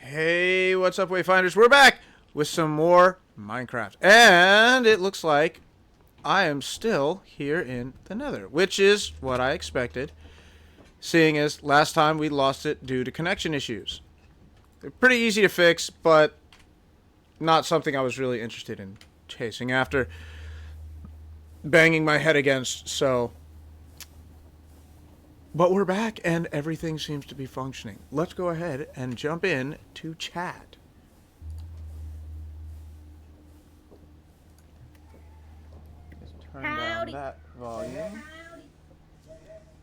Hey, what's up, Wayfinders? We're back with some more Minecraft. And it looks like I am still here in the Nether, which is what I expected, seeing as last time we lost it due to connection issues. They're pretty easy to fix, but not something I was really interested in chasing after banging my head against, so... But we're back, and everything seems to be functioning. Let's go ahead and jump in to chat. Just turn down that volume.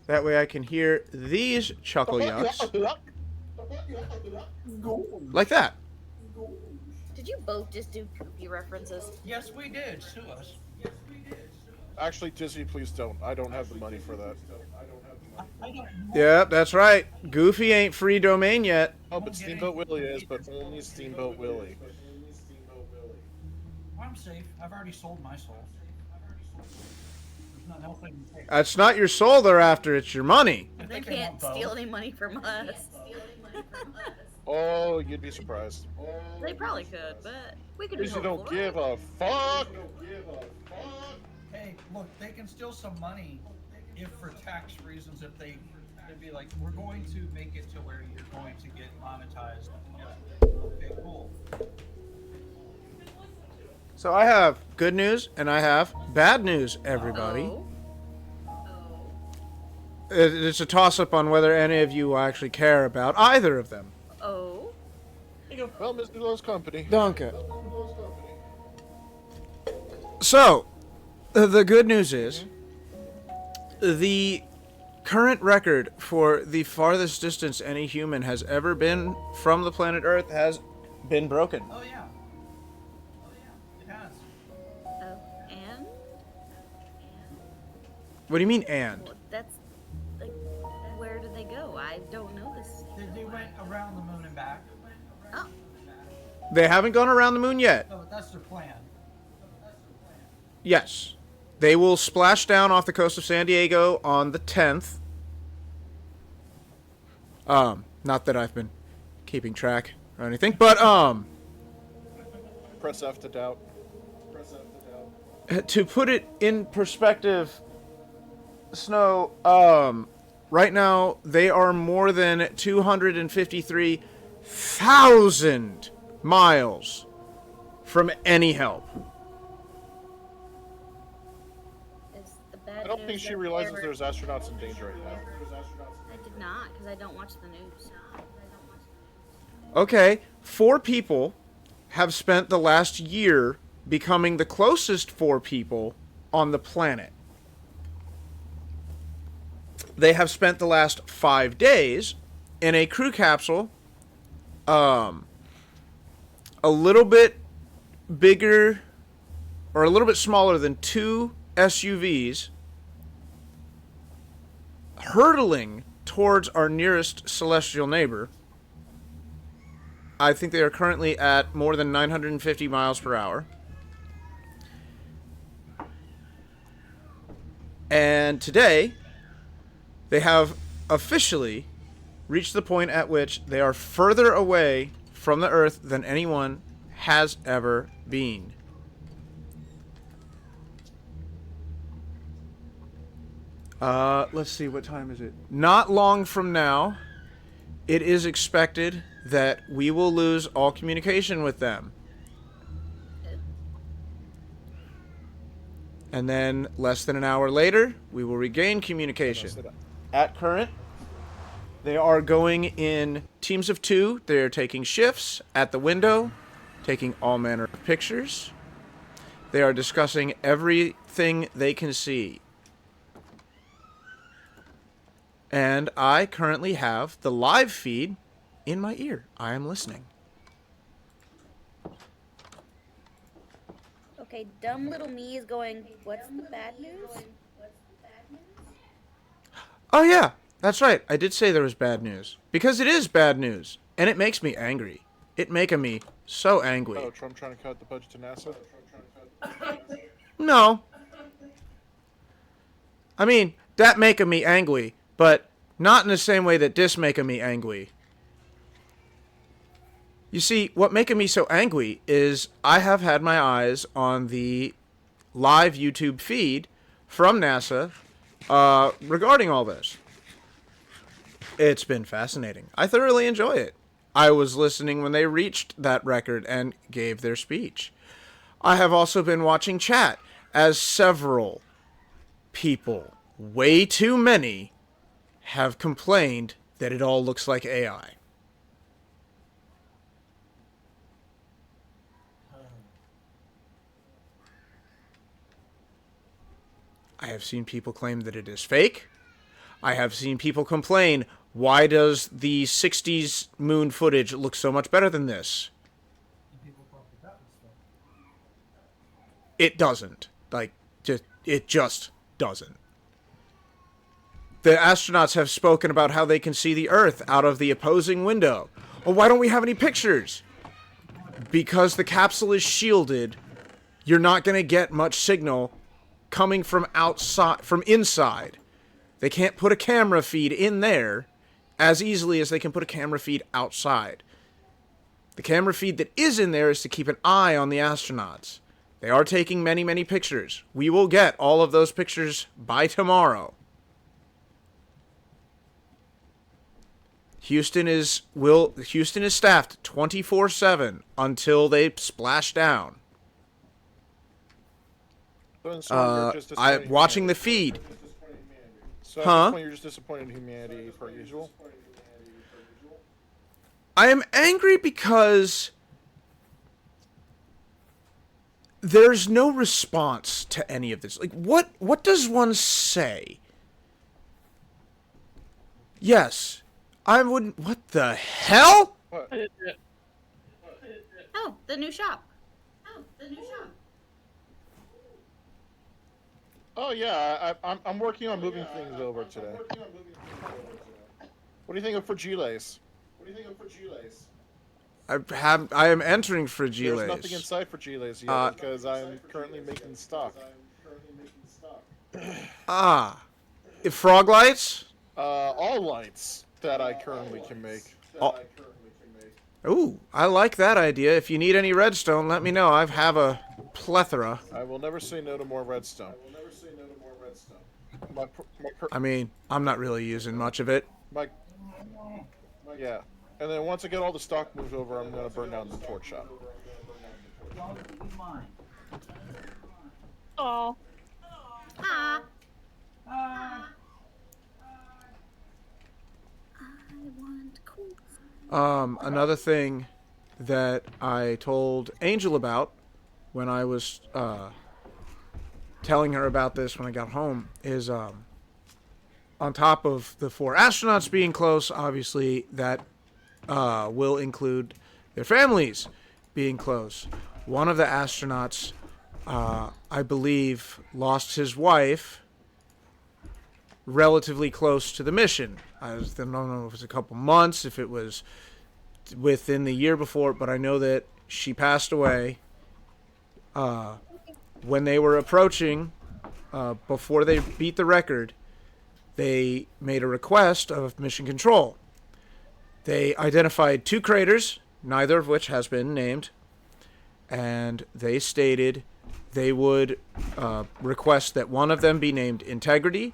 That way I can hear these chuckle yucks. Like that. Did you both just do Goofy references? Yes, we did. Sue us. Actually, Disney, please don't. I don't have the money for that. I don't. Yep, that's right. Goofy ain't free domain yet. Oh, but Steamboat Willie is, but only Steamboat Willie. I'm safe. I've already sold my soul. There's nothing else I can take. That's not your soul they're after, it's your money. I They think I can't want both. steal any money from us. Oh, you'd be surprised. They probably could, but we could Because be you don't hopeful. give a fuck. Hey, look, they can steal some money if for tax reasons. If they'd be like, we're going to make it to where you're going to get monetized. Yeah. Okay, cool. So I have good news and I have bad news, everybody. Oh. It's a toss-up on whether any of you actually care about either of them. Oh. Well, Mr. Lowe's company. Danke. So, the good news is, the current record for the farthest distance any human has ever been from the planet Earth has been broken. Oh yeah. It has. Oh. And? What do you mean, and? Well, that's like, where did they go? I don't know this. They went around the moon and back. Oh. They haven't gone around the moon yet. No, but that's their plan. Yes. They will splash down off the coast of San Diego on the 10th. Not that I've been keeping track or anything, but, Press F to doubt. to put it in perspective, Snow, right now they are more than 253,000 miles from any help. Is the bad I don't news think she that realizes they're- there's astronauts in danger right now. I did not, because I don't watch the news. Okay, 4 people have spent the last year becoming the closest 4 people on the planet. They have spent the last 5 days in a crew capsule, a little bit bigger or a little bit smaller than 2 SUVs, hurtling towards our nearest celestial neighbor. I think they are currently at more than 950 miles per hour. And today, they have officially reached the point at which they are further away from the Earth than anyone has ever been. Let's see, what time is it? Not long from now, it is expected that we will lose all communication with them. And then, less than an hour later, we will regain communication. At current, they are going in teams of 2. They are taking shifts at the window, taking all manner of pictures. They are discussing everything they can see. And I currently have the live feed in my ear. I am listening. Okay, dumb little me is going, what's the bad news? Oh yeah, that's right. I did say there was bad news. Because it is bad news. And it makes me angry. It making me so angry. Oh, Trump trying to cut the budget to NASA? No. I mean, that making me angry, but not in the same way that this making me angry. You see, what making me so angry is I have had my eyes on the live YouTube feed from NASA regarding all this. It's been fascinating. I thoroughly enjoy it. I was listening when they reached that record and gave their speech. I have also been watching chat as several people, way too many, have complained that it all looks like AI. I have seen people claim that it is fake. I have seen people complain, why does the 60s moon footage look so much better than this? It doesn't. It just doesn't. The astronauts have spoken about how they can see the Earth out of the opposing window. Well, why don't we have any pictures? Because the capsule is shielded, you're not going to get much signal coming from outside, from inside. They can't put a camera feed in there as easily as they can put a camera feed outside. The camera feed that is in there is to keep an eye on the astronauts. They are taking many, many pictures. We will get all of those pictures by tomorrow. Houston is staffed 24/7 until they splash down. So you're just disappointed in Watching the humanity. feed. So at Huh? this point, you're just disappointed in humanity per usual. I am angry because there's no response to any of this. Like, what does one say? Yes, I wouldn't. What the hell? What? Oh, the new shop. Oh yeah, I'm working on moving things over today. What do you think of Fragiles? I am entering Fragiles. There's nothing inside Fragiles yet because I'm currently making stock. Frog lights? All lights that I currently can make. Ooh, I like that idea. If you need any redstone, let me know. I have a plethora. I will never say no to more redstone. I mean, I'm not really using much of it. Yeah. And then once I get all the stock moved over, I'm gonna burn down the torch shop. Oh. Ah. I want cool. Another thing that I told Angel about when I was telling her about this when I got home is on top of the 4 astronauts being close, obviously that will include their families being close. One of the astronauts, I believe, lost his wife relatively close to the mission. I don't know if it was a couple months, if it was within the year before, but I know that she passed away when they were approaching, before they beat the record. They made a request of Mission Control. They identified 2 craters, neither of which has been named, and they stated they would request that one of them be named Integrity,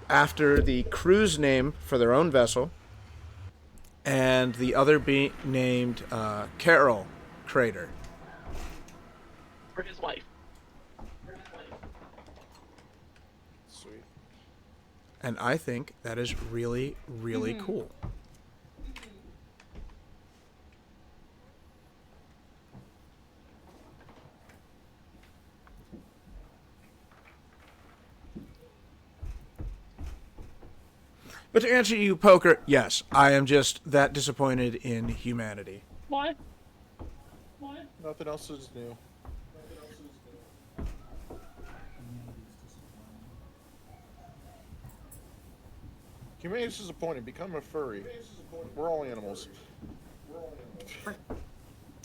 after the crew's name for their own vessel, and the other be named Carol Crater. For his wife. Sweet. And I think that is really, really cool. But to answer you, Poker, yes, I am just that disappointed in humanity. Why? Nothing else is new. Humanity's disappointing. Become a furry. We're all animals.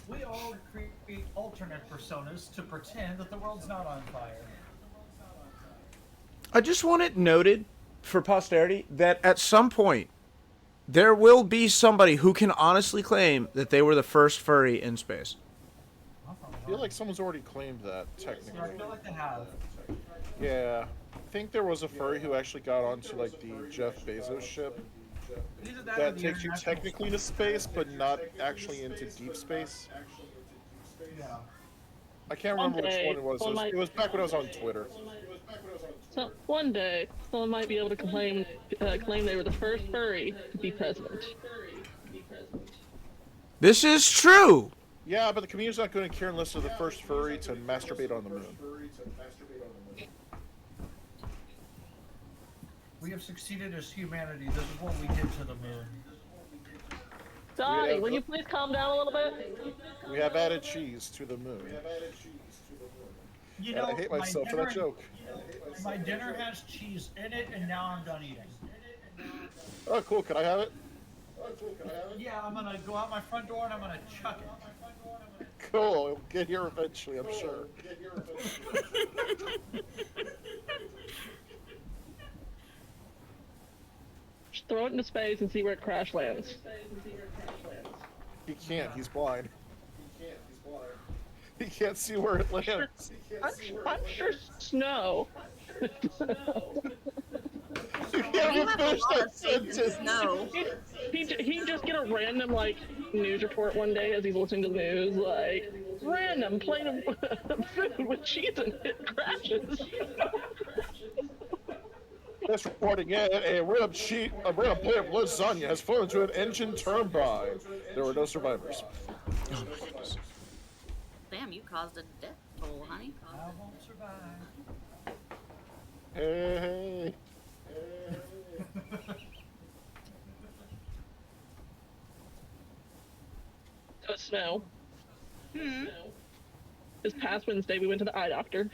We all create alternate personas to pretend that the world's not on fire. I just want it noted for posterity that at some point there will be somebody who can honestly claim that they were the first furry in space. I feel like someone's already claimed that, Yeah, I technically. feel like they have. Yeah. I think there was a furry who actually got onto, like, the Jeff Bezos ship. Either that or That the takes you international technically to space, but not actually into deep space. Yeah. I can't One remember which day, one it was. someone might- It was back when I was on Twitter. So one day, someone might be able to claim they were the first furry to be president. This is true. Yeah, but the community's not going to care unless they're the first furry to masturbate on the moon. We have succeeded as humanity. This is what we did to the moon. Dottie, Yeah, will you please calm down a little bit? We have added cheese to the moon. You And know, I hate myself for that joke. My dinner has cheese in it, and now I'm done eating. Oh, cool. Can I have it? Yeah, I'm gonna go out my front door and I'm gonna chuck it. Cool. It'll get here eventually, I'm sure. Just throw it into space and see where it crash lands. He can't. He's blind. He can't see where it lands. I'm sure snow. You We can't have even a finish lot that of faith in sentence. snow. He just get a random like news report one day as he's listening to the news, like random plate of food with cheese in it crashes. This reporting in, a random plate of lasagna has fallen into an engine turbine. There were no survivors. Damn, you caused a death toll, honey. I won't survive. Hey. So snow. Hmm. This past Wednesday we went to the eye doctor,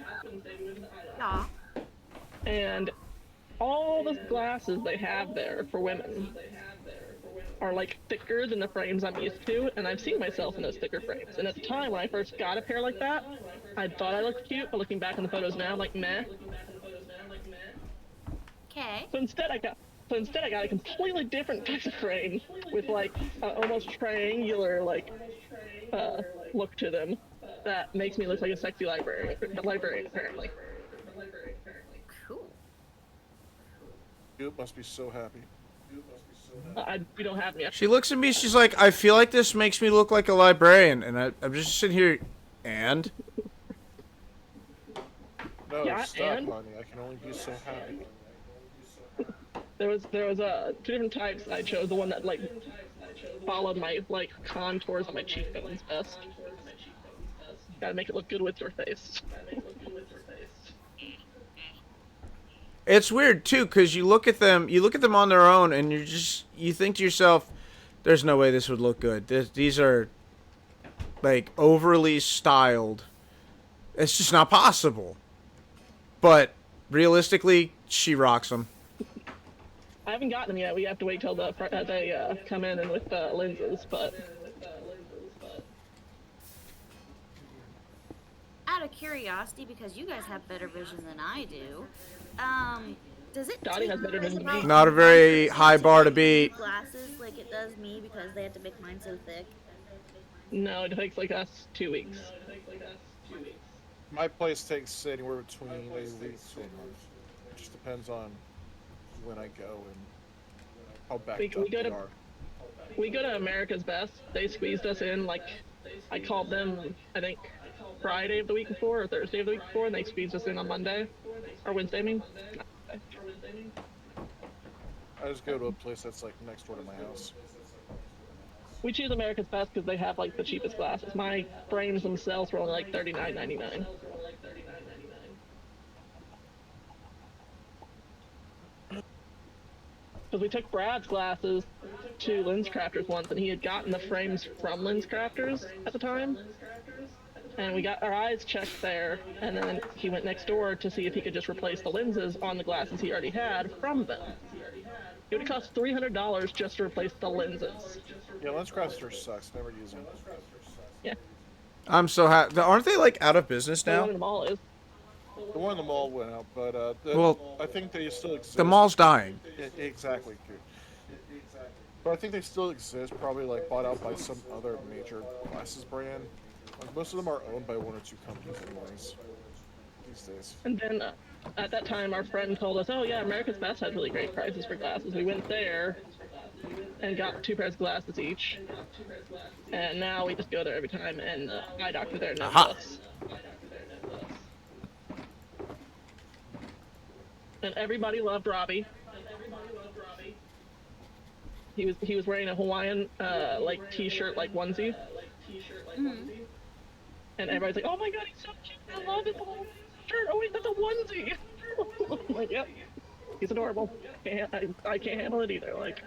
Yeah. and all the glasses they have there for women are like thicker than the frames I'm used to, and I've seen myself in those thicker frames. And at the time when I first got a pair like that, I thought I looked cute, but looking back on the photos now, I'm like meh. Okay. So instead I got a completely different type of frame with like almost triangular like look to them that makes me look like a sexy librarian apparently. Cool. Dude must be so happy. We don't have any. She looks at me. She's like, I feel like this makes me look like a librarian, and I'm just sitting here. And No, Yeah, stop, and? honey. I can only be so happy. There was two different types. I chose the one that like followed my like contours on my cheekbones best. Gotta make it look good with your face. it's weird too, because you look at them on their own, and you think to yourself, "There's no way this would look good. These are like overly styled. It's just not possible." But realistically, she rocks them. I haven't gotten them yet. We have to wait till they come in and with lenses. But Out of curiosity, because you guys have better vision than I do, does it Dottie take has better you guys vision than about me. Not a very high bar to beat. glasses like it does me because they had to make mine so thick? no, it takes like us 2 weeks. My place takes anywhere between a week to a month. It just depends on when I go and how backed We up go they to- are. We go to America's Best. They squeezed us in like I called them I think Friday of the week before or Thursday of the week before, and they squeezed us in on Monday or Wednesday. I mean. I just go to a place that's like next door to my house. We choose America's Best because they have like the cheapest glasses. My frames themselves were only like $39.99. Because we took Brad's glasses to LensCrafters once, and he had gotten the frames from LensCrafters at the time. And we got our eyes checked there, and then he went next door to see if he could just replace the lenses on the glasses he already had from them. It would cost $300 just to replace the lenses. Yeah, LensCrafters sucks. Never use them. Yeah. I'm so happy. Aren't they like out of business The one now? in the mall is. The one in the mall went out, but Well, I think they still exist. The mall's dying. Exactly. But I think they still exist, probably like bought out by some other major glasses brand. Like most of them are owned by one or two companies anyways these days. And then at that time, our friend told us, "Oh yeah, America's Best has really great prices for glasses." We went there and got 2 pairs of glasses each. And now we just go there every time, and the eye doctor there knows Aha. us. And everybody loved Robbie. He was wearing a Hawaiian like t-shirt like onesie. And everybody's like, "Oh my god, he's so cute! I love his little shirt. Oh wait, that's a onesie." I'm like, yep, he's adorable. I can't handle it either. Like,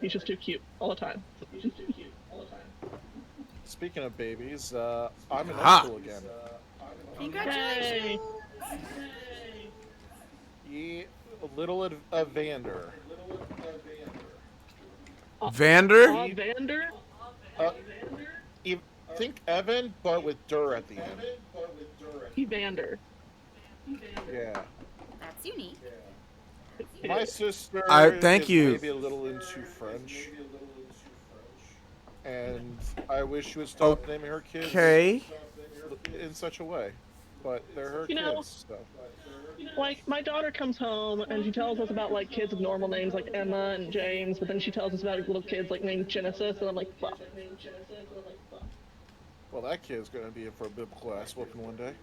he's just too cute all the time. Speaking of babies, I'm in Aha. school again. Congratulations. Yeah, little Evander. Vander? Vander? Think Evan, but with Dur at the end. Evander. Yeah. That's unique. My sister thank is you. maybe a little into French. And I wish she would stop naming her kids Okay. in such a way. But they're her You know- kids, so. Like, my daughter comes home and she tells us about like kids with normal names like Emma and James, but then she tells us about little kids like named Genesis, and I'm like, fuck. Well, that kid's gonna be in for a biblical ass whooping one day.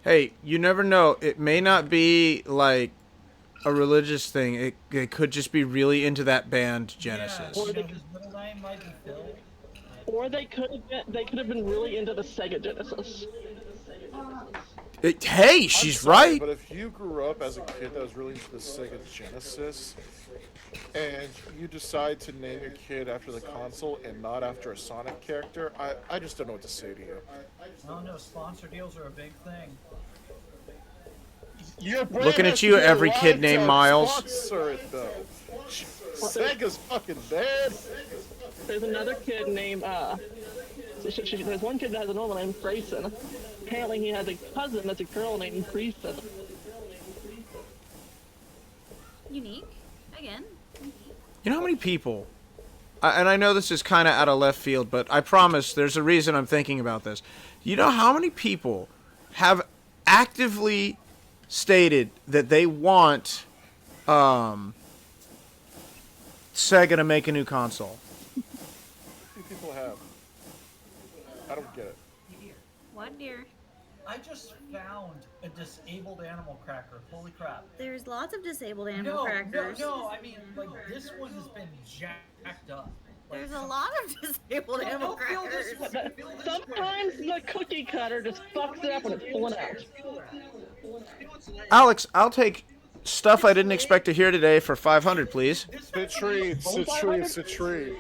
Hey, you never know. It may not be like a religious thing. It could just be really into that band Genesis. Yeah, you know, his middle name might be Phil. Or they could have been really into the Sega Genesis. Hey, I'm she's sorry, right. But if you grew up as a kid that was really into the Sega Genesis, and you decide to name your kid after the console and not after a Sonic character, I just don't know what to say to you. I don't know, sponsor deals are a big thing. Your brand Looking has at to you, be every alive kid named to Miles. Sponsor it though. Sega's fucking dead. There's another kid named, there's one kid that has a normal name, Grayson. Apparently he has a cousin that's a girl named Grayson. Unique. Again. You know how many people, and I know this is kind of out of left field, but I promise there's a reason I'm thinking about this. You know how many people have actively stated that they want Sega to make a new console? Few people have. I don't get it. What, dear? I just found a disabled animal cracker. Holy crap. There's lots of disabled animal No, crackers. no, I mean, like, this one has been jacked up. Like, There's a lot of disabled No, animal no, feel crackers. this way, feel this way. Sometimes the cookie cutter just fucks it up when it's pulling out. Alex, I'll take stuff I didn't expect to hear today for 500, please. Citrine, citrine, citrine.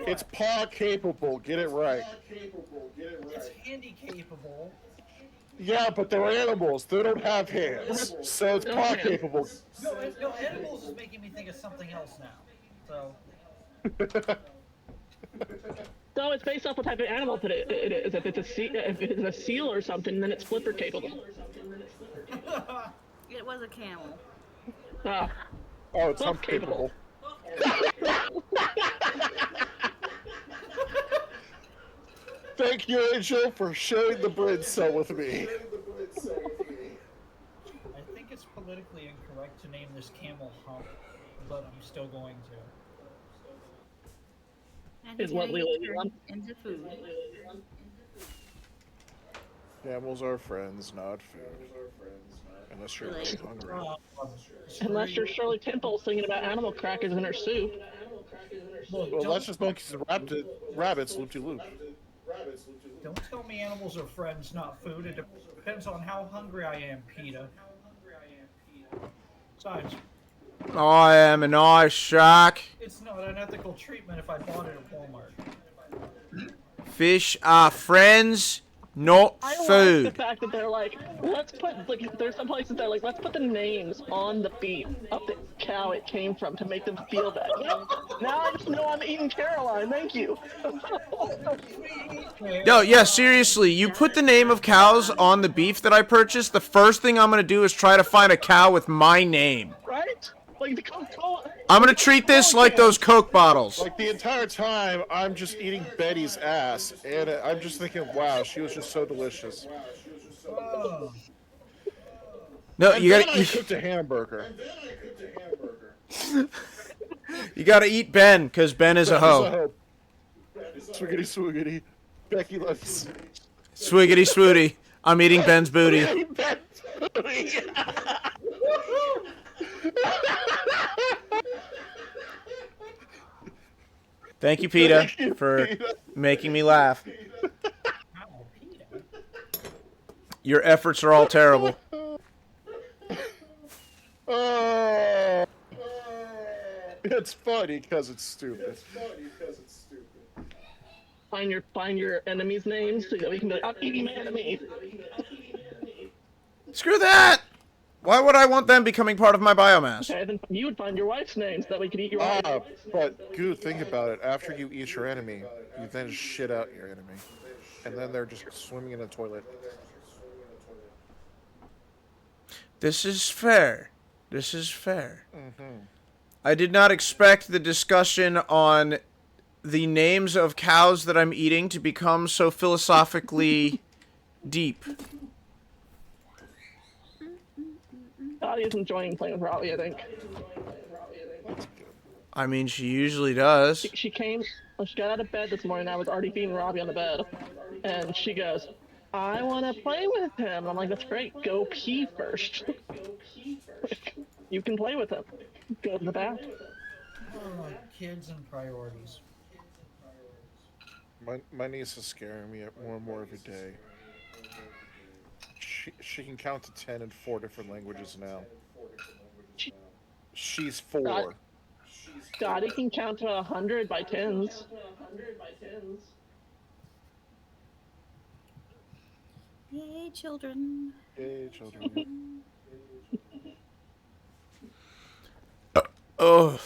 It's paw capable. Get it right. It's handy capable. Yeah, but they're animals. They don't have hands, so it's paw capable. No, animals is making me think of something else now. So, So it's based off what type of animal it is. If it's a seal or something, then it's flipper capable. It was a camel. Ah, Oh, it's Both hump capable. Thank you, Angel, for sharing the brain cell with me. I think it's politically incorrect to name this camel Hump, but I'm still going to. And Is he's what gonna Lilo get want. turned into food. Camels are friends, not food. Unless you're really hungry. unless you're Shirley Temple singing about animal crackers in her soup. Look, Well, don't, that's just monkeys and rabbits, loop-de-loop. don't tell me animals are friends, not food. It depends on how hungry I am, PETA. Besides, I am an eye shark. it's not unethical treatment if I bought it at Walmart. Fish are friends, not I like the food. fact that they're like, let's put, like, there's some places that are like, let's put the names on the beef of the cow it came from to make them feel bad. Yep. Now I just know I'm eating Caroline. Thank you. No, yeah, seriously, you put the name of cows on the beef that I purchased, the first thing I'm gonna do is try to find a cow with my name. Right? Like the Coca-Cola. I'm gonna treat this like those Coke bottles. Like the entire time, I'm just eating Betty's ass, and I'm just thinking, wow, she was just so delicious. Oh, No, And you then I gotta cooked a hamburger. you gotta eat Ben, cause Ben is a hoe. Swiggity swiggity. Becky loves. Swiggity swooty. I'm eating Ben's booty. Thank you, PETA, for making me laugh. ow, Peter. Your efforts are all terrible. Oh, it's funny because it's stupid. Find your enemies' names so that we can be like, I'm eating my enemy. Screw that! Why would I want them becoming part of my biomass? Okay, then you would find your wife's name so that we could eat your wife. But Goo, think about it. After you eat your enemy, you then shit out your enemy, and then they're just swimming in a toilet. This is fair. This is fair. I did not expect the discussion on the names of cows that I'm eating to become so philosophically deep. Claudia's enjoying playing with Robbie, I think. I mean, she usually does. She came, when she got out of bed this morning, I was already feeding Robbie on the bed. And she goes, I want to play with him. I'm like, that's great. Go pee first. You can play with him. Go to the bath. Oh, kids and priorities. My niece is scaring me more and more every day. She can count to 10 in 4 different languages now. She's 4. Dottie can count to 100 by tens. Yay, children. Yay, children. Oh.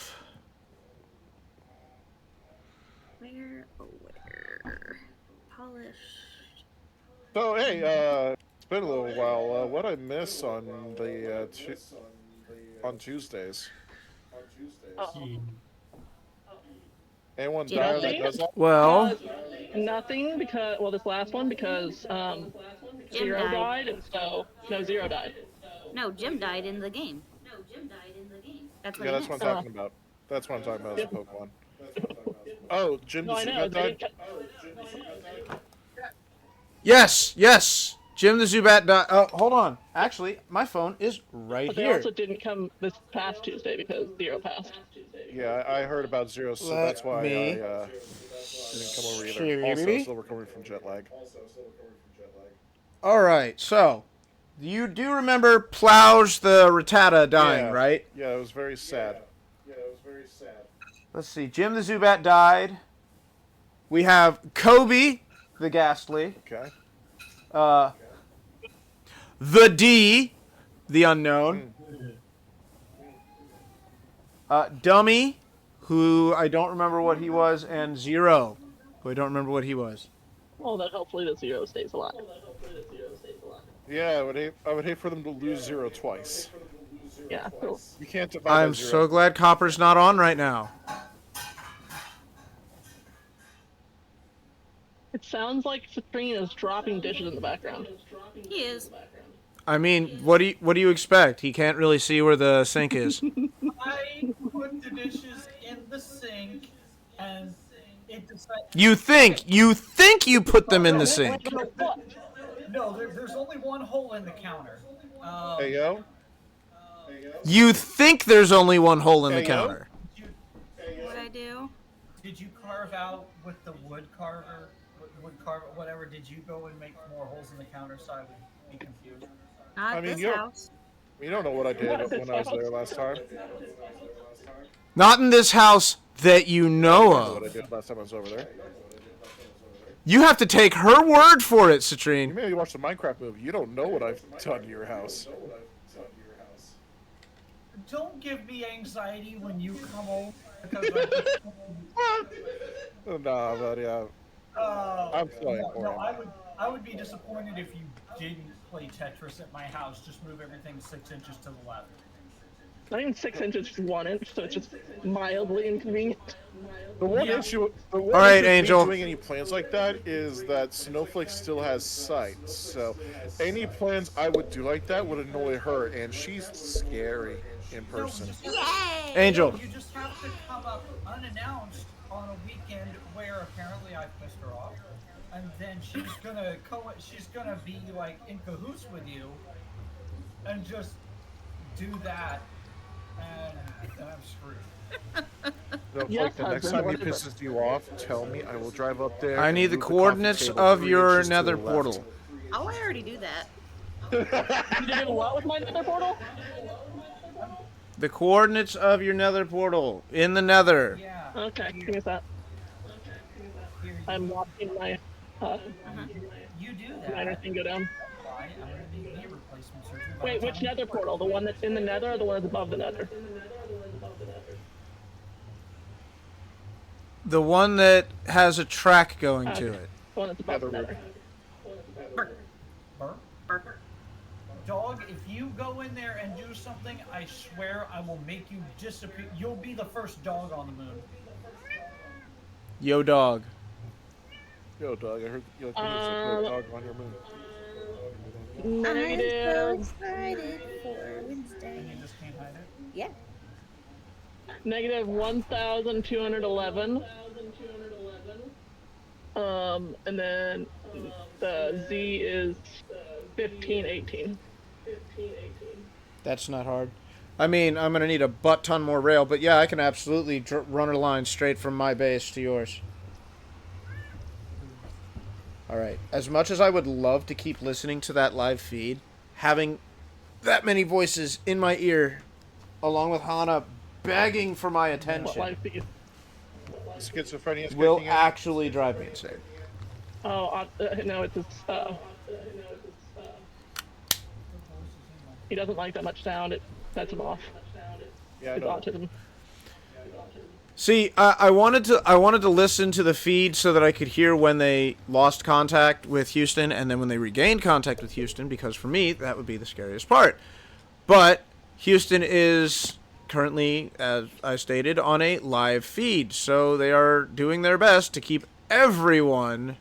Where? Oh, where? Polished. So hey, it's been a little while. What I miss on the on Tuesdays? Anyone Did die I on that see does that? Well, Nothing because, well, this last one because Zero died. died, and so, no, Zero died. No, Jim died in the game. That's what Yeah, I that's what missed. I'm talking about. That's what I'm talking about. Is Pokemon. Oh, Jim No, I know. Zubat died? yes, yes. Jim the Zubat died. Oh, hold on. Actually, my phone is right But they here. also didn't come this past Tuesday because Zero passed. Yeah, I heard about Zero, so Let that's why me I didn't come over either. see. Also, still recovering from jet lag. All right, so you do remember Plouge the Rattata dying, Yeah. right? Yeah, it was very sad. Let's see. Jim the Zubat died. We have Kobe the Ghastly. Okay. The D, the unknown. Dummy, who I don't remember what he was, and Zero, who I don't remember what he was. Well, then hopefully the Zero stays alive. Yeah, I would hate for them to lose Zero twice. Yeah. So, You can't divide by I'm Zero. so glad Copper's not on right now. it sounds like Citrine is dropping dishes in the background. He is. I mean, what do you expect? He can't really see where the sink is. I put the dishes in the sink, and it decided. You think you put them in the sink. No, there's only one hole in the counter. Hey yo. You think there's only one hole in the Hey, yo. counter. What I do? Did you carve out with the wood carver, whatever? Did you go and make more holes in the counter so I would be confused? Not I mean, this you're- house. You don't know what I did when I was there last time. Not in this house that you know I don't know what I of. did last time I was over there. You have to take her word for it, You Citrine. maybe watch the Minecraft movie. You don't know what I've done to your house. Don't give me anxiety when you come over because Nah, but yeah. I'm playing for no, him. I would be disappointed if you didn't play Tetris at my house. Just move everything 6 inches to the left. Not even 6 inches, just 1 inch, so it's just mildly inconvenient. The one Yeah. issue, the one All right, issue with Angel. me doing any plans like that is that Snowflake still has sight. So, any plans I would do like that would annoy her, and she's scary in No, person. you just have Yay! Angel. You just have to come up unannounced on a weekend where apparently I pissed her off, and then she's gonna be like in cahoots with you, and just do that, and I'm screwed. So, Yes, like the next husband, time he whatever. pisses you off, tell me. I will drive up there. I and need the move coffee coordinates table of 3 your inches to nether the left. portal. Oh, I already do that. You did what with my nether portal? The coordinates of your nether portal in the nether. Yeah. Okay, give me that. Here, I'm watching my you do miner that. thing go down. Why? I'm gonna need knee replacement surgery. by Wait, the which time you nether quit. portal? The one that's in the nether or the one that's above the nether? The one that has a track going to Okay. it. The one that's above the Nether nether. Burp. Dog, if you go in there and do something, I swear I will make you disappear. You'll be the first dog on the moon. Yo, dog. Yo, dog, I heard you like, there's a dog on your moon. Negative. excited for And Wednesday. you just can't hide it. Yeah. Negative 1,211. And then the Z is 1518. That's not hard. I mean, I'm going to need a butt ton more rail, but yeah, I can absolutely run a line straight from my base to yours. All right. As much as I would love to keep listening to that live feed, having that many voices in my ear, along with Hana begging for my What attention, life feed? Schizophrenia is will kicking in. actually drive me insane. Oh, no, it's his, he doesn't like that much sound. It sets him off. Yeah, I It's know. autism. See, I wanted to listen to the feed so that I could hear when they lost contact with Houston and then when they regained contact with Houston, because for me that would be the scariest part. But Houston is currently, as I stated, on a live feed, so they are doing their best to keep everyone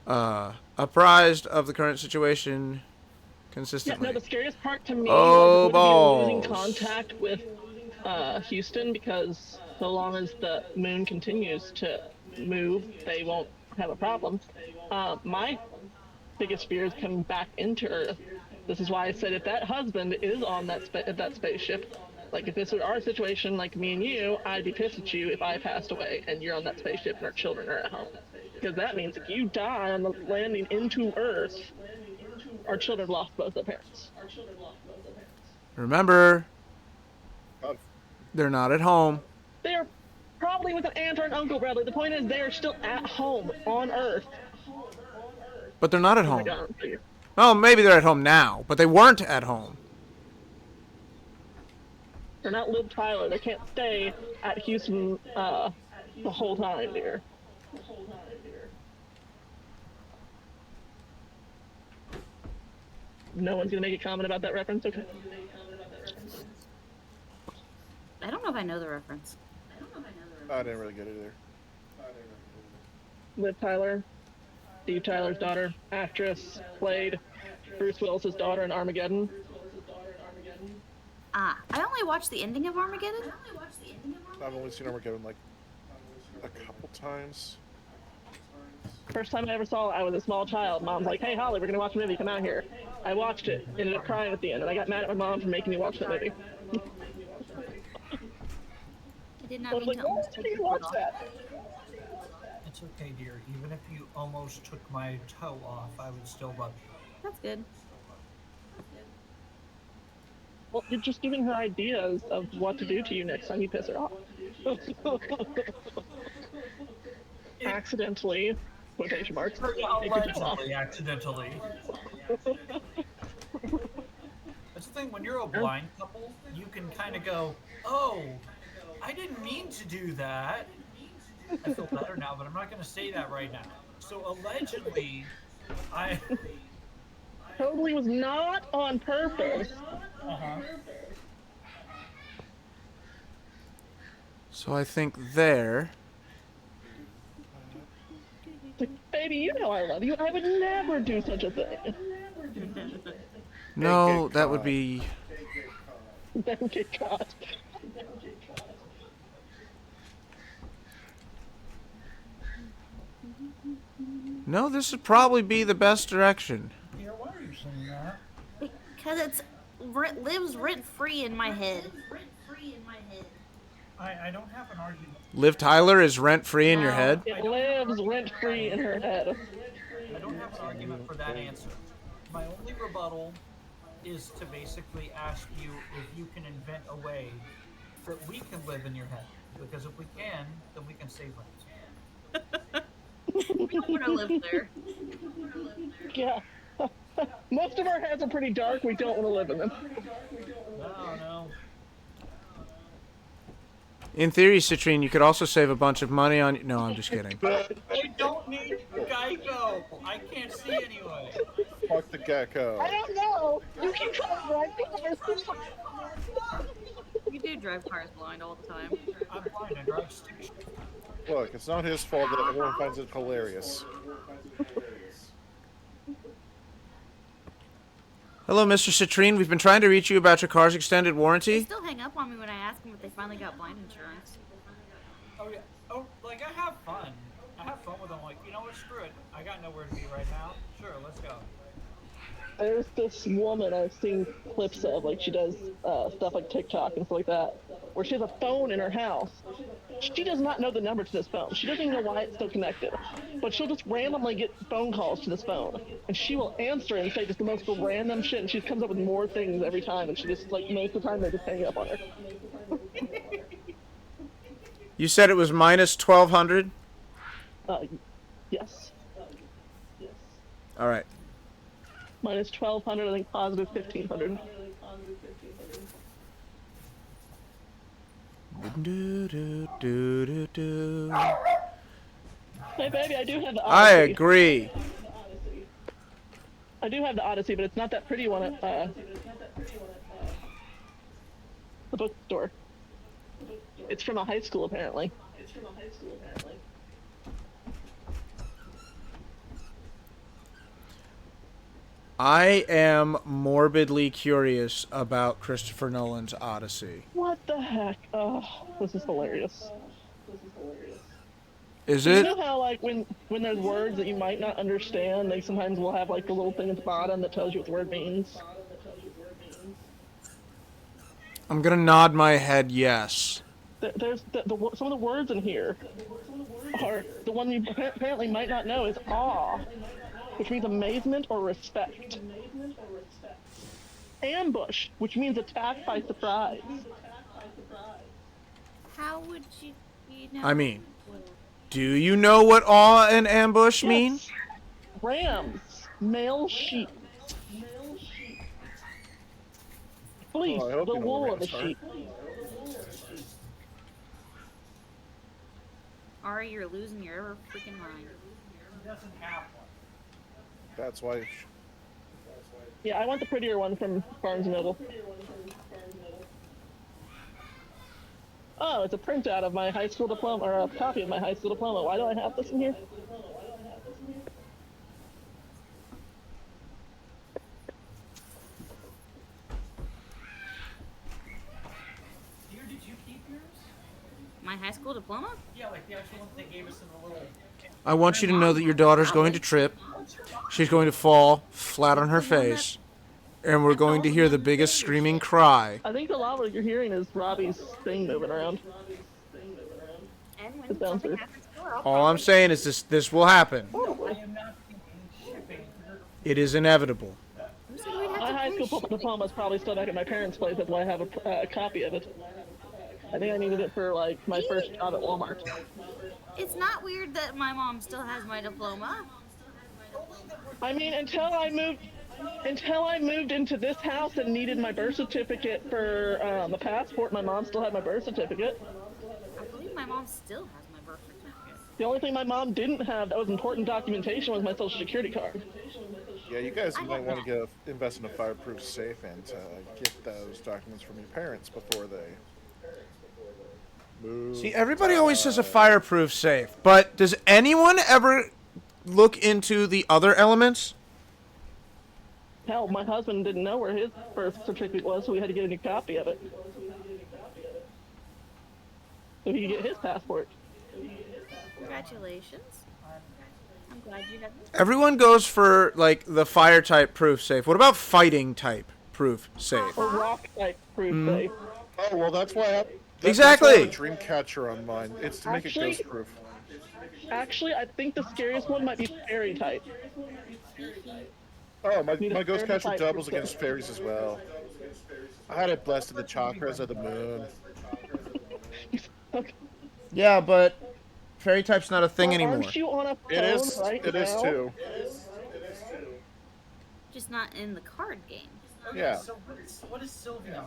apprised of the current situation Yeah, consistently. no, the scariest part to me Oh, was going to be losing balls. contact with Houston, because so long as the moon continues to move, they won't have a problem. My biggest fear is coming back into Earth. This is why I said if that husband is on that spaceship, like if this were our situation, like me and you, I'd be pissed at you if I passed away and you're on that spaceship and our children are at home. Because that means if you die on the landing into Earth, our children lost both their parents. Remember, God, they're not at home. They're probably with an aunt or an uncle, Bradley. The point is, they are still at home on Earth. But they're not at Oh my home. God. Well, maybe they're at home now, but they weren't at home. They're not Liv Tyler. They can't stay at Houston the whole time, dear. No one's gonna make a comment about that reference, okay? I don't know if I know the reference. I didn't really get it either. Liv Tyler, Steve Tyler's daughter, actress, played Bruce Willis's daughter in Armageddon. I only watched the ending of Armageddon. I've only seen Armageddon like a couple times. First time I ever saw it, I was a small child. Mom's like, "Hey, Holly, we're gonna watch a movie. Come out here." I watched it. Ended up crying at the end, and I got mad at my mom for making me watch that movie. I did I not was mean like, to "Why almost did take you your watch foot off. that?" It's okay, dear. Even if you almost took my toe off, I would still love you. That's good. Well, you're just giving her ideas of what to do to you next time you piss her off. Accidentally. quotation marks. Yeah, Take your toe off. allegedly, accidentally. That's the thing, when you're a blind couple, you can kind of go, oh, I didn't mean to do that. I feel better now, but I'm not going to say that right now. So allegedly, I... Totally was not on purpose. Uh-huh. So I think there. Like, baby, you know I love you. I would never do such a thing. No, get that would caught. be. Then get caught. No, this would probably be the best direction. Here, why are you saying that? Because it's lives rent free in my head. I don't have an argument. Liv Tyler is rent free in your head. It lives rent free in her head. I don't have an argument for that answer. My only rebuttal is to basically ask you if you can invent a way that we can live in your head. Because if we can, then we can save rent. We don't want to live there. Yeah. Most of our heads are pretty dark. We don't want to live in them. No. In theory, Citrine, you could also save a bunch of money on. No, I'm just kidding. I don't need Geico. I can't see anyway. Fuck the gecko. I don't know. You can try right there. You do drive cars blind all the time. I'm blind. I drive stick shift. Look, it's not his fault that everyone finds it hilarious. Hello, Mr. Citrine. We've been trying to reach you about your car's extended They warranty. still hang up on me when I ask them if they finally got blind insurance. Oh yeah. Oh, like I have fun. I have fun with them. Like, you know what? Screw it. I got nowhere to be right now. Sure, let's go. There's this woman I've seen clips of, like she does stuff like TikTok and stuff like that, where she has a phone in her house. She does not know the number to this phone. She doesn't even know why it's still connected. But she'll just randomly get phone calls to this phone. And she will answer and say just the most random shit, and she comes up with more things every time, and she just, like, most of the time they just hang up on her. You said it was minus 1,200. Yes. All right. Minus 1,200, I think positive 1,500. Do, do, do, do, do. Hey, baby, I do have the I Odyssey. agree. I do have the Odyssey, but it's not that pretty one at the bookstore. It's from a high school, apparently. I am morbidly curious about Christopher Nolan's Odyssey. What the heck? Oh, this is hilarious. Is You it? know how, like, when there's words that you might not understand, they sometimes will have, like, a little thing at the bottom that tells you what the word means? I'm gonna nod my head yes. There's some of the words in here are the one you apparently might not know is awe, which means amazement or respect. Ambush, which means attack by surprise. How would you know? I mean, do you know what awe and ambush mean? Yes. Rams, male sheep. Fleece, Oh, I hope the you know wool what of the rams are. sheep. Ari, you're losing your ever freaking mind. He doesn't have one. That's why. Yeah, I want the prettier one from Barnes & Noble. Oh, it's a printout of my high school diploma, or a copy of my high school diploma. Why do I have this in here? Here, did you keep yours? My high school diploma? Yeah, like the actual one they gave us in the little... I want you to know that your daughter's going to trip. She's going to fall flat on her face. And we're going to hear the biggest screaming cry. I think a lot of what you're hearing is Robbie's thing moving around. And when It sounds something weird. happens to her, I'll All I'm saying is this will happen. I am not thinking shipping. It is inevitable. Who said we'd have My to high pay school shipping? diploma is probably still back at my parents' place. That's why I have a copy of it. I think I needed it for like my first job at Walmart. It's not weird that my mom still has my diploma. I mean, until I moved into this house and needed my birth certificate for a passport, my mom still had my birth certificate. I believe my mom still has my birth certificate. The only thing my mom didn't have that was important documentation was my social security card. Yeah, you guys I might have want to invest in a fireproof safe and get those documents from your parents before they move. See, everybody always says a fireproof safe, but does anyone ever look into the other elements? Hell, my husband didn't know where his birth certificate was, so we had to get a new copy of it. So he could get his passport. Congratulations. I'm glad you had this. Everyone goes for like the fire type proof safe. What about fighting type proof safe? Or rock type proof safe. Oh well, that's why I have Exactly. That's why I have a Dreamcatcher on mine. It's to make it Actually- ghost proof. Actually, I think the scariest one might be fairy type. Oh, my Need a ghost fairy catcher type doubles proof against safe. fairies as well. I had it blessed in the chakras of the moon. Okay. Yeah, but fairy type's not a thing Well, anymore. Aren't you on a phone It is. right It is now? too. Just not in the card game. Okay, Yeah. so what is Sylveon?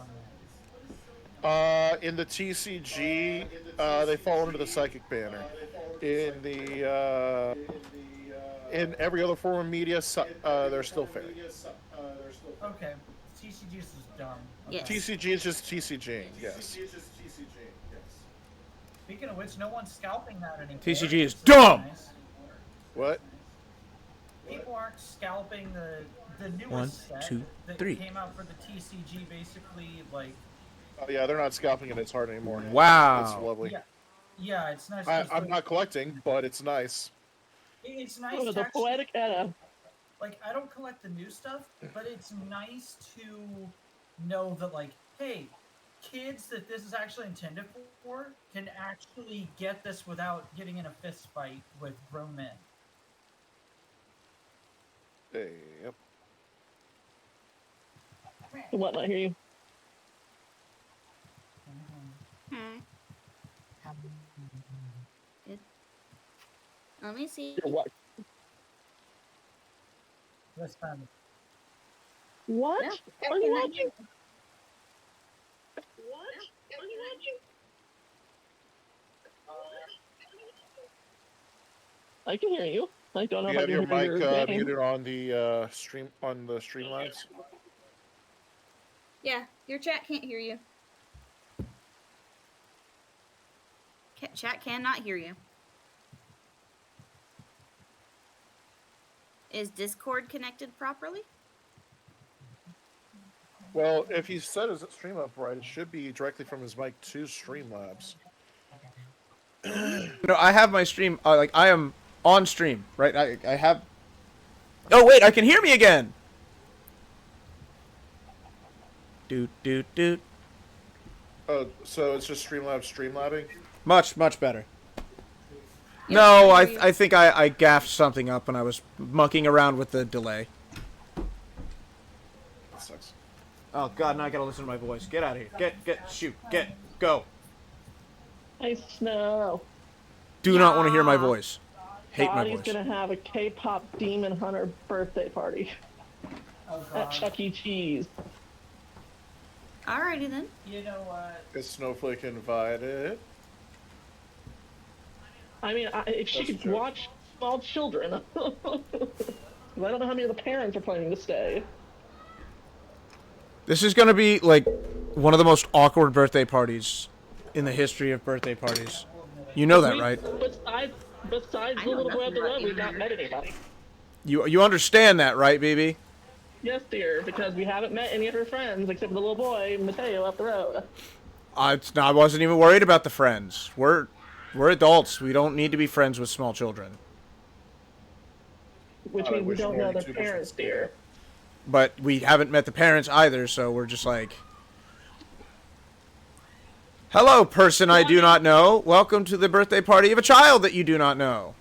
In the TCG, they fall under the psychic banner. In the in every other form of media, they're still fairy. Okay, TCG is just dumb. Okay. Yes. TCG is just TCG. Yes. Speaking of which, no one's scalping that anymore. TCG is so that's dumb! nice. What? People aren't scalping the newest One, set two, that three. came out for the TCG. Basically, like Oh yeah, they're not scalping it as hard anymore. Wow. It's lovely. yeah, it's nice. I'm not collecting, but it's nice. It's nice. Oh, to the actually, poetic Edda. like I don't collect the new stuff, but it's nice to know that like, hey, kids that this is actually intended for can actually get this without getting in a fist fight with grown men. Yep. What? I hear you. Hmm. Good. Let me see. You're what? This time, What? Yeah, Are you can I watching? What? Are you watching? I can hear you. I don't know You if I have can your hear mic your game. muted on the stream Streamlabs. Yeah, your chat can't hear you. Chat cannot hear you. Is Discord connected properly? Well, if he set his stream up right, it should be directly from his mic to Streamlabs. You know, I have my stream, like, I am on stream, right? I have... Oh, wait, I can hear me again! Doot, doot, doot. Oh, so it's just Streamlabs streamlabbing? Much, much better. Yep, No, I hear you. I think I gaffed something up when I was mucking around with the delay. That sucks. Oh, God, now I gotta listen to my voice. Get out of here. Shoot, go. I know. Do not want to hear my Yeah. voice. Hate my Body's voice. gonna have a K-pop demon hunter birthday party oh at god, Chuck E. Cheese. Alrighty then. you know what? Is Snowflake invited? I mean, if she That's a could joke. watch small children. I don't know how many of the parents are planning to stay. This is gonna be, like, one of the most awkward birthday parties in the history of birthday parties. You know that, right? Besides I the know little boy nothing up the about road, we've you. not met anybody. You understand that, right, BB? Yes, dear, because we haven't met any of her friends except for the little boy, Mateo, up the road. I wasn't even worried about the friends. We're adults. We don't need to be friends with small children. Which I means we wish don't more know than their two different parents, dear. But we haven't met the parents either, so we're just like... Hello, person I do not know. Welcome to the birthday party of a child that you do not know.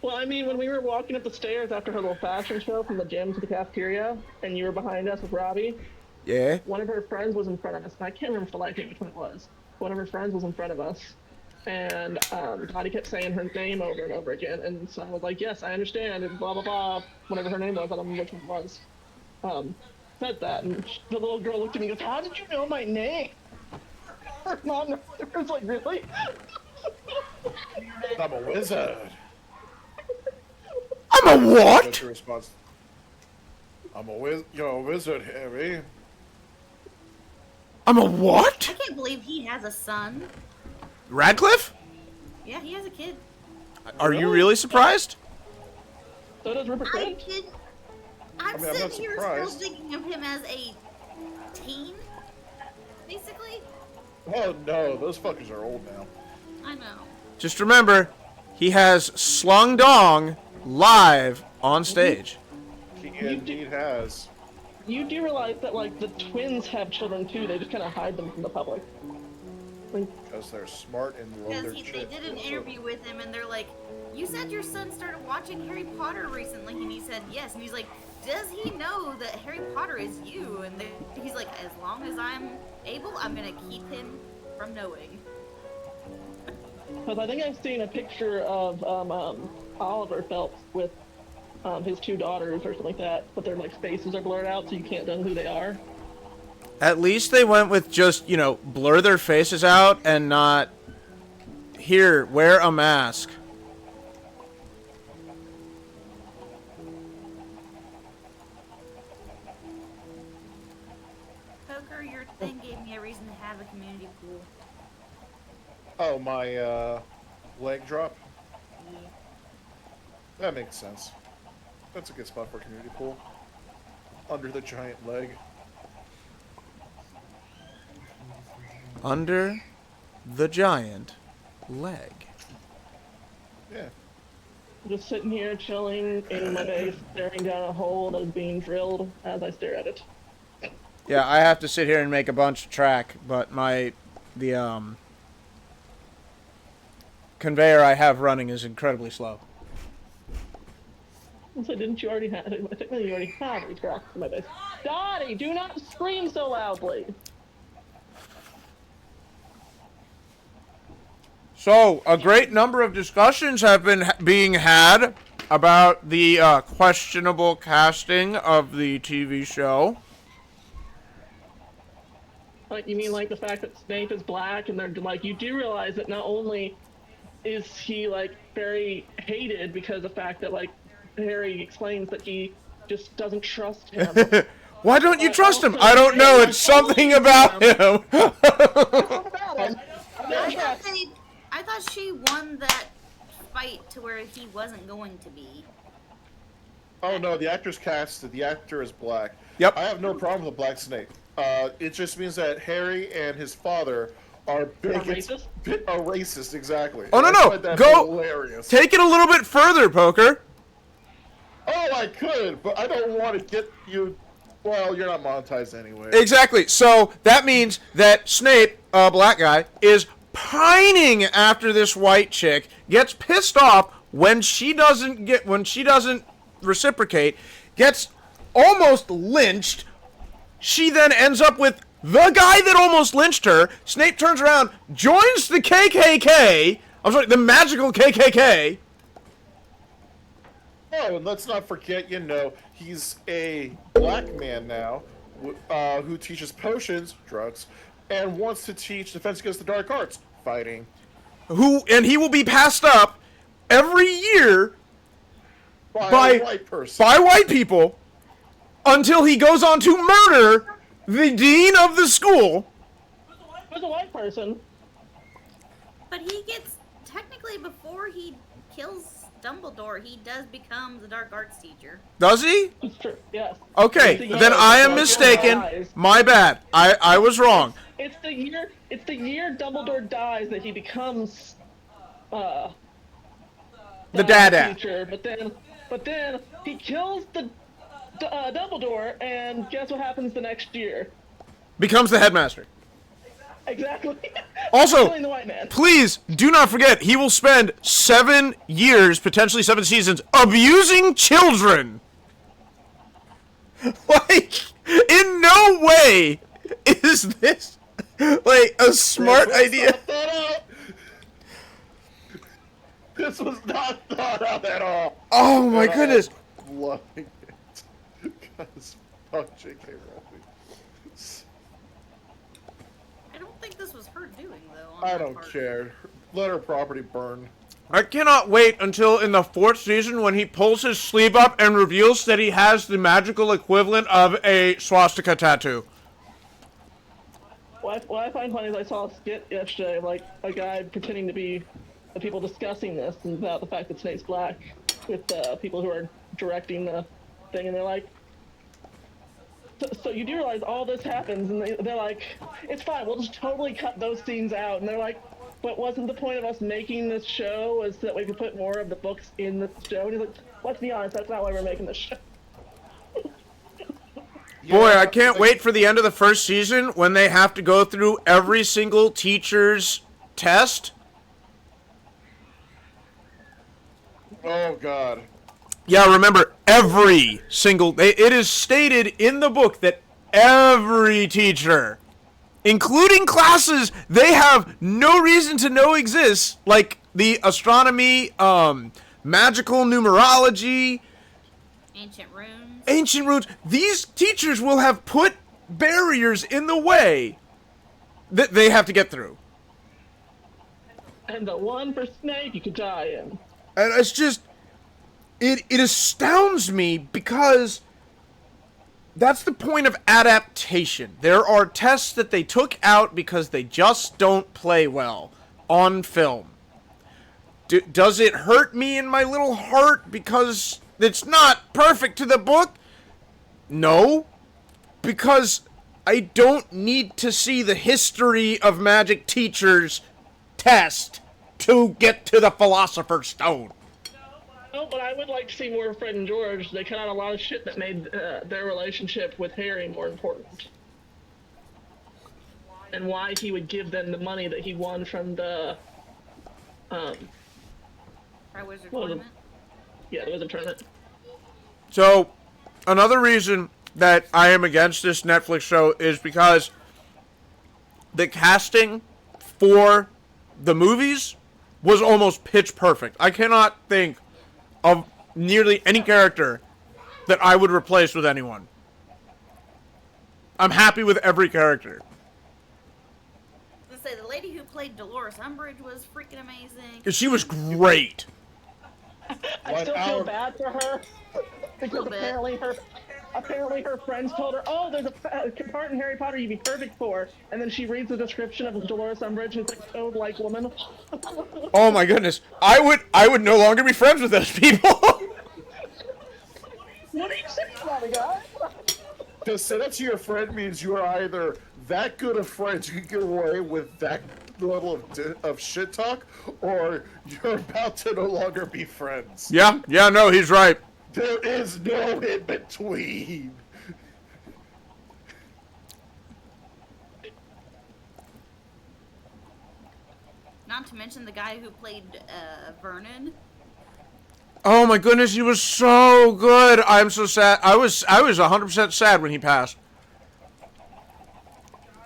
Well, I mean, when we were walking up the stairs after her little fashion show from the gym to the cafeteria, and you were behind us with Robbie, Yeah. one of her friends was in front of us, and I can't remember for the life of me which one it was. One of her friends was in front of us, and Dottie kept saying her name over and over again, and so I was like, yes, I understand, and blah, blah, blah, whatever her name was, I don't remember which one it was. Said that, and the little girl looked at me and goes, how did you know my name? Her mom was like, really? I'm a wizard. I'm a What's what? your response? You're a wizard, Harry. I'm a what? I can't believe he has a son. Radcliffe? Yeah, he has a kid. Are you really surprised? So does Rupert I Grint. did. I I'm mean, I'm not sitting here still surprised. thinking of him as a teen, basically. Oh no, those fuckers are old now. I know. Just remember, he has Slung Dong live on stage. He indeed has. You do realize that, like, the twins have children too, they just kind of hide them from the public. Like, Because they're smart and love their Because they children. did an interview with him, and they're like, "You said your son started watching Harry Potter recently," and he said yes. And he's like, "Does he know that Harry Potter is you?" And he's like, "As long as I'm able, I'm gonna keep him from knowing." because I think I've seen a picture of Oliver Phelps with his two daughters or something like that, but their like faces are blurred out, so you can't know who they are. At least they went with just, blur their faces out and not, here, wear a mask. Poker, your thing gave me a reason to have a community pool. Oh, my leg drop? That makes sense. That's a good spot for a community pool. Under the giant leg. Under the giant leg. Yeah. Just sitting here chilling in my base, staring down a hole that is being drilled as I stare at it. Yeah, I have to sit here and make a bunch of track, but the conveyor I have running is incredibly slow. So didn't you already have? Technically, you already have these graphics in my base. Dottie, do not scream so loudly. So, a great number of discussions have been being had about the questionable casting of the TV show. Like, you mean like the fact that Snape is black, and they're like, you do realize that not only is he like very hated because of the fact that like Harry explains that he just doesn't trust him. Why don't you trust him? I don't know. It's something about him. I thought she won that fight to where he wasn't going to be. Oh no, the actor's casted. The actor is black. Yep. I have no problem with a black snake. It just means that Harry and his father are bigots. racist? Are racist, exactly. Oh, no, I no. find that Go- hilarious. Take it a little bit further, Poker. Oh, I could, but I don't want to get you. Well, you're not monetized anyway. Exactly. So that means that Snape, a black guy, is pining after this white chick, gets pissed off when she doesn't reciprocate, gets almost lynched. She then ends up with the guy that almost lynched her. Snape turns around, joins the KKK. I'm sorry, the magical KKK. Oh, and let's not forget, he's a black man now who teaches potions, drugs, and wants to teach defense against the dark arts, fighting. And he will be passed up every year By a white person. by white people until he goes on to murder the dean of the school. Who's a white person? But he gets, technically, before he kills Dumbledore, he does become the dark arts teacher. Does he? It's true. Yes. Okay, It's the then year I am Dumbledore mistaken. dies. My bad. I was wrong. It's the year Dumbledore dies that he becomes The dad. teacher. But then he kills the Dumbledore, and guess what happens the next year? Becomes the headmaster. Exactly. Also, Killing the white man. please do not forget, he will spend 7 years, potentially 7 seasons, abusing children. Like, in no way is this like a smart idea. This was not thought out at all. Oh my goodness. Loving it. Because fuck J.K. Rowling. I don't think this was her doing though. On I that don't part. care. Let her property burn. I cannot wait until in the 4th season when he pulls his sleeve up and reveals that he has the equivalent of a swastika tattoo. What I find funny is I saw a skit yesterday of like a guy pretending to be the people discussing this and about the fact that Snape's black with the people who are directing the thing, and they're like, so you do realize all this happens, and they're like, it's fine, we'll just totally cut those scenes out, and they're like, but wasn't the point of us making this show was that we could put more of the books in the show? And he's like, let's be honest, that's not why we're making this show. Boy, I can't wait for the end of the 1st season when they have to go through every single teacher's test. Oh god. Yeah, remember, every single... It is stated in the book that every teacher, including classes they have no reason to know exists, like the astronomy, magical numerology, ancient runes, these teachers will have put barriers in the way that they have to get through. And the one for Snape you could die in. And it's just, it astounds me because that's the point of adaptation. There are tests that they took out because they just don't play well on film. Does it hurt me in my little heart because it's not perfect to the book? No, because I don't need to see the history of magic teachers test to get to the Philosopher's Stone. No, but I would like to see more of Fred and George. They cut out a lot of shit that made their relationship with Harry more important. And why he would give them the money that he won from the, Wizard Well, Tournament. yeah, the Wizard Tournament. So, another reason that I am against this Netflix show is because the casting for the movies was almost pitch perfect. I cannot think of nearly any character that I would replace with anyone. I'm happy with every character. Let's say the lady who played Dolores Umbridge was freaking amazing. She was great. I still feel bad for her because Little bit. apparently her friends told her, "Oh, there's a part in Harry Potter you'd be perfect for," and then she reads the description of Dolores Umbridge and it's like toad-like woman. Oh my goodness. I would no longer be friends with those people. What are you saying about it, guy? To say that to your friend means you are either that good of friends you can get away with that level of shit talk, or you're about to no longer be friends. Yeah, no, he's right. There is no in between. Not to mention the guy who played Vernon. Oh my goodness, he was so good. I'm so sad. I was 100% sad when he passed.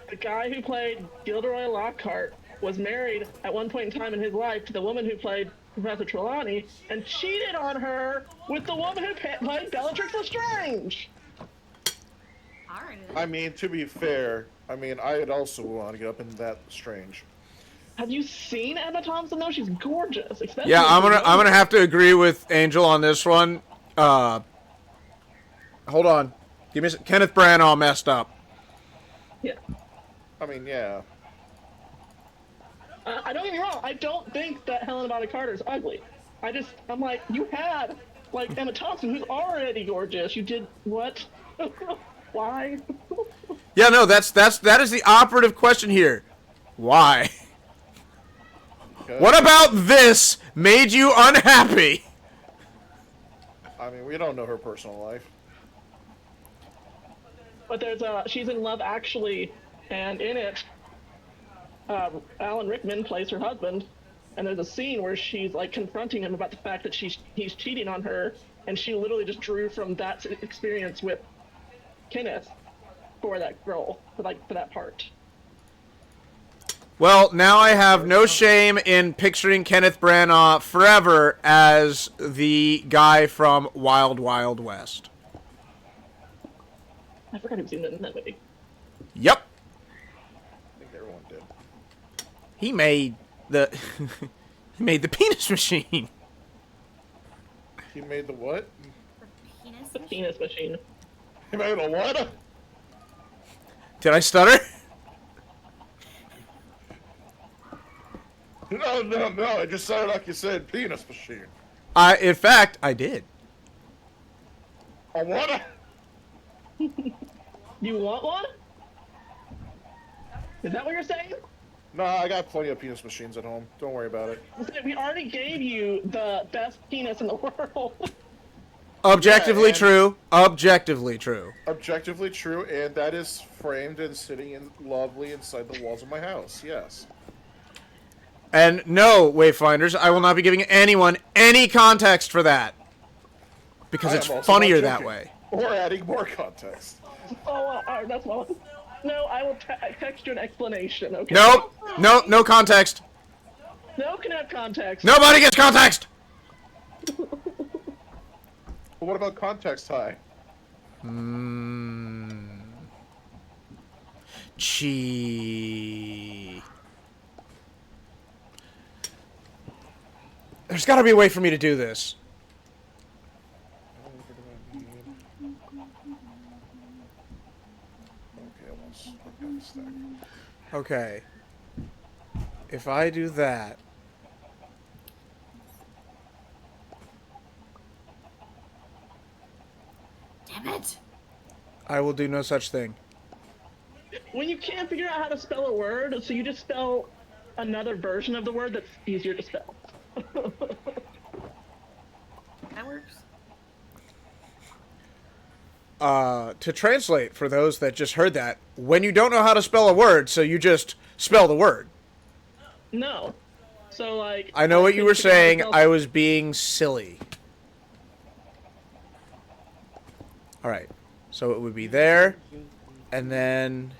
The guy who played Gilderoy Lockhart was married at one point in time in his life to the woman who played Professor Trelawney and cheated on her with the woman who played Bellatrix Lestrange. Alright. I mean, to be fair, I'd also want to get up in that Strange. Have you seen Emma Thompson though? She's gorgeous. Especially Yeah, I'm gonna have to agree with Angel on this one. Hold on, give me Kenneth Branagh all messed up. Yeah. I mean, yeah. I don't get me wrong. I don't think that Helena Bonham Carter is ugly. I'm like, you had like Emma Thompson, who's already gorgeous. You did what? Why? Yeah, no, that is the operative question here. Why? Okay. What about this made you unhappy? I mean, we don't know her personal life. But there's she's in Love Actually, and in it, Alan Rickman plays her husband, and there's a scene where she's like confronting him about the fact that he's cheating on her, and she literally just drew from that experience with Kenneth for that role, for that part. Well, now I have no shame in picturing Kenneth Branagh forever as the guy from Wild Wild West. I forgot he was in that movie. Yep. I think everyone did. He made the he made the penis machine. He made the what? The penis. The penis machine. He made a what? Did I stutter? No. It just sounded like you said penis machine. In fact, I did. A what? You want one? Is that what you're saying? No, I got plenty of penis machines at home. Don't worry about it. We already gave you the best penis in the world. Objectively and- true. Objectively true. Objectively true, and that is framed and sitting in lovely inside the walls of my house. Yes. And no, Wayfinders, I will not be giving anyone any context for that. Because I it's am also funnier not that joking. way. Or adding more context. That's well. No, I will text you an explanation. Okay. Nope. No context. No can have context. Nobody gets context! But what about context high? Chee. There's gotta be a way for me to do this. Okay, almost. Okay, stack. Okay. If I do that... Damn it. I will do no such thing. When you can't figure out how to spell a word, so you just spell another version of the word that's easier to spell. That works. To translate, for those that just heard that, when you don't know how to spell a word, so you just spell the word. No. So, like... I know what you were couldn't figure out how to saying. spell- I was being silly. Alright. So it would be there, and then...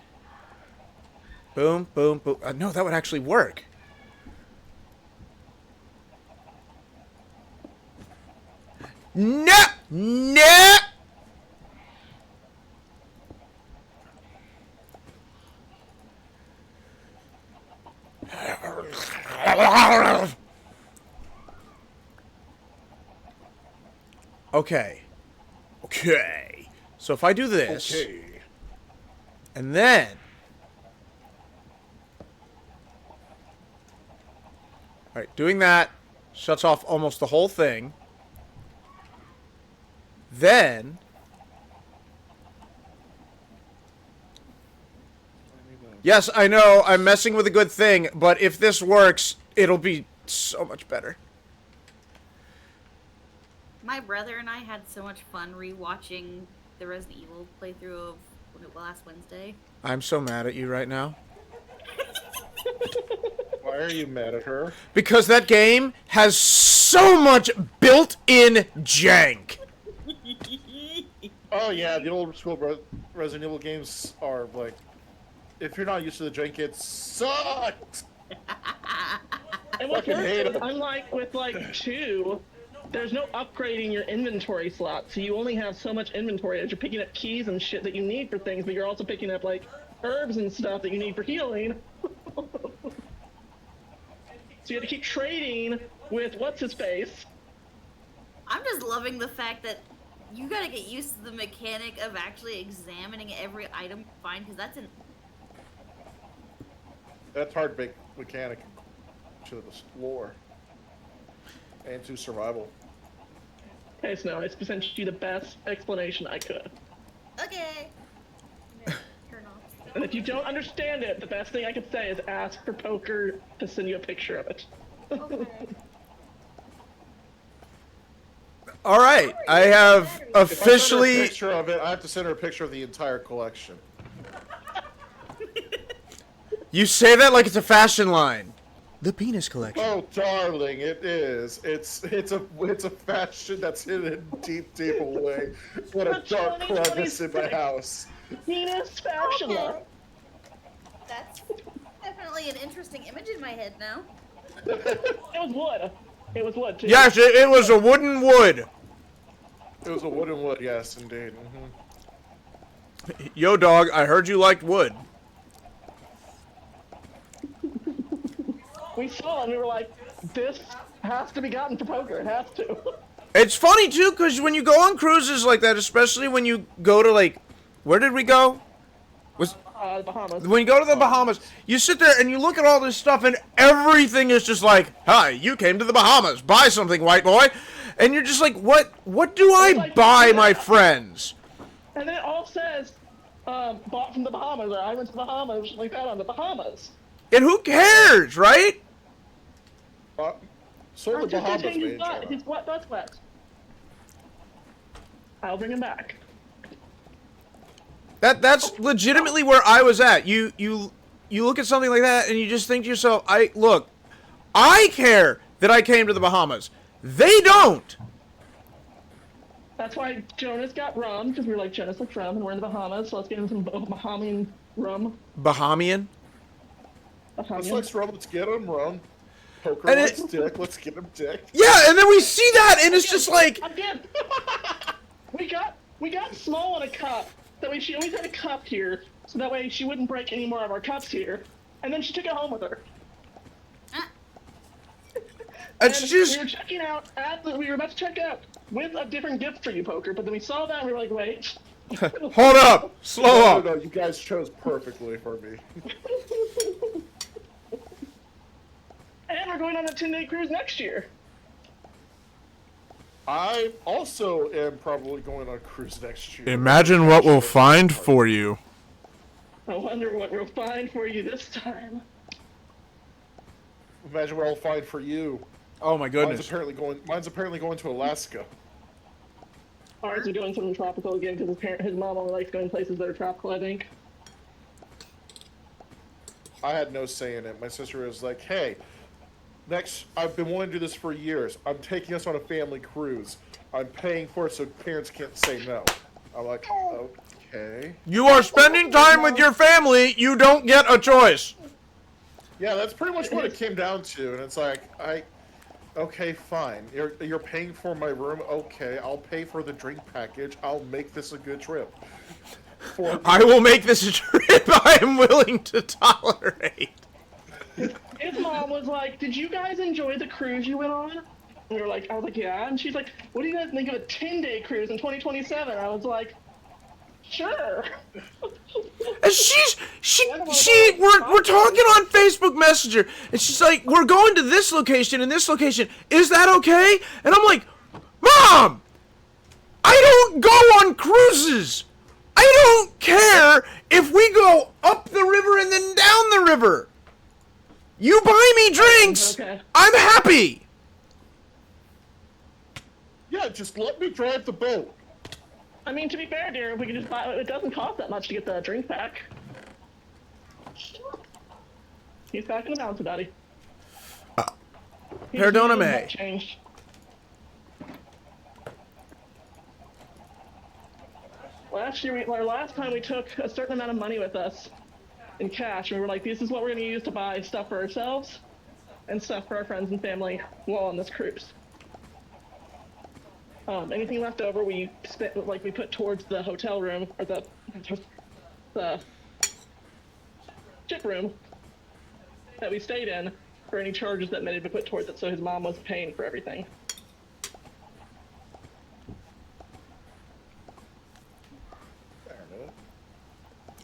Boom, boom, boom. No, that would actually work. No! No! Okay. Okay. So if I do this, Okay. and then... Alright, doing that shuts off almost the whole thing. Then... Yes, I know, I'm messing with a good thing, but if this works, it'll be so much better. My brother and I had so much fun rewatching the Resident Evil playthrough of last Wednesday. I'm so mad at you right now. Why are you mad at her? Because that game has so much built-in jank. Oh yeah, the old school Resident Evil games are like, if you're not used to the jank, it sucks. And what's fucking worse hate is, 'em. unlike with, like, 2, there's no upgrading your inventory slot, so you only have so much inventory as you're picking up keys and shit that you need for things, but you're also picking up, like, herbs and stuff that you need for healing. So you have to keep trading with what's-his-face. I'm just loving the fact that you gotta get used to the mechanic of actually examining every item you find, because that's an... That's hard baked mechanic to the lore and to survival. Okay, Snow, I sent you the best explanation I could. Okay. Turn off. And if you don't understand it, the best thing I could say is ask for Poker to send you a picture of it. Okay. All right, I have If I send her a officially... picture of it, I have to send her a picture of the entire collection. You say that like it's a fashion line. The penis collection. Oh, darling, it is. It's a fashion that's hidden deep away. What a dark crevice in my house. Penis fashion. Okay. That's definitely an interesting image in my head now. It was wood. It was wood too. Yes, it was a wooden wood. It was a wooden wood, yes, indeed. Yo, dog, I heard you liked wood. We saw it and we were like, this has to be gotten for poker. It has to. It's funny, too, because when you go on cruises like that, especially when you go to, like, where did we go? Bahamas. When you go to the Bahamas, you sit there and you look at all this stuff and everything is just like, hi, you came to the Bahamas, buy something, white boy. And you're just like, what do I like, buy yeah. my friends? And then it all says, bought from the Bahamas, or I went to the Bahamas, like that on the Bahamas. And who cares, right? So the Just Bahamas, his man. butt. His butt's wet. I'll bring him back. That's legitimately where I was at. You look at something like that and you just think to yourself, I care that I came to the Bahamas. They don't. That's why Jonas got rum, because we were like, Jonas likes rum, and we're in the Bahamas, so let's get him some Bahamian rum. Bahamian? Let's run, let's get him, run. Poker, And let's dick, let's get him dick. Yeah, and then we see that and it's just like, Again, we got small in a cup. That way she always had a cup here, so that way she wouldn't break any more of our cups here. And then she took it home with her. it's And just, we were checking out we were about to check out with a different gift for you, Poker, but then we saw that and we were like, wait. hold up, slow up. No, you guys chose perfectly for me. And we're going on a 10-day cruise next year. I also am probably going on a cruise next year. Imagine what we'll find for you. I wonder what we'll find for you this time. Imagine what I'll find for you. Oh my Mine's goodness. apparently going to Alaska. Ours are doing something tropical again because his mom only likes going places that are tropical, I think. I had no say in it. My sister was like, hey, I've been wanting to do this for years. I'm taking us on a family cruise. I'm paying for it so parents can't say no. I'm like, okay. You are spending time with your family, you don't get a choice. Yeah, that's pretty much what it came down to. And it's like, okay, fine. You're paying for my room. Okay, I'll pay for the drink package. I'll make this a good trip. I will make this a trip I am willing to tolerate. His mom was like, did you guys enjoy the cruise you went on? And we were like, I was like, yeah. And she's like, what do you guys think of a 10-day cruise in 2027? I was like, sure. And we're talking on Facebook Messenger, and she's like, we're going to this location and this location. Is that okay? And I'm like, Mom, I don't go on cruises. I don't care if we go up the river and then down the river. You buy me drinks, Okay. I'm happy. Yeah, just let me drive the boat. I mean, to be fair, dear, if we could just buy it, doesn't cost that much to get the drink pack. He's back in the mountain, Daddy. Perdona me. Changed. Last time we took a certain amount of money with us in cash, and we were like, this is what we're going to use to buy stuff for ourselves and stuff for our friends and family while on this cruise. Anything left over, we put towards the hotel room or the ship room that we stayed in for any charges that may be put towards it. So his mom was paying for everything.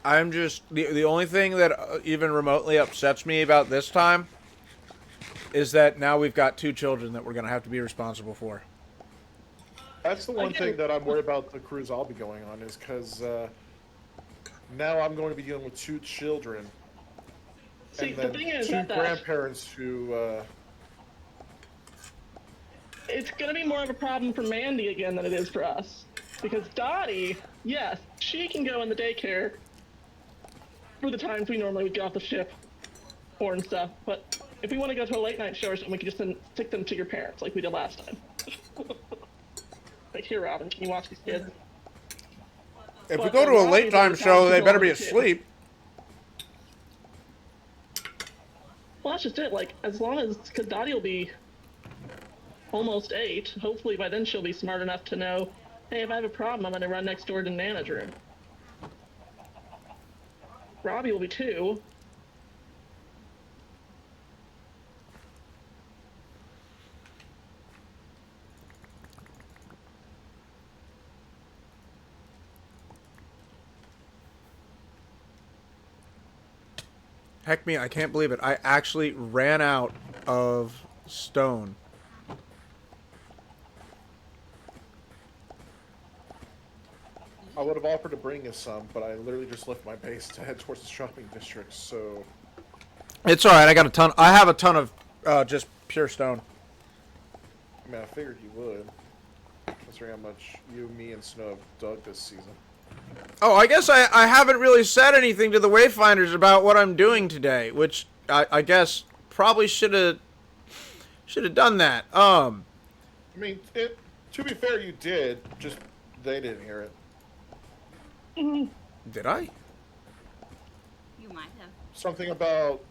I'm just the only thing that even remotely upsets me about this time is that now we've got 2 children that we're gonna have to be responsible for. That's the one thing that I'm worried about the cruise I'll be going on is because now I'm going to be dealing with 2 children. See, and the then thing is 2 that grandparents who, it's gonna be more of a problem for Mandy again than it is for us. Because Dottie, yes, she can go in the daycare for the times we normally would get off the ship or and stuff, but if we want to go to a late night show or something, we can just stick them to your parents like we did last time. Like, here, Robin, can you watch these kids? If we But go to a Robbie's late time on the show, couch they with better all be the kids. asleep. Well, that's just it. Like, as long as, because Dottie will be almost 8. Hopefully by then she'll be smart enough to know, hey, if I have a problem, I'm going to run next door to Nana's room. Robbie will be 2. Heck me, I can't believe it. I actually ran out of stone. I would have offered to bring you some, but I literally just left my base to head towards the shopping district, so... It's alright, I got a ton. I have a ton of just pure stone. I mean, I figured you would. Considering how much you, me, and Snow have dug this season. Oh, I guess I haven't really said anything to the Wayfinders about what I'm doing today, which I guess probably should have done that. I mean, to be fair, you did, just they didn't hear it. Did I? You might have. Something about...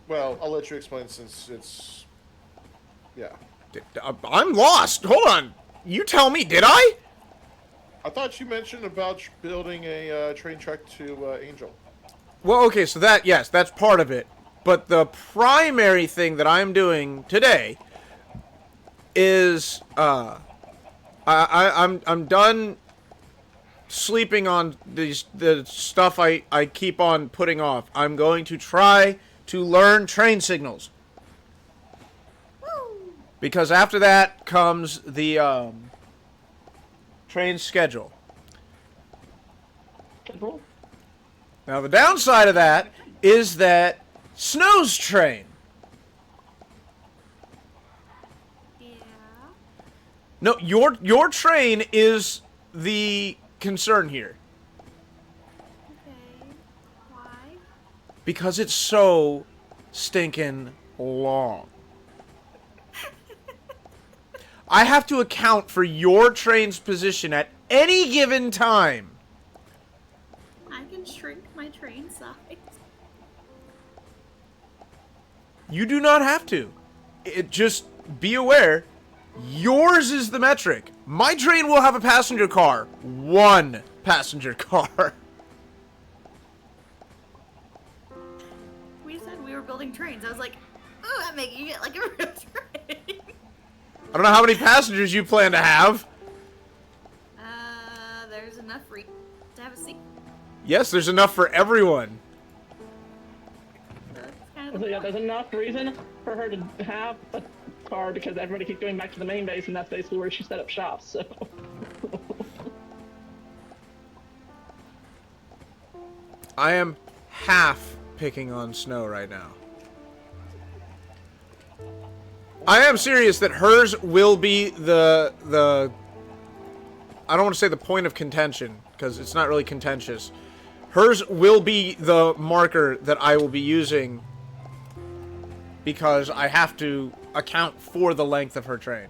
Well, I'll let you explain since it's... Yeah. I'm lost. Hold on. You tell me, did I? I thought you mentioned about building a train track to Angel. Well, okay, so that, yes, that's part of it. But the primary thing that I'm doing today is, I'm done sleeping on the stuff I keep on putting off. I'm going to try to learn train signals. Woo! Because after that comes the, train schedule. Control? Now, the downside of that is that Snow's train. Yeah. No, your train is the concern here. Okay. Why? Because it's so stinking long. I have to account for your train's position at any given time. I can shrink my train size. You do not have to. Just be aware, yours is the metric. My train will have a passenger car. 1 passenger car. We said we were building trains. I was like, oh, I'm making it like a real train. I don't know how many passengers you plan to have. There's enough for you to have a seat. Yes, there's enough for everyone. So that's kind of So the yeah, point. there's enough reason for her to have a car because everybody keeps going back to the main base, and that's basically where she set up shop. So I am half picking on Snow right now. I am serious that hers will be the I don't want to say the point of contention, because it's not really contentious. Hers will be the marker that I will be using because I have to account for the length of her train.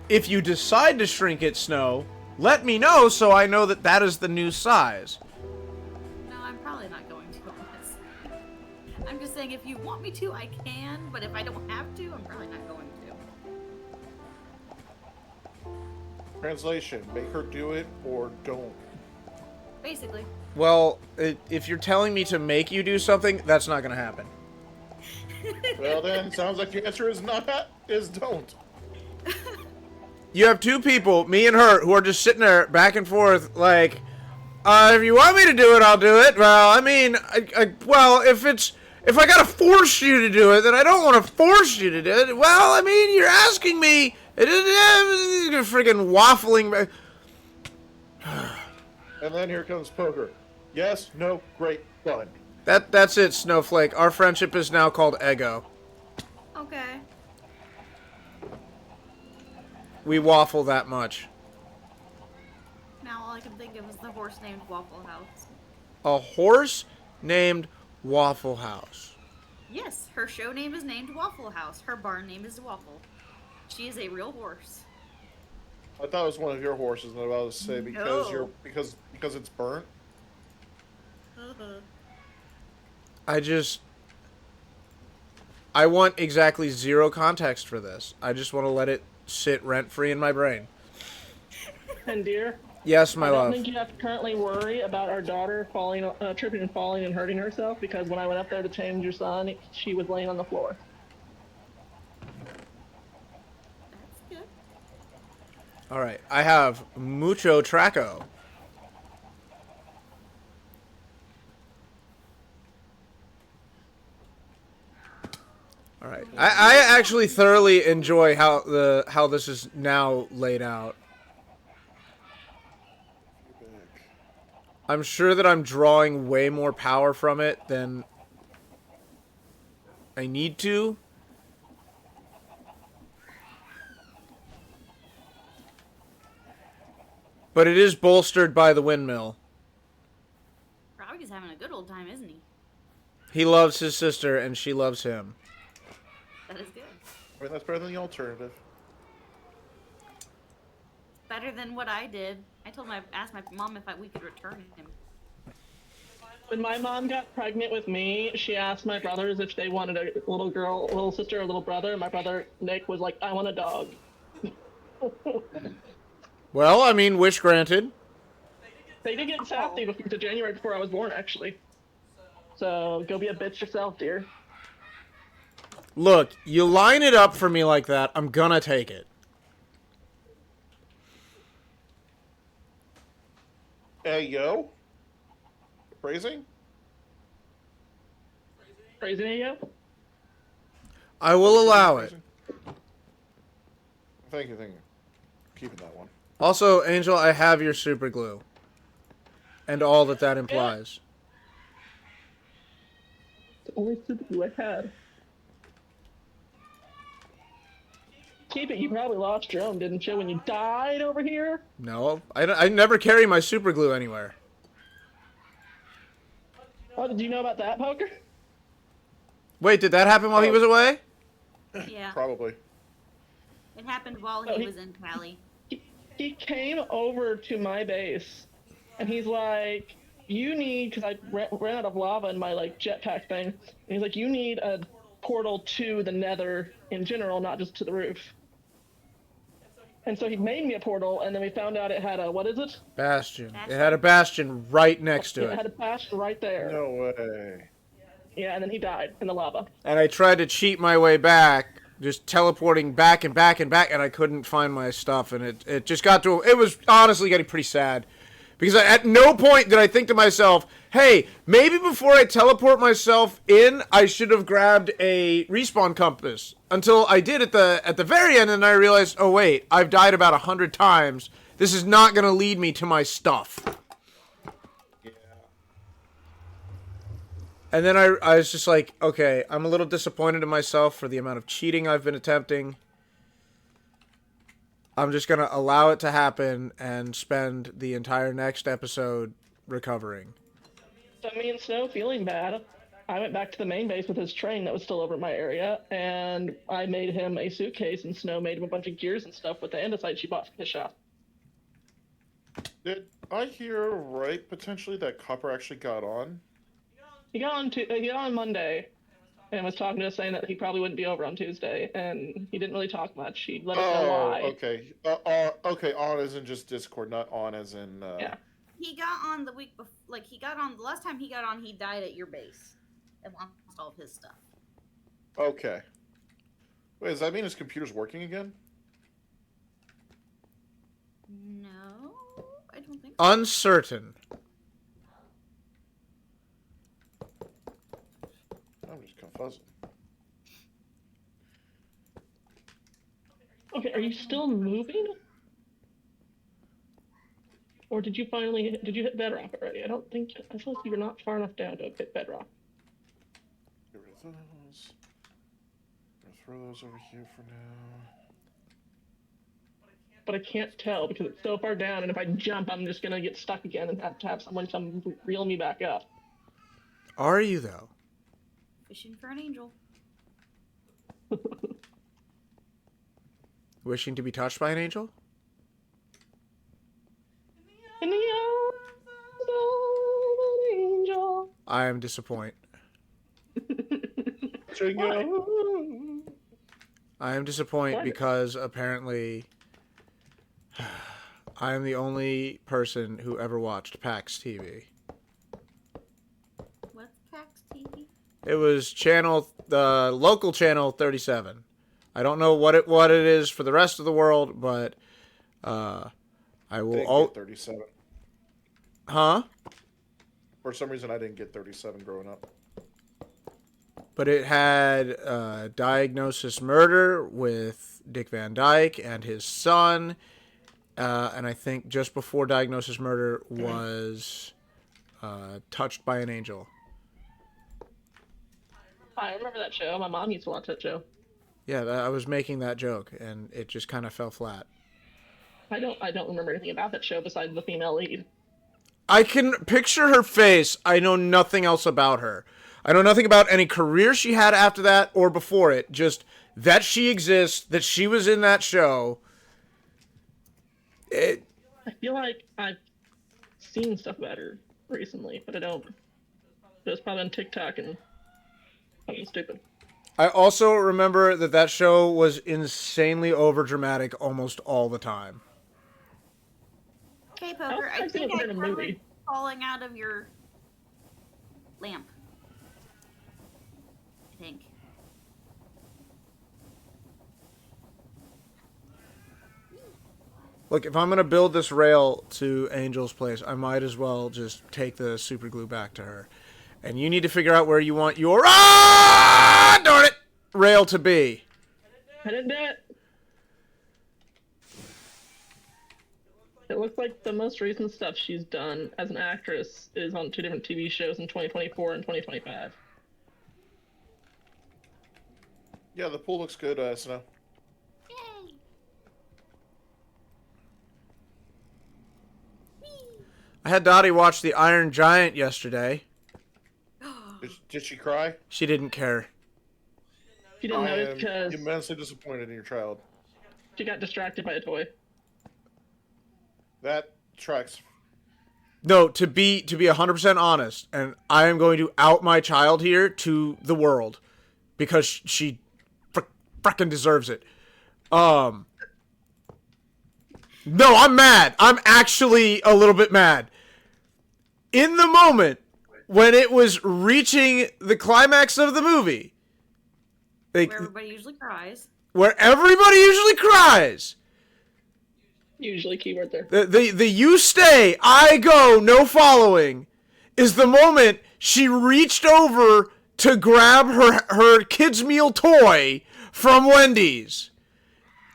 If you decide to shrink it, Snow, let me know so I know that that is the new size. No, I'm probably not going to unless. I'm just saying if you want me to, I can, but if I don't have to, I'm probably not going to. Translation, make her do it or don't. Basically. Well, if you're telling me to make you do something, that's not going to happen. Well then, sounds like the answer is don't. You have 2 people, me and her, who are just sitting there back and forth like, if you want me to do it, I'll do it. Well, I mean, well, if I gotta force you to do it, then I don't want to force you to do it. Well, I mean, you're asking me. You're freaking waffling. And then here comes poker. Yes, no, great, done. That's it, Snowflake. Our friendship is now called Ego. Okay. We waffle that much. Now all I can think of is the horse named Waffle House. A horse named Waffle House. Yes, her show name is named Waffle House. Her barn name is Waffle. She is a real horse. I thought it was one of your horses, and I was about to say because you're No. because it's burnt. I want exactly zero context for this. I just want to let it sit rent-free in my brain. And dear, Yes, my I don't love. think you have to currently worry about our daughter falling, tripping and falling and hurting herself, because when I went up there to change your son, she was laying on the floor. That's good. All right, I have mucho traco. All right, I actually thoroughly enjoy how this is now laid out. I'm sure that I'm drawing way more power from it than I need to. But it is bolstered by the windmill. Probably just having a good old time, isn't he? He loves his sister and she loves him. That is good. I mean, that's better than the alternative. Better than what I did. Asked my mom if we could return him. When my mom got pregnant with me, she asked my brothers if they wanted a little girl, a little sister, or a little brother. And my brother Nick was like, "I want a dog." Well, I mean, wish granted. They did get sassy to January before I was born, actually. So go be a bitch yourself, dear. Look, you line it up for me like that, I'm gonna take it. Hey, yo. Phrasing? Crazy, you? I will allow it. Thank you. Keeping that one. Also, Angel, I have your super glue. And all that implies. The only super glue I had. Keep it, you probably lost your own, didn't you, when you died over here? No, I never carry my super glue anywhere. Oh, did you know about that, Poker? Wait, did that happen while he was away? Yeah. Probably. It happened while Oh, he he- was in Cali. He came over to my base, and he's like, you need, because I ran out of lava in my, like, jetpack thing, and he's like, you need a portal to the nether in general, not just to the roof. And so he made me a portal, and then we found out it had a, what is it? Bastion. It had a bastion right next to It had it. a bastion right there. No way. Yeah, and then he died in the lava. And I tried to cheat my way back, just teleporting back and back and back, and I couldn't find my stuff, and it just got to, it was honestly getting pretty sad. Because at no point did I think to myself, hey, maybe before I teleport myself in, I should have grabbed a respawn compass. Until I did at the very end, and I realized, oh wait, I've died about 100 times. This is not going to lead me to my stuff. Yeah. And then I was just like, okay, I'm a little disappointed in myself for the amount of cheating I've been attempting. I'm just going to allow it to happen and spend the entire next episode recovering. So me and Snow feeling bad, I went back to the main base with his train that was still over in my area, and I made him a suitcase, and Snow made him a bunch of gears and stuff with the andesite she bought from his shop. Did I hear right, potentially, that Copper actually got on? He got on Monday, and was talking to us saying that he probably wouldn't be over on Tuesday, and he didn't really talk much. He let us know why. Okay. Okay, on as in just Discord, not on as in... Yeah. He got on the week before, like, he got on, the last time he got on, he died at your base. And lost all of his stuff. Okay. Wait, does that mean his computer's working again? No, I don't think so. Uncertain. I'm just confused. Okay, are you still moving? Or did you hit bedrock already? I don't think, I feel like you were not far enough down to hit bedrock. Get rid of those. I'm gonna throw those over here for now. but I can't tell because it's so far down, and if I jump, I'm just gonna get stuck again and have to have someone come reel me back up. Are you, though? Fishing for an angel. Wishing to be touched by an angel? In the arms of an angel. I am disappointed. I am disappointed What? because apparently I am the only person who ever watched PAX TV. What's PAX TV? It was the local channel 37. I don't know what it is for the rest of the world, but I will. Didn't get 37. Huh? For some reason, I didn't get 37 growing up. But it had Diagnosis Murder with Dick Van Dyke and his son. And I think just before Diagnosis Murder was Touched by an Angel. I remember that show. My mom used to watch that show. Yeah, I was making that joke, and it just kind of fell flat. I don't remember anything about that show besides the female lead. I can picture her face. I know nothing else about her. I know nothing about any career she had after that or before it. Just that she exists, that she was in that show. I feel like I've seen stuff about her recently, but I don't. It was probably on TikTok and something stupid. I also remember that show was insanely overdramatic almost all the time. Okay, Poker, I I've seen think it I in a heard movie. falling out of your lamp. I think. Look, if I'm going to build this rail to Angel's place, I might as well just take the super glue back to her. And you need to figure out where you want your darn it, rail to be. I didn't do it. It looks like the most recent stuff she's done as an actress is on 2 different TV shows in 2024 and 2025. Yeah, the pool looks good, Snow. Yay! I had Dottie watch The Iron Giant yesterday. Did she cry? She didn't care. She didn't I notice am because immensely disappointed in your child. she got distracted by a toy. That tracks. No, to be 100% honest, and I am going to out my child here to the world because she frickin' deserves it. No, I'm mad. I'm actually a little bit mad. In the moment when it was reaching the climax of the movie, like, Where everybody usually cries. where everybody usually cries, Usually keyword there. the you stay, I go, no following, is the moment she reached over to grab her kid's meal toy from Wendy's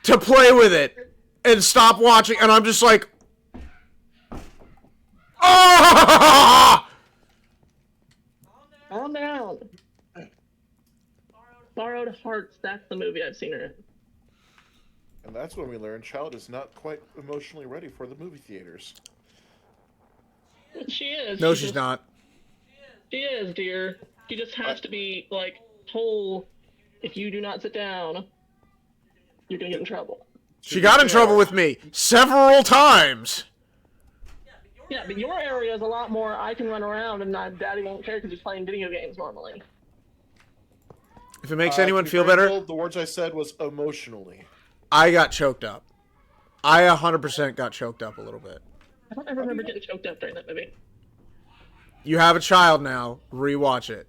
to play with it and stop watching, and I'm just like, oh! Calm down. Borrowed Hearts, that's the movie I've seen her in. And that's when we learn child is not quite emotionally ready for the movie theaters. She is. No, She she's just- not. She is, dear. She just has to be, like, told, if you do not sit down, you're gonna get in trouble. She got in trouble with me several times. Yeah, but your area is a lot more, I can run around and Daddy won't care because he's playing video games normally. If it makes To anyone be feel very better, bold, the words I said was emotionally. I got choked up. I 100% got choked up a little bit. I don't ever remember getting choked up during that movie. You have a child now. Rewatch it.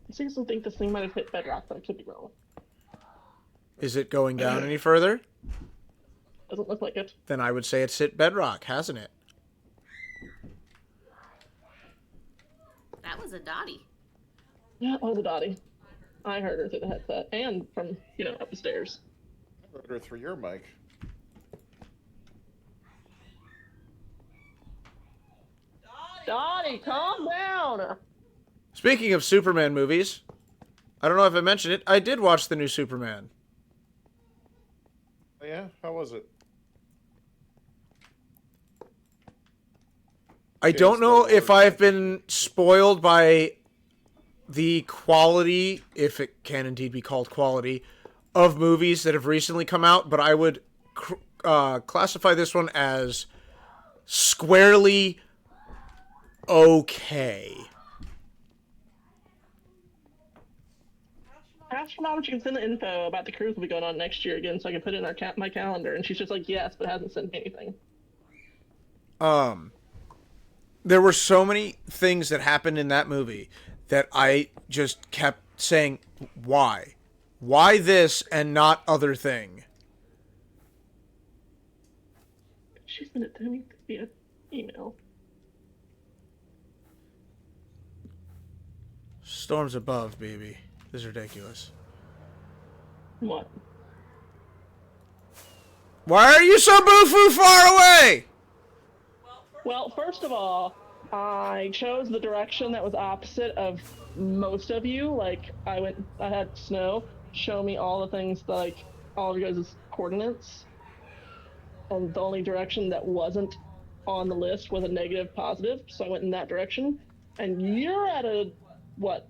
I seriously think this thing might have hit bedrock, but I could be wrong. Is it going down any further? Doesn't look like it. Then I would say it's hit bedrock, hasn't it? That was a Dottie. Yeah, oh, the Dottie. I heard her through the headset and from, up the stairs. I heard her through your mic. Dottie, calm down! Speaking of Superman movies, I don't know if I mentioned it, I did watch the new Superman. How was it? I don't know if I've been spoiled by the quality, if it can indeed be called quality, of movies that have recently come out, but I would classify this one as squarely okay. Ask Mom if she can send the info about the cruise we'll be going on next year again, so I can put it in my calendar. And she's just like, yes, but hasn't sent me anything. There were so many things that happened in that movie that I just kept saying, why? Why this and not other thing? She sent it to me via email. Storms above, baby. This is ridiculous. What? Why are you so boo-foo far away? Well, first of all, I chose the direction that was opposite of most of you. Like, I had Snow show me all the things, like, all of you guys' coordinates. And the only direction that wasn't on the list was a negative positive, so I went in that direction. And you're at a, what,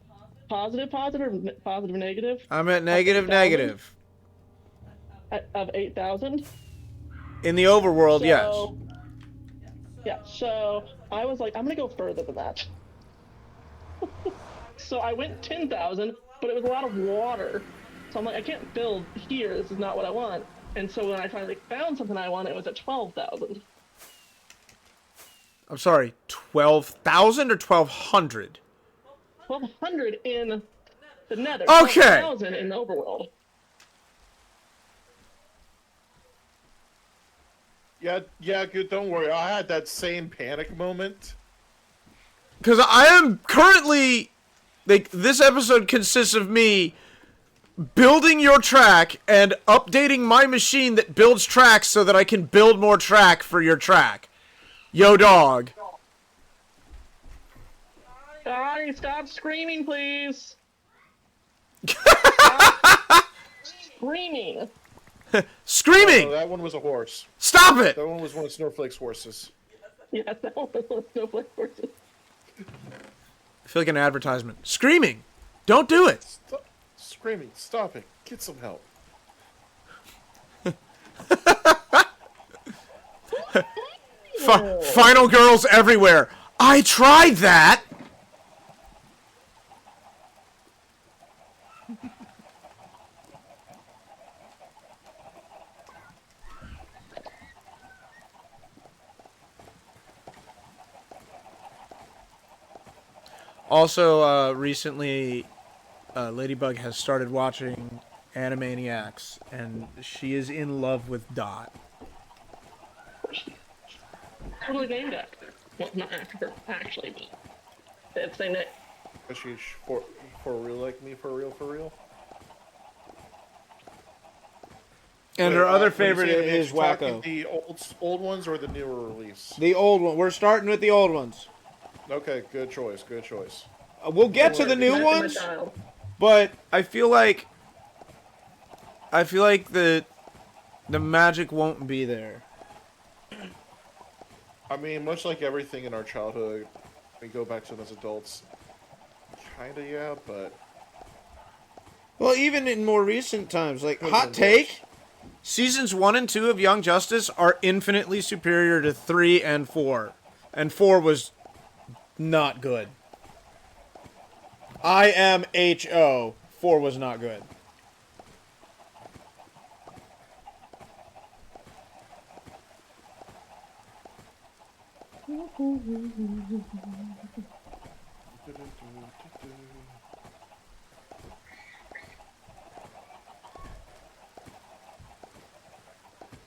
positive negative? I'm at negative 8,000? negative. Of 8,000? In the overworld, yes. Yeah, so I was like, I'm gonna go further than that. So I went 10,000, but it was a lot of water. So I'm like, I can't build here, this is not what I want. And so when I finally found something I wanted, it was at 12,000. I'm sorry, 12,000 or 1,200? 1,200 in the Nether. Okay. 12,000 in the overworld. Yeah, good. Don't worry. I had that same panic moment. Because I am currently, like, this episode consists of me building your track and updating my machine that builds tracks so that I can build more track for your track. Yo, dog. Sorry, stop screaming, please. Stop screaming. Screaming! No, that one was a horse. Stop it! That one was one of Snowflake's horses. Yes, that one was Snowflake horses. I feel like an advertisement. Screaming! Don't do it! Stop screaming. Stop it. Get some help. Final girls everywhere. I tried that! Also, recently, Ladybug has started watching Animaniacs, and she is in love with Dot. Totally named after. Well, not after her, actually, but they have the same name. Is she for real like me? For real? And Wait, her other when you favorite say is talking Wacko. The old ones or the newer release? The old one. We're starting with the old ones. Okay, good choice. Good choice. We'll get to the new That's my ones, child. but I feel like the magic won't be there. I mean, much like everything in our childhood, we go back to them as adults. Kinda, yeah, but Well, even in more recent times, like Could've hot been take, seasons 1 and 2 of Young Justice are infinitely superior to 3 and 4, and 4 was not good. IMHO, 4 was not good.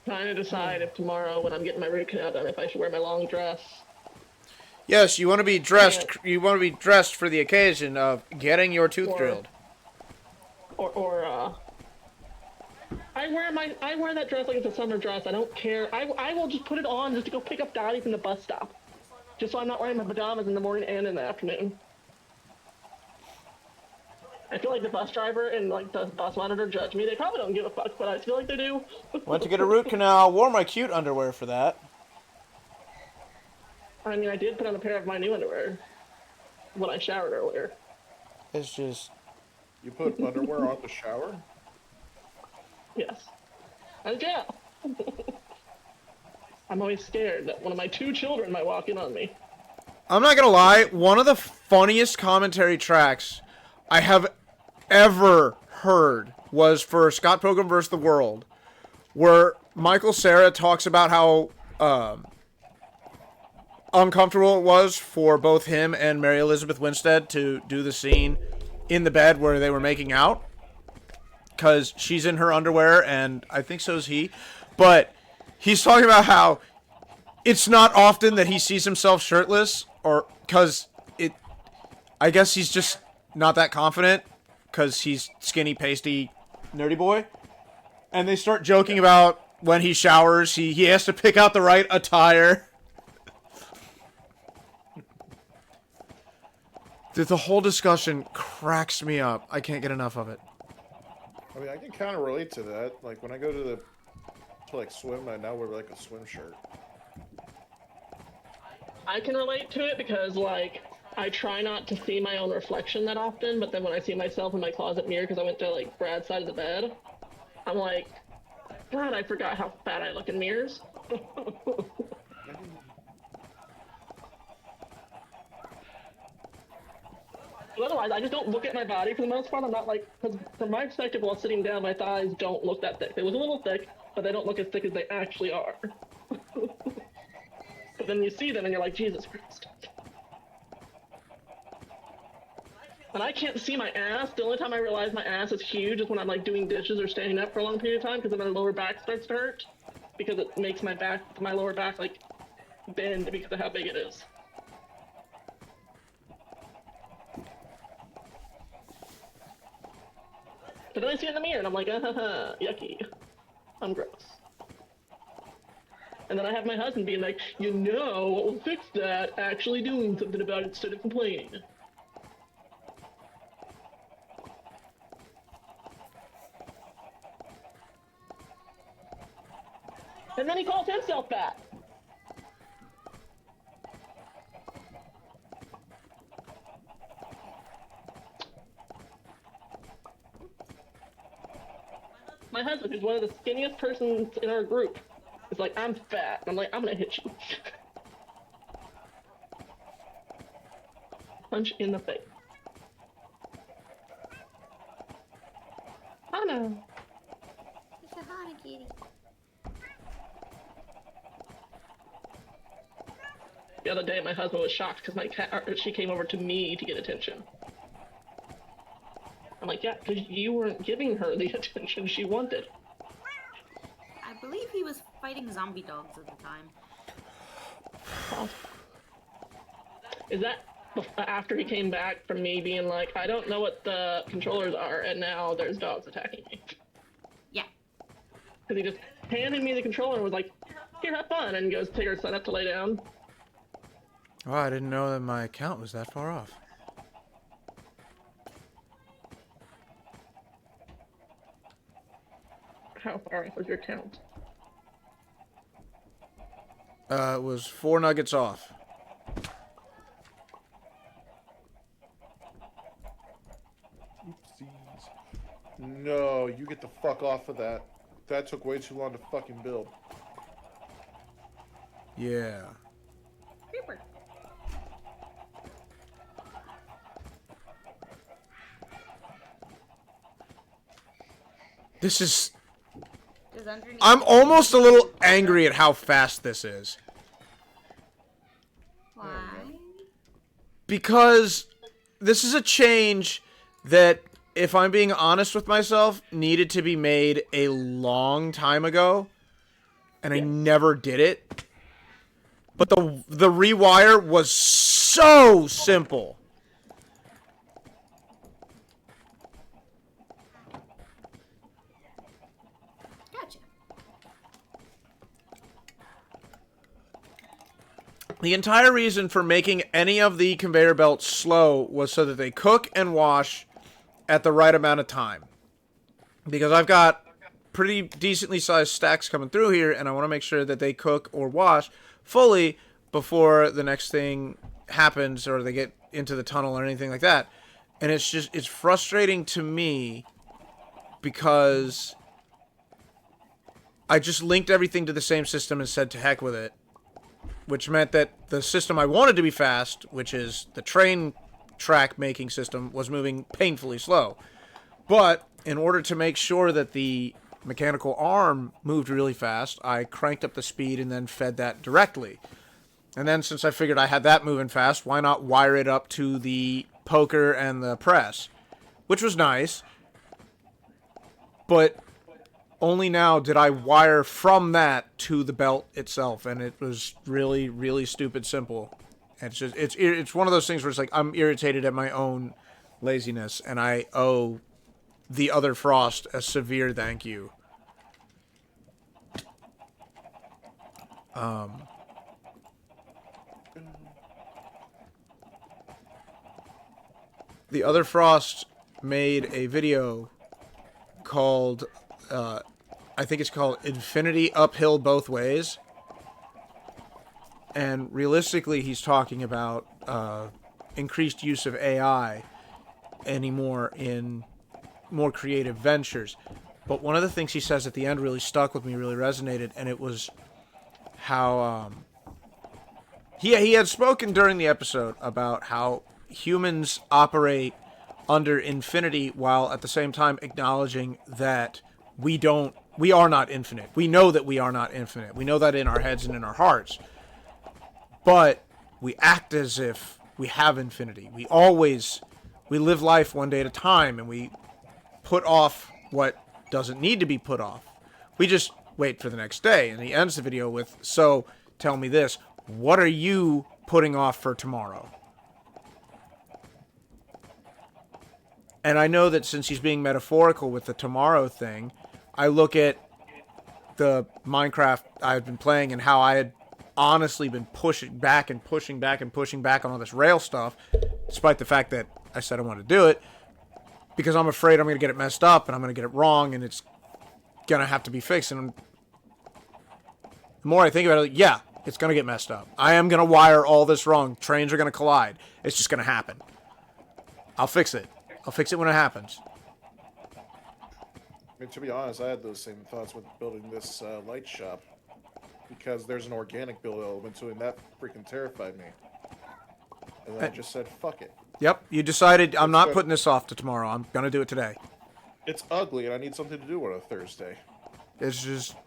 Trying to decide if tomorrow, when I'm getting my root canal done, if I should wear my long dress. Yes, you want to be dressed. You want to be dressed for the occasion of getting your tooth Or- drilled. I wear that dress like it's a summer dress. I don't care. I will just put it on just to go pick up Dottie from the bus stop. Just so I'm not wearing my pajamas in the morning and in the afternoon. I feel like the bus driver and like the bus monitor judge me. They probably don't give a fuck, but I feel like they do. Went to get a root canal. Wore my cute underwear for that. I mean, I did put on a pair of my new underwear when I showered earlier. It's just... You put underwear on the shower? Yes. And yeah. I'm always scared that one of my 2 children might walk in on me. I'm not gonna lie, one of the funniest commentary tracks I have ever heard was for Scott Pilgrim vs. the World, where Michael Cera talks about how uncomfortable it was for both him and Mary Elizabeth Winstead to do the scene in the bed where they were making out, because she's in her underwear, and I think so is he, but he's talking about how it's not often that he sees himself shirtless, or because I guess he's just not that confident, because he's skinny, pasty, nerdy boy. And they start joking about when he showers, he has to pick out the right attire. The whole discussion cracks me up. I can't get enough of it. I mean, I can kind of relate to that. Like, when I go to like, swim, I now wear, like, a swim shirt. I can relate to it because, like, I try not to see my own reflection that often, but then when I see myself in my closet mirror, because I went to, like, Brad's side of the bed, I'm like, God, I forgot how fat I look in mirrors. But otherwise, I just don't look at my body for the most part. I'm not like, because from my perspective, while sitting down, my thighs don't look that thick. They look a little thick, but they don't look as thick as they actually are. But then you see them and you're like, Jesus Christ. And I can't see my ass. The only time I realize my ass is huge is when I'm like doing dishes or standing up for a long period of time, because then my lower back starts to hurt. Because it makes my lower back like bend because of how big it is. But then I see it in the mirror and I'm like, yucky. I'm gross. And then I have my husband being like, you know what will fix that? Actually doing something about it instead of complaining. And then he calls himself fat. My husband, who's one of the skinniest persons in our group, is like, I'm fat. And I'm like, I'm gonna hit you. Punch in the face. Hana. It's a Hana kitty. The other day, my husband was shocked because my cat, she came over to me to get attention. I'm like, yeah, because you weren't giving her the attention she wanted. I believe he was fighting zombie dogs at the time. Is that after he came back from me being like, I don't know what the controllers are, and now there's dogs attacking me? Yeah. Because he just handed me the controller and was like, here, have fun, and goes take her son up to lay down. Oh, I didn't know that my account was that far off. How far off was your count? It was 4 nuggets off. Oopsies. No, you get the fuck off of that. That took way too long to fucking build. Yeah. Creeper. This is... Does underneath I'm almost a little angry at how fast this is. Why? Because this is a change that, if I'm being honest with myself, needed to be made a long time ago. And I never did it. But the rewire was so simple. Gotcha. The entire reason for making any of the conveyor belts slow was so that they cook and wash at the right amount of time. Because I've got pretty decently sized stacks coming through here, and I want to make sure that they cook or wash fully before the next thing happens or they get into the tunnel or anything like that. And it's frustrating to me because I just linked everything to the same system and said to heck with it, which meant that the system I wanted to be fast, which is the train track making system, was moving painfully slow. But in order to make sure that the mechanical arm moved really fast, I cranked up the speed and then fed that directly. And then since I figured I had that moving fast, why not wire it up to the poker and the press? Which was nice. But only now did I wire from that to the belt itself, and it was really, really stupid simple. It's one of those things where it's like I'm irritated at my own laziness, and I owe the other Frost a severe thank you. The other Frost made a video called, I think it's called Infinity Uphill Both Ways. And realistically, he's talking about increased use of AI anymore in more creative ventures. But one of the things he says at the end really stuck with me, really resonated, and it was how he had spoken during the episode about how humans operate under infinity while at the same time acknowledging that we are not infinite. We know that we are not infinite. We know that in our heads and in our hearts. But we act as if we have infinity. We live life one day at a time, and we put off what doesn't need to be put off. We just wait for the next day. And he ends the video with, so tell me this, what are you putting off for tomorrow? And I know that since he's being metaphorical with the tomorrow thing, I look at the Minecraft I've been playing and how I had honestly been pushing back and pushing back and pushing back on all this rail stuff, despite the fact that I said I wanted to do it, because I'm afraid I'm going to get it messed up and I'm going to get it wrong and it's going to have to be fixed. And the more I think about it, yeah, it's going to get messed up. I am going to wire all this wrong. Trains are going to collide. It's just going to happen. I'll fix it. I'll fix it when it happens. I mean, to be honest, I had those same thoughts with building this light shop. Because there's an organic build element to it, and that freaking terrified me. And then I just said, fuck it. Yep, you decided I'm not putting this off to tomorrow. I'm going to do it today. It's ugly, and I need something to do on a Thursday. It's just...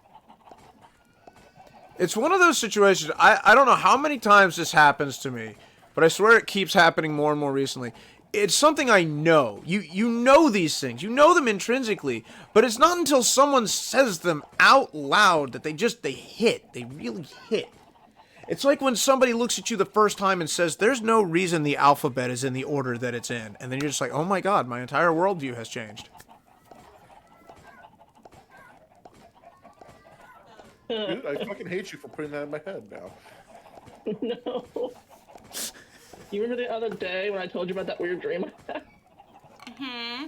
It's one of those situations, I don't know how many times this happens to me, but I swear it keeps happening more and more recently. It's something I know. You know these things. You know them intrinsically. But it's not until someone says them out loud that they hit. They really hit. It's like when somebody looks at you the first time and says, there's no reason the alphabet is in the order that it's in. And then you're just like, oh my god, my entire worldview has changed. Dude, I fucking hate you for putting that in my head now. No. You remember the other day when I told you about that weird dream I had? Mm-hmm.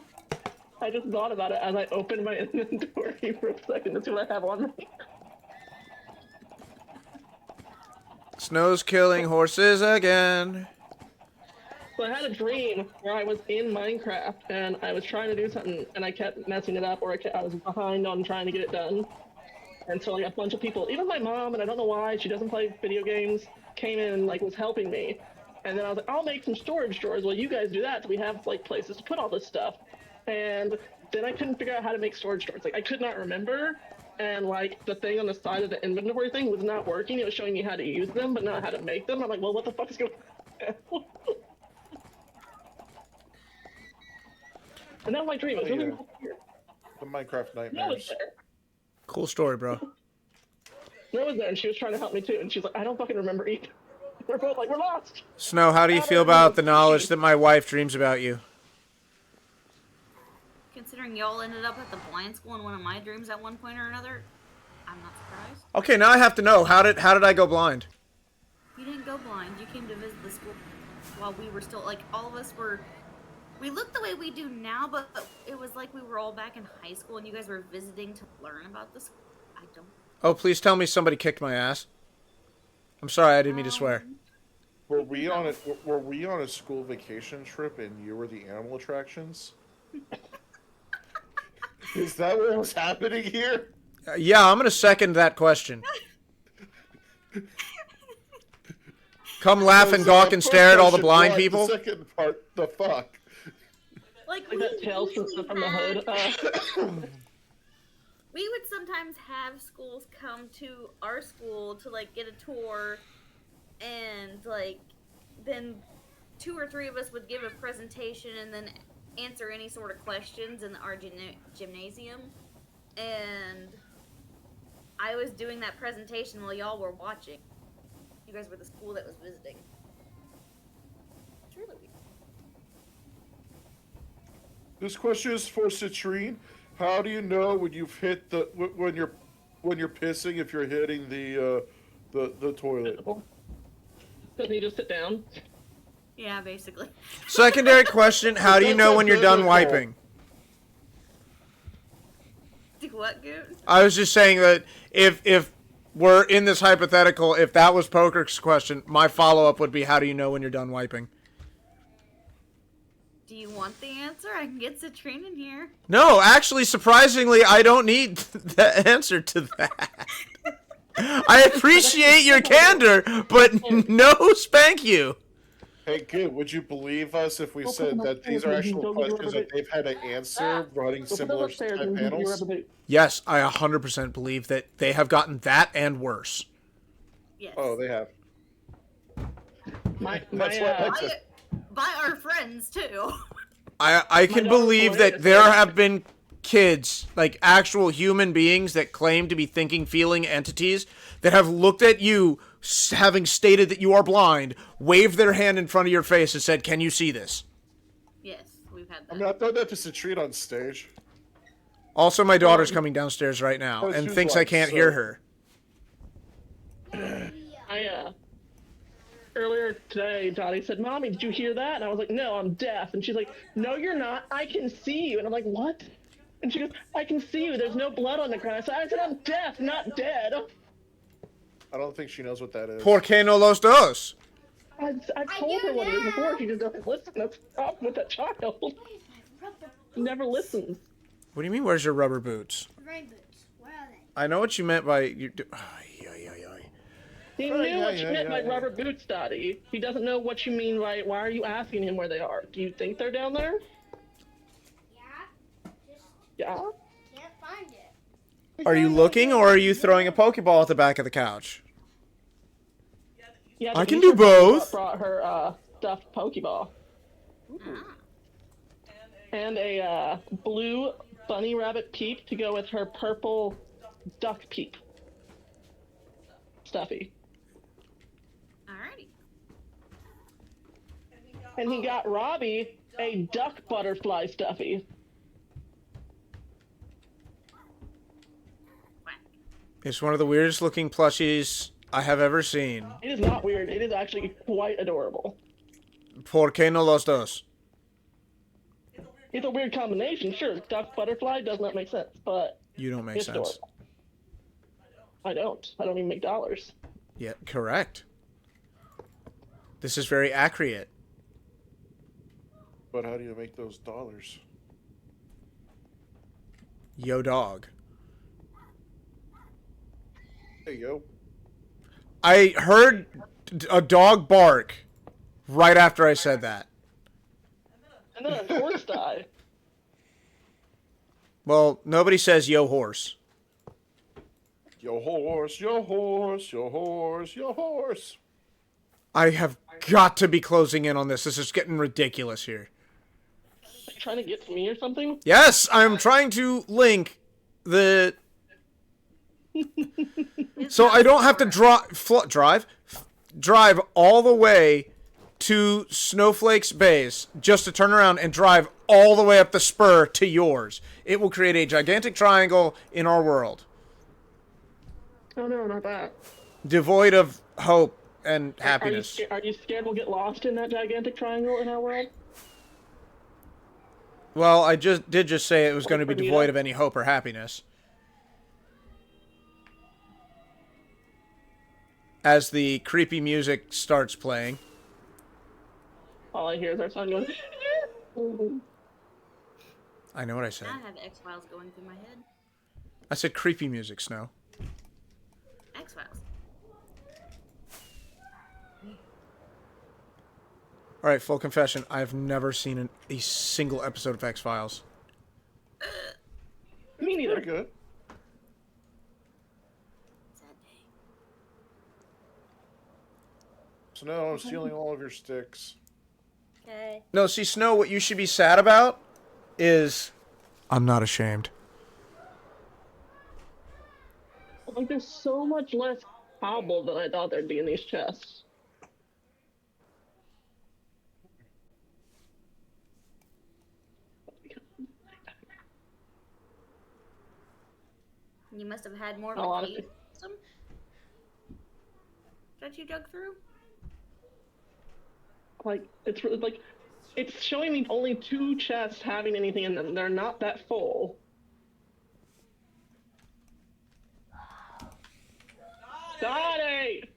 I just thought about it as I opened my inventory for a second to see what I have on me. Snow's killing horses again. So I had a dream where I was in Minecraft and I was trying to do something and I kept messing it up, or I was behind on trying to get it done. And so like a bunch of people, even my mom, and I don't know why, she doesn't play video games, came in and like was helping me. And then I was like, I'll make some storage drawers. Well, you guys do that, so we have like places to put all this stuff. And then I couldn't figure out how to make storage drawers. Like I could not remember, and like the thing on the side of the inventory thing was not working. It was showing me how to use them, but not how to make them. I'm like, well, what the fuck is going on? And that was my dream. It was really weird. The Minecraft No was nightmares. there. Cool story, bro. No was there, and she was trying to help me too. And she's like, I don't fucking remember either. We're both like, we're lost. Snow, how do you feel about the knowledge that my wife dreams about you? Considering y'all ended up at the blind school in one of my dreams at one point or another, I'm not surprised. Okay, now I have to know, how did I go blind? You didn't go blind. You came to visit the school while we were still, like, all of us were... We look the way we do now, but it was like we were all back in high school and you guys were visiting to learn about this. I don't. Oh, please tell me somebody kicked my ass. I'm sorry, I didn't mean to swear. Were we on a school vacation trip and you were the animal attractions? Is that what was happening here? Yeah, I'm gonna second that question. Come laugh and gawk and stare at all the blind people. The second part, the fuck. Like Like that Tales from the Hood. We would sometimes have schools come to our school to like get a tour, and like then 2 or 3 of us would give a presentation and then answer any sort of questions in our gymnasium. And I was doing that presentation while y'all were watching. You guys were the school that was visiting. It's really weird. This question is for Citrine. How do you know when you've hit the when you're pissing if you're hitting the toilet? Doesn't he just sit down? Yeah, basically. Secondary question, how do you know when you're done wiping? Do what, Goot? I was just saying that if we're in this hypothetical, if that was Poker's question, my follow-up would be, how do you know when you're done wiping? Do you want the answer? I can get Citrine in here. No, actually, surprisingly, I don't need the answer to that. I appreciate your candor, but no spank you. Hey, good. Would you believe us if we said that these are actual questions that they've had to answer running similar type panels? Yes, I 100% believe that they have gotten that and worse. Yes. Oh, they have. That's what By our friends, too. I can believe that there have been kids, like actual human beings that claim to be thinking, feeling entities that have looked at you, having stated that you are blind, waved their hand in front of your face and said, "Can you see this?" Yes, we've had that. I mean, I thought that to Citrine on stage. Also, my daughter's coming downstairs right now Oh, and she's thinks I like, can't so- hear her. Earlier today, Dottie said, "Mommy, did you hear that?" And I was like, "No, I'm deaf." And she's like, "No, you're not. I can see you." And I'm like, "What?" And she goes, "I can see you. There's no blood on the ground." I said, "I'm deaf, not dead." I don't think she knows what that is. ¿Por qué no los dos? I told her what it is before. She just doesn't listen. That's the problem with that child. He never listens. What do you mean, where's your rubber boots? Rain boots. Where are they? I know what you meant by... You do He Oh, knew yeah, what you yeah, meant by yeah. rubber boots, Dottie. He doesn't know what you mean by, why are you asking him where they are? Do you think they're down there? Yeah. Just Yeah? can't find it. Are you looking, or are you throwing a Pokeball at the back of the couch? Yeah, I but can Lisa do both. Brought her stuffed Pokeball. And a blue bunny rabbit peep to go with her purple duck peep. Stuffy. Alrighty. And he got Robbie a duck butterfly stuffy. Quack. It's one of the weirdest looking plushies I have ever seen. It is not weird. It is actually quite adorable. ¿Por qué no los dos? It's a weird combination, sure. Duck butterfly does not make sense, but You don't make it's sense. adorable. I don't even make dollars. Yeah, correct. This is very accurate. But how do you make those dollars? Yo, dog. There you go. I heard a dog bark right after I said that. And then a horse died. Well, nobody says yo horse. Your horse, your horse, your horse, your horse. I have got to be closing in on this. This is getting ridiculous here. Are you trying to get to me or something? Yes, I'm trying to link the... So I don't have to drive all the way to Snowflake's base just to turn around and drive all the way up the spur to yours. It will create a gigantic triangle in our world, Oh no, not that. devoid of hope and happiness. Are you scared we'll get lost in that gigantic triangle in our world? Well, I did just say it was going to be Bermuda? devoid of any hope or happiness. As the creepy music starts playing. All I hear is our son going. I know what I said. I have X-Files going through my head. I said creepy music, Snow. X-Files. All right, full confession. I've never seen a single episode of X-Files. Me neither. Very good. Sad day. So now I'm stealing all of your sticks. Okay. No, see, Snow, what you should be sad about is... I'm not ashamed. Like, there's so much less cobble than I thought there'd be in these chests. You must have had more of A lot a of cave system that you dug through. Like, it's really, like, it's showing me only 2 chests having anything in them. They're not that full. Dottie!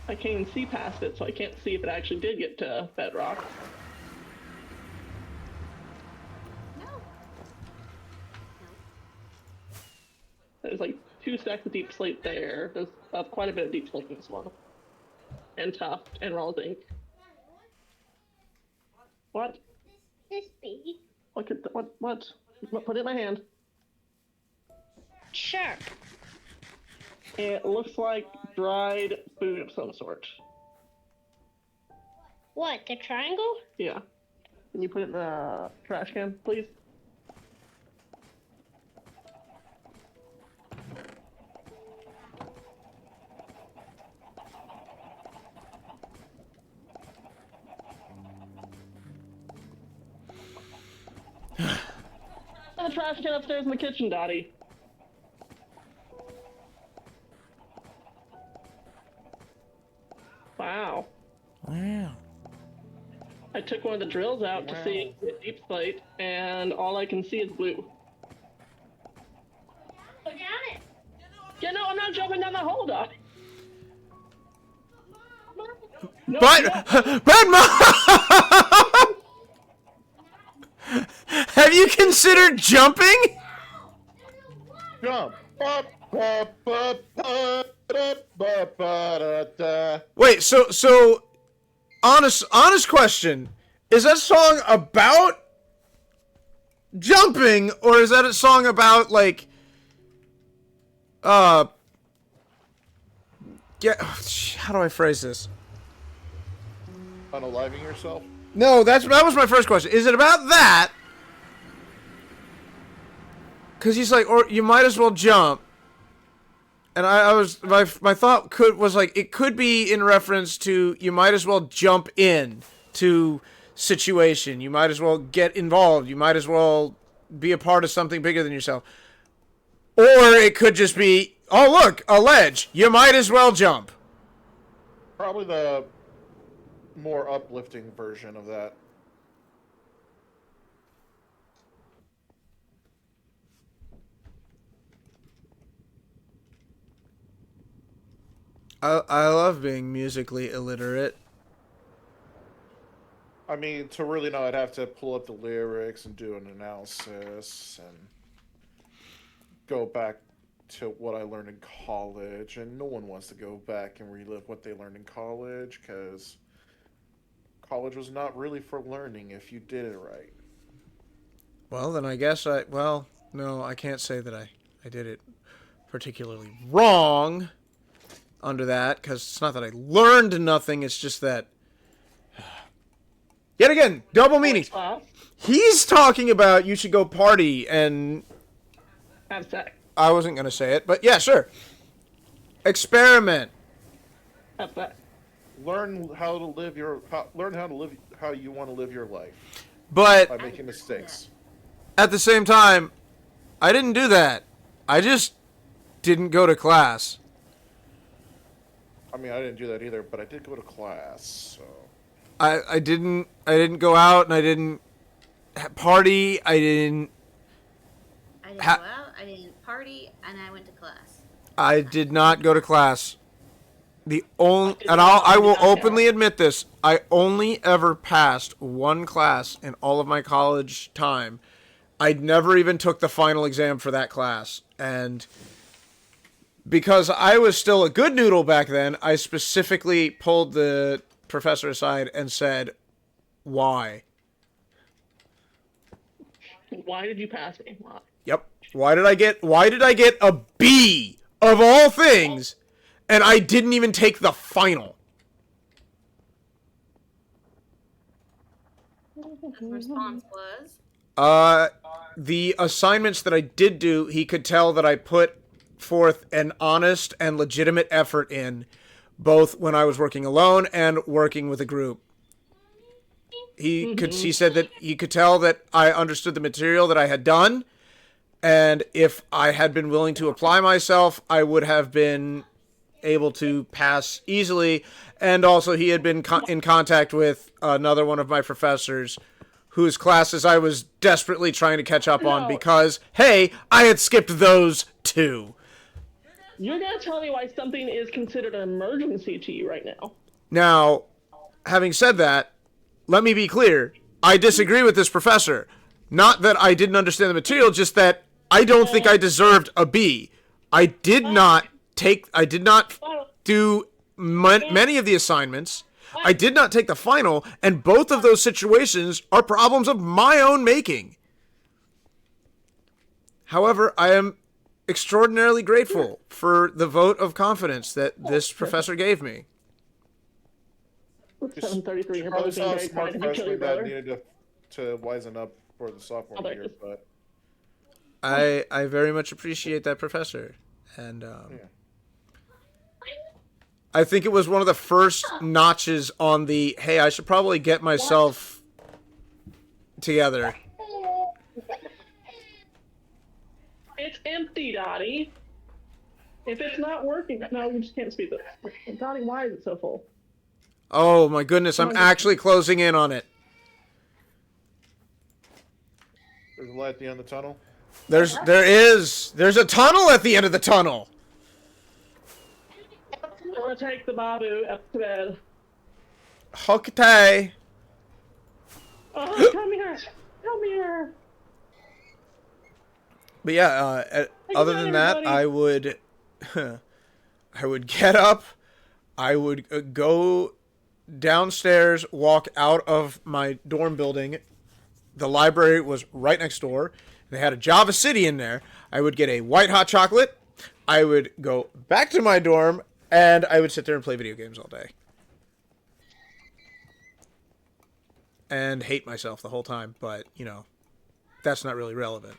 I can't even see past it, so I can't see if it actually did get to bedrock. No. There's like 2 stacks of deep slate there. There's quite a bit of deep slate in this one. And tuft and raw zinc. What? This bee. Look at the, what? Put it in my hand. Sure. It looks like dried food of some sort. What, the triangle? Yeah. Can you put it in the trash can, please? The trash can upstairs in the kitchen, Dottie. Wow. Wow. I took one of the drills out to see the deep slate, and all I can see is blue. Go down it. Yeah, no, I'm not jumping down the hole, Dottie. No, But, no. but Mom, have you considered jumping? Jump. Ba, ba, ba, ba, da, ba, ba, da, da. Wait, so, honest question. Is that song about jumping, or is that a song about, like, how do I phrase this? Unaliving yourself? No, that was my first question. Is it about that? Because he's like, or you might as well jump. And I was, my thought was like, it could be in reference to you might as well jump in to situation. You might as well get involved. You might as well be a part of something bigger than yourself. Or it could just be, oh look, a ledge. You might as well jump. Probably the more uplifting version of that. I love being musically illiterate. I mean, to really know, I'd have to pull up the lyrics and do an analysis and go back to what I learned in college. And no one wants to go back and relive what they learned in college, because college was not really for learning if you did it right. Well, then I guess well, no, I can't say that I did it particularly wrong under that, because it's not that I learned nothing, it's just that... Yet again, double meanings. He's talking about you should go party, and... Have sex. I wasn't going to say it, but yeah, sure. Experiment. Have sex. Learn how to live how you want to live your life But by making mistakes. at the same time, I didn't do that. I just didn't go to class. I mean, I didn't do that either, but I did go to class, so. I didn't go out and I didn't party. I didn't go Ha- out, I didn't party, and I went to class. I did not go to class. The only, did and not- I I did will not go. openly admit this, I only ever passed one class in all of my college time. I never even took the final exam for that class. And because I was still a good noodle back then, I specifically pulled the professor aside and said, why? Why did you pass me? Why? Yep. Why did I get a B of all things, and I didn't even take the final? His response was, The assignments that I did do, he could tell that I put forth an honest and legitimate effort in, both when I was working alone and working with a group. He said that he could tell that I understood the material that I had done, and if I had been willing to apply myself, I would have been able to pass easily. And also, he had been in contact with another one of my professors whose classes I was desperately trying to catch up on No. because, hey, I had skipped those too. You're gonna tell me why something is considered an emergency to you right now? Now, having said that, let me be clear. I disagree with this professor. Not that I didn't understand the material, just that I don't think I deserved a B. I did not do many of the assignments. I did not take the final, and both of those situations are problems of my own making. However, I am extraordinarily grateful for the vote of confidence that this professor gave me. 7:33. Your Probably brother's being saw a very smart kind. Did you kill your freshman that brother? needed to wisen up for the sophomore I'll bet year, you. but I very much appreciate that professor, and I think it was one of the first notches on the, hey, I should probably get myself together. It's empty, Dottie. If it's not working, no, we just can't speak this. Dottie, why is it so full? Oh my goodness, I'm actually closing in on it. there's a light at the end of the tunnel. There's a tunnel at the end of the tunnel. I'm gonna take the Babu up to bed. Okay. Oh, come here! Come here! But yeah, other night, than that, everybody. I would, I would get up, I would go downstairs, walk out of my dorm building. The library was right next door. They had a Java City in there. I would get a white hot chocolate. I would go back to my dorm, and I would sit there and play video games all day. And hate myself the whole time, but, you know, that's not really relevant.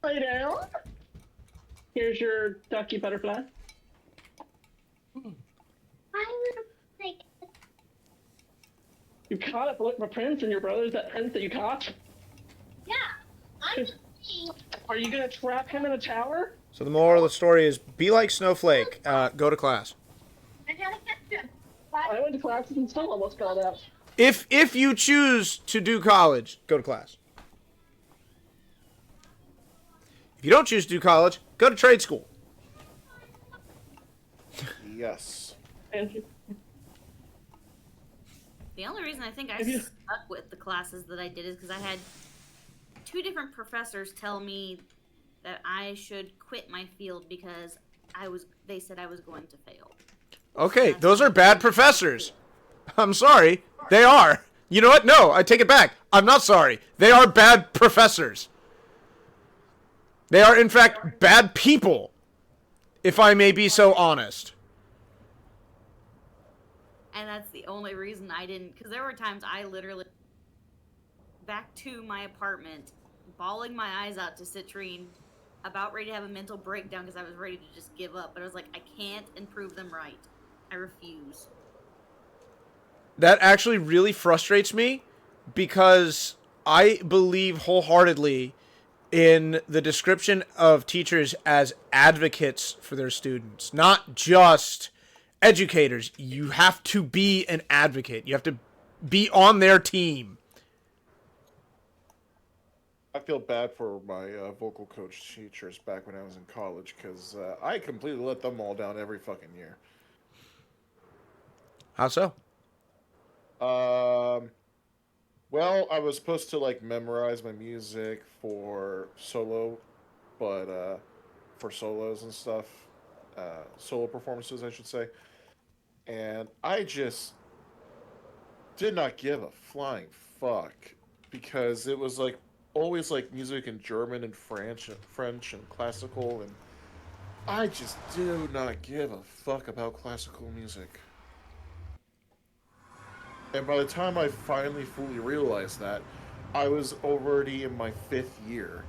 Lay down. Here's your ducky butterfly. I would like. You caught it, look, my prince and your brother's that prince that you caught. Yeah, I'm saying. Are you gonna trap him in a tower? So the moral of the story is, be like Snowflake. Go to class. I gotta catch him. I went to classes and still almost fell out. If you choose to do college, go to class. If you don't choose to do college, go to trade school. Yes. And you- the only reason I think I Have you- stuck with the classes that I did is because I had two different professors tell me that I should quit my field because they said I was going to fail. Okay, those are bad professors. I'm sorry. They are. You know what? No, I take it back. I'm not sorry. They are bad professors. They are, in fact, bad people, if I may be so honest. And that's the only reason I didn't, because there were times I literally back to my apartment, bawling my eyes out to Citrine, about ready to have a mental breakdown because I was ready to just give up. But I was like, I can't improve them right. I refuse. That actually really frustrates me because I believe wholeheartedly in the description of teachers as advocates for their students, not just educators. You have to be an advocate. You have to be on their team. I feel bad for my vocal coach teachers back when I was in college because I completely let them all down every fucking year. How so? Well, I was supposed to like memorize my music for solo, but for solos and stuff, solo performances, I should say. And I just did not give a flying fuck because it was like always like music in German and French and classical, and I just do not give a fuck about classical music. And by the time I finally fully realized that, I was already in my 5th year.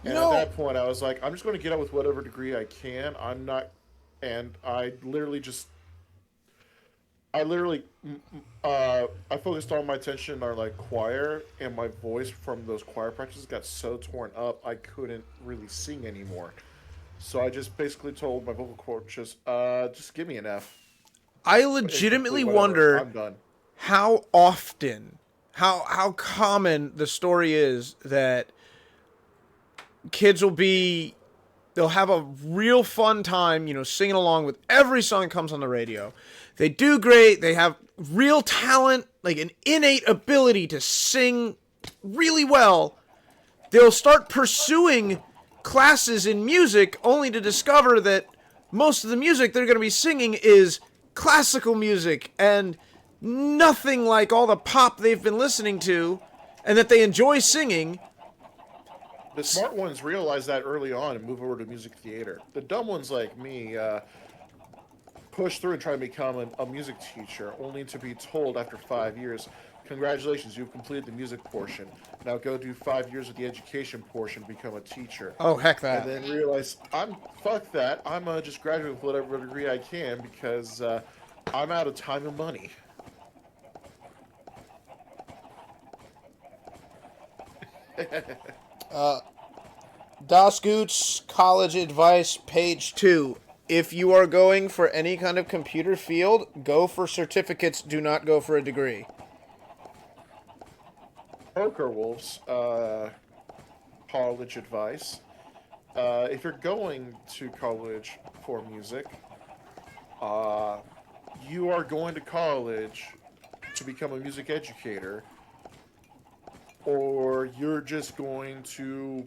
And at that point, I was like, I'm just going to get out with whatever degree I can. I'm not, and I literally, I focused all my attention on like choir, and my voice from those choir practices got so torn up, I couldn't really sing anymore. So I just basically told my vocal coaches, just give me an F. I legitimately Whatever, wonder I'm done. how often, how common the story is that kids they'll have a real fun time, singing along with every song that comes on the radio. They do great. They have real talent, like an innate ability to sing really well. They'll start pursuing classes in music only to discover that most of the music they're going to be singing is classical music and nothing like all the pop they've been listening to and that they enjoy singing. The smart ones realize that early on and move over to music theater. The dumb ones like me push through and try to become a music teacher, only to be told after 5 years, congratulations, you've completed the music portion. Now go do 5 years of the education portion to become a teacher. Oh, heck that. And then realize, fuck that, I'm just graduate with whatever degree I can because I'm out of time and money. Das Goots College Advice, page 2. If you are going for any kind of computer field, go for certificates, do not go for a degree. Poker Wolves, college advice. If you're going to college for music, you are going to college to become a music educator, or you're just going to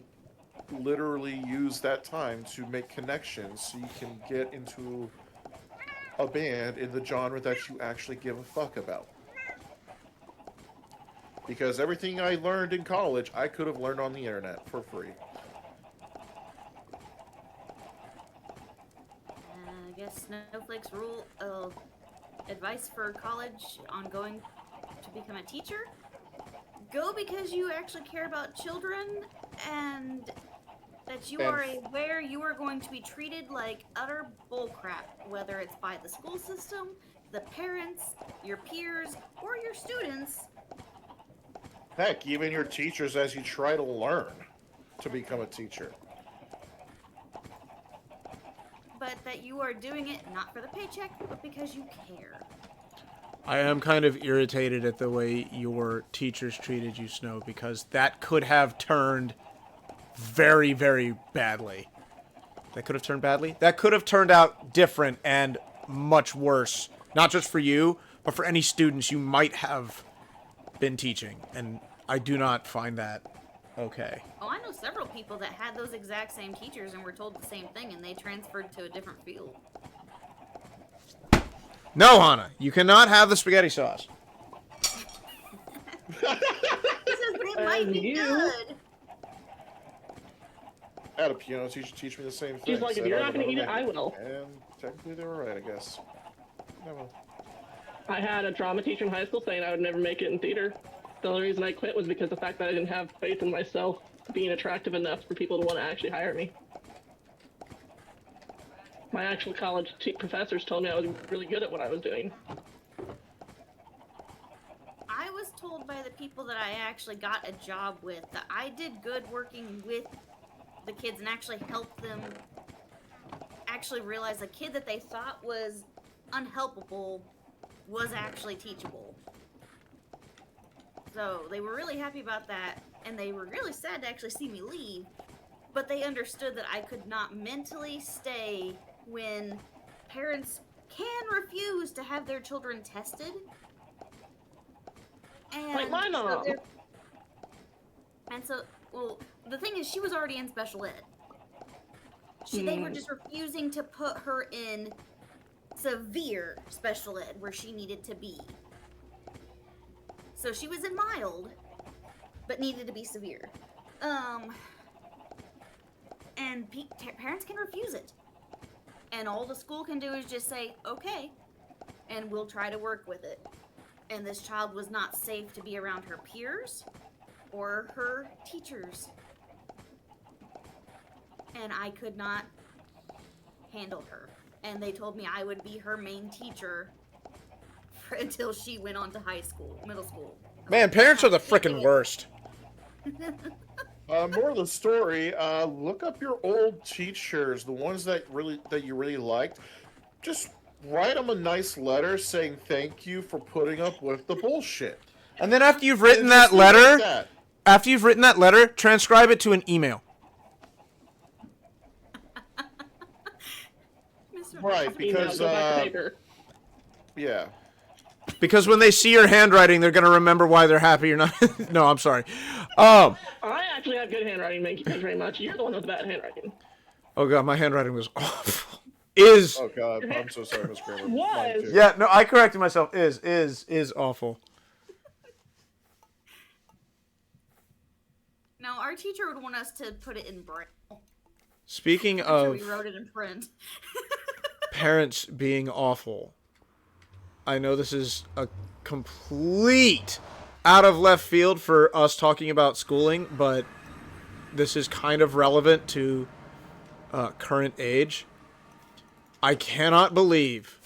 literally use that time to make connections so you can get into a band in the genre that you actually give a fuck about. Because everything I learned in college, I could have learned on the internet for free. I guess Snowflake's rule of advice for college on going to become a teacher. Go because you actually care about children and that you are aware you are going to be treated like utter bullcrap, whether it's by the school system, the parents, your peers, or your students. Heck, even your teachers as you try to learn to become a teacher. But that you are doing it not for the paycheck, but because you care. I am kind of irritated at the way your teachers treated you, Snow, because that could have turned very, very badly. That could have turned badly? That could have turned out different and much worse. Not just for you, but for any students you might have been teaching. And I do not find that okay. Oh, I know several people that had those exact same teachers and were told the same thing, and they transferred to a different field. No, Hana, you cannot have the spaghetti sauce. He says it might be you- good. I had a piano teacher teach me the same thing. She's like, if said you're I not would gonna eat never it, I make will. And technically they were right, I guess. I will. I had a drama teacher in high school saying I would never make it in theater. The only reason I quit was because the fact that I didn't have faith in myself being attractive enough for people to want to actually hire me. My actual college professors told me I was really good at what I was doing. I was told by the people that I actually got a job with that I did good working with the kids and actually helped them actually realize a kid that they thought was unhelpable was actually teachable. So they were really happy about that, and they were really sad to actually see me leave, but they understood that I could not mentally stay when parents can refuse to have their children tested. And Like my mom. Well, the thing is, she was already in special ed. They were just refusing to put her in severe special ed where she needed to be. So she was in mild, but needed to be severe. And parents can refuse it. And all the school can do is just say, okay, and we'll try to work with it. And this child was not safe to be around her peers or her teachers. And I could not handle her. And they told me I would be her main teacher until she went on to middle school. Man, parents are the frickin' worst. More of the story. Look up your old teachers, the ones that you really liked. Just write them a nice letter saying thank you for putting up with the bullshit. And then after you've written Just that leave it letter, at that. transcribe it to an email. Right, because Go back to paper. yeah. Because when they see your handwriting, they're gonna remember why they're happy you're not. No, I'm sorry. I actually have good handwriting, thank you very much. You're the one with bad handwriting. Oh god, my handwriting was awful. Oh god, I'm so sorry, Miss Kramer. Mine too. Yeah, no, I corrected myself. Is awful. No, our teacher would want us to put it in braille. Speaking So of we wrote it in print. parents being awful, I know this is a complete out of left field for us talking about schooling, but this is kind of relevant to current age. I cannot believe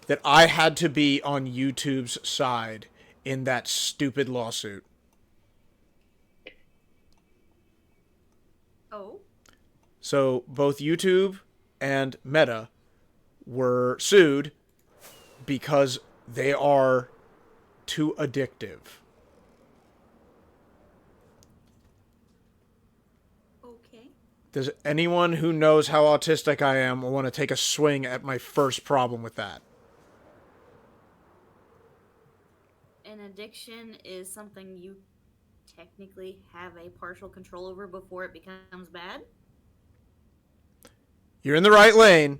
that I had to be on YouTube's side in that stupid lawsuit. Oh? So both YouTube and Meta were sued because they are too addictive. Okay. Does anyone who knows how autistic I am want to take a swing at my first problem with that? An addiction is something you technically have a partial control over before it becomes bad? You're in the right lane,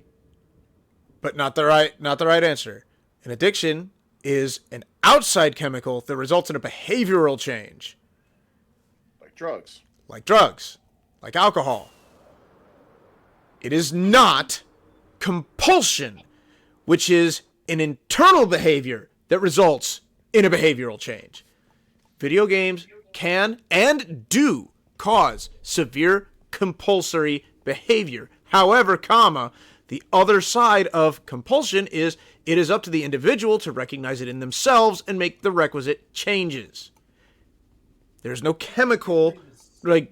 but not the right answer. An addiction is an outside chemical that results in a behavioral change. Like drugs. Like drugs. Like alcohol. It is not compulsion, which is an internal behavior that results in a behavioral change. Video games can and do cause severe compulsory behavior. However, the other side of compulsion is it is up to the individual to recognize it in themselves and make the requisite changes. There's no chemical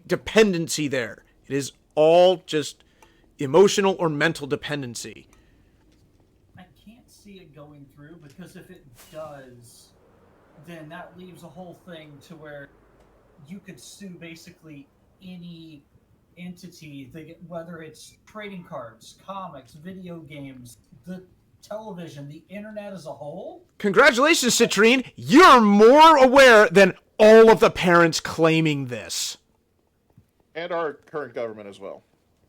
dependency there. It is all just emotional or mental dependency. I can't see it going through because if it does, then that leaves a whole thing to where you could sue basically any entity, whether it's trading cards, comics, video games, the television, the internet as a whole. Congratulations, Citrine. You're more aware than all of the parents claiming this. And our current government as well.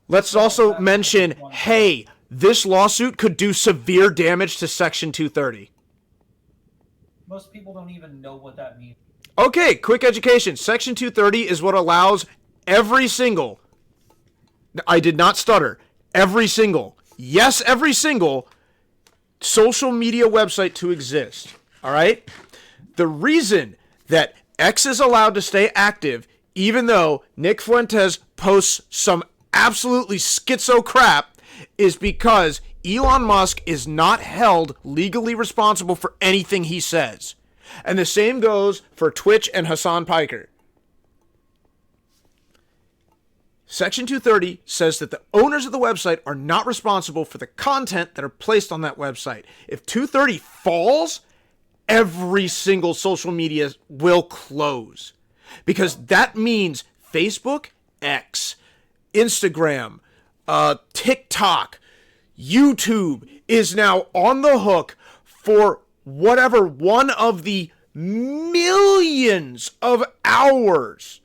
Let's also mention, hey, this lawsuit could do severe damage to Section 230. Most people don't even know what that means. Okay, quick education. Section 230 is what allows every single, I did not stutter, every single social media website to exist. All right? The reason that X is allowed to stay active, even though Nick Fuentes posts some absolutely schizo crap, is because Elon Musk is not held legally responsible for anything he says. And the same goes for Twitch and Hassan Piker. Section 230 says that the owners of the website are not responsible for the content that are placed on that website. If 230 falls, every single social media will close. Because that means Facebook, X, Instagram, TikTok, YouTube is now on the hook for whatever one of the millions of hours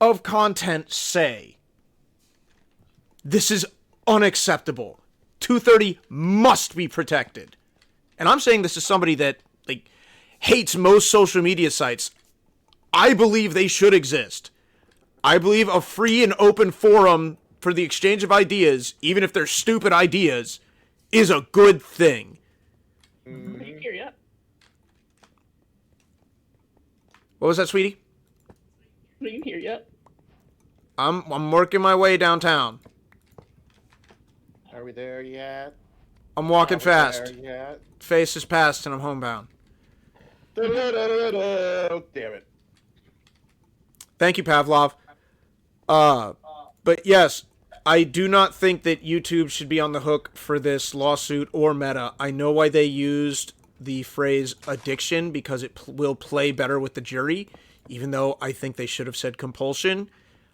of content say. This is unacceptable. 230 must be protected. And I'm saying this as somebody that hates most social media sites. I believe they should exist. I believe a free and open forum for the exchange of ideas, even if they're stupid ideas, is a good thing. Here yet? What was that, sweetie? Are you here yet? I'm working my way downtown. Are we there yet? I'm walking Are we fast. there yet? Face is past and I'm homebound. Da-da-da-da-da. Damn it. Thank you, Pavlov. But yes, I do not think that YouTube should be on the hook for this lawsuit or Meta. I know why they used the phrase addiction, because it will play better with the jury, even though I think they should have said compulsion.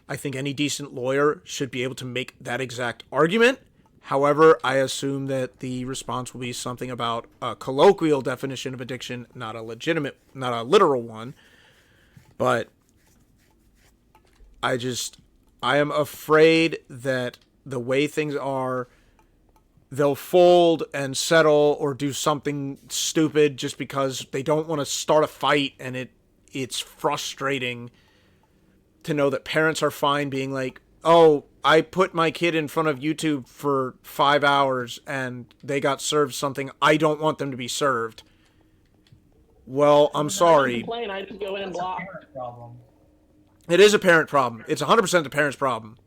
I think any decent lawyer should be able to make that exact argument. However, I assume that the response will be something about a colloquial definition of addiction, not a literal one. But I am afraid that the way things are, they'll fold and settle or do something stupid just because they don't want to start a fight, and it's frustrating to know that parents are fine being like, oh, I put my kid in front of YouTube for 5 hours and they got served something I don't want them to be served. Well, I'm sorry. Complain, I just go in and That's a block. parent problem. It is a parent problem. It's 100% the parent's problem.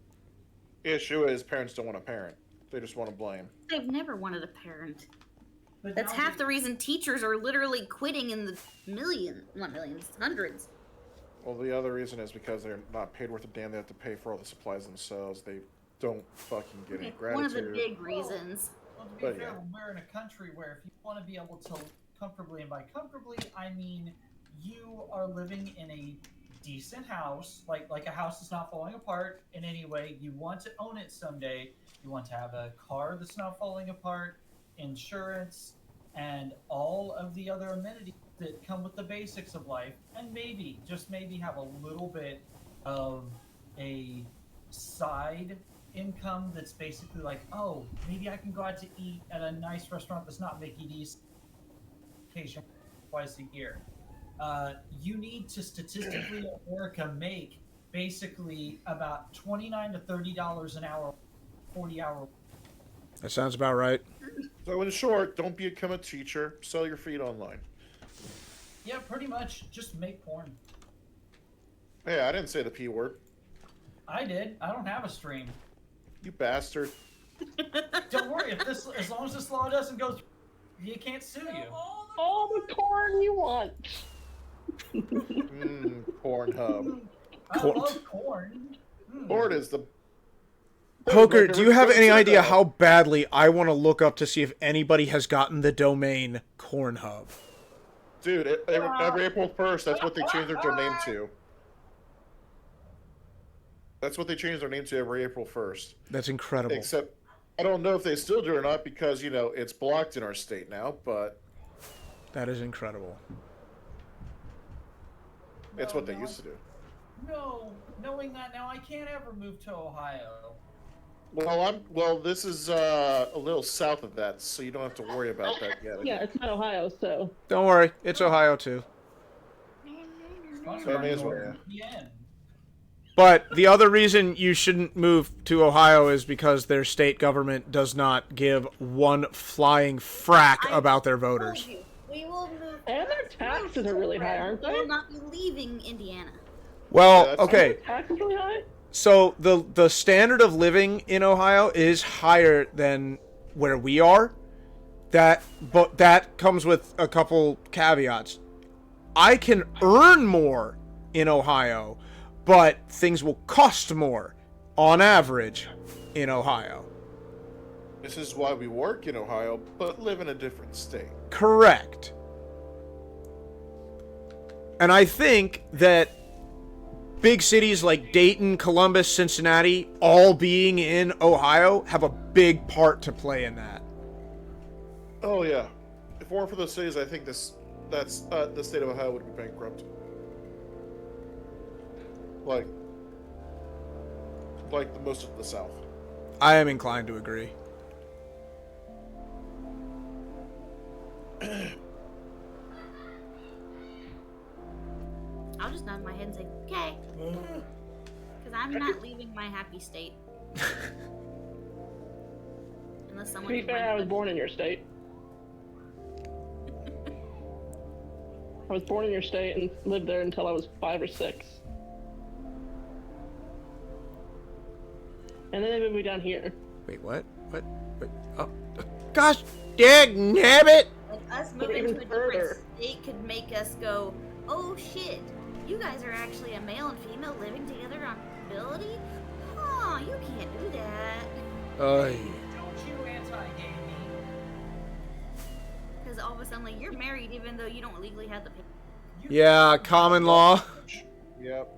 The issue is parents don't want a parent. They just want to blame. They've never wanted a parent. But That's now half the reason teachers are literally quitting in the not millions, hundreds. Well, the other reason is because they're not paid worth a damn. They have to pay for all the supplies themselves. They don't fucking get any One of the gratitude. big reasons. Well, to be But, fair, yeah. we're in a country where if you want to be able to comfortably, and by comfortably, I mean you are living in a decent house, like a house that's not falling apart in any way. You want to own it someday. You want to have a car that's not falling apart, insurance, and all of the other amenities that come with the basics of life, and maybe, just maybe, have a little bit of a side income that's basically like, oh, maybe I can go out to eat at a nice restaurant that's not Mickey D's occasion twice a year. You need to statistically in America make basically about $29 to $30 an hour, 40-hour. That sounds about right. So in short, don't become a teacher. Sell your feed online. Yeah, pretty much. Just make porn. Hey, I didn't say the P word. I did. I don't have a stream. You bastard. Don't worry. As long as this law doesn't go through, you can't sue you. All the corn you want. Pornhub. I Corn. love corn. Porn is the... Poker, do you have any idea how badly I want to look up to see if anybody has gotten the domain Cornhub? Dude, every April 1st, that's what they change their domain to. That's what they change their name to every April 1st. That's incredible. Except, I don't know if they still do or not because, it's blocked in our state now, but That is incredible. it's what they used to do. No, knowing that now, I can't ever move to Ohio. Well, this is a little south of that, so you don't have to worry about that yet. Yeah, it's not Ohio, so. Don't worry, it's Ohio too. Sponsored That by may as well, NordVPN. But the other reason you shouldn't move to Ohio is because their state government does not give one flying frack about their voters. Told you, we will move. And their taxes are really high, aren't We they? will not be leaving Indiana. Well, Yeah, okay, Taxes really high? so the standard of living in Ohio is higher than where we are. But that comes with a couple caveats. I can earn more in Ohio, but things will cost more on average in Ohio. This is why we work in Ohio, but live in a different state. Correct. And I think that big cities like Dayton, Columbus, Cincinnati, all being in Ohio, have a big part to play in that. Oh yeah. If it weren't for those cities, I think the state of Ohio would be bankrupt. Like the most of the South. I am inclined to agree. I'll just nod my head and say, okay. Because I'm not leaving my happy state. Unless To someone be can fair, find I was me. born in your state. I was born in your state and lived there until I was 5 or 6. And then they moved me down here. Wait, what? What? Oh, gosh, dang nabbit! Like, us Or moving even to a further. different state could make us go, oh shit, you guys are actually a male and female living together on ability? Huh, you can't do that. Oy. Don't you anti-gay me? Because all of a sudden, like, you're married even though you don't legally have the paper. Yeah, common law. Yep.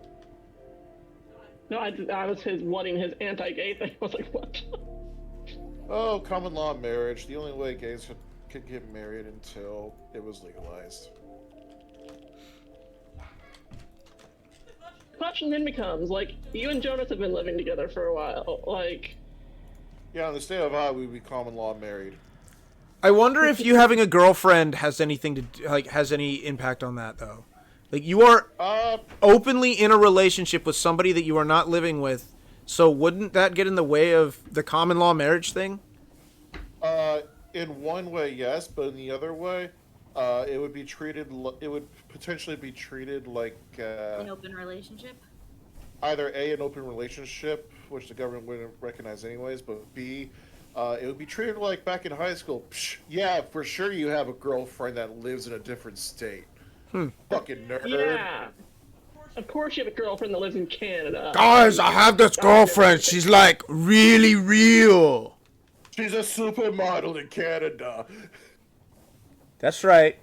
No, I was wanting his anti-gay thing. I was like, what? Oh, common law marriage. The only way gays could get married until it was legalized. Question then becomes, like, you and Jonas have been living together for a while. Like, Yeah, in the state of Ohio, we'd be common law married. I wonder if you having a girlfriend has anything to has any impact on that though. Like you are openly in a relationship with somebody that you are not living with, so wouldn't that get in the way of the common law marriage thing? In one way, yes, but in the other way, it would be treated. It would potentially be treated like An open relationship? either A, an open relationship, which the government wouldn't recognize anyways, but B, it would be treated like back in high school. Psh, yeah, for sure you have a girlfriend that lives in a different state. Fucking nerd. yeah. Of course you have a girlfriend that lives in Canada. Guys, I have this girlfriend. She's like really real. She's a supermodel in Canada. That's right.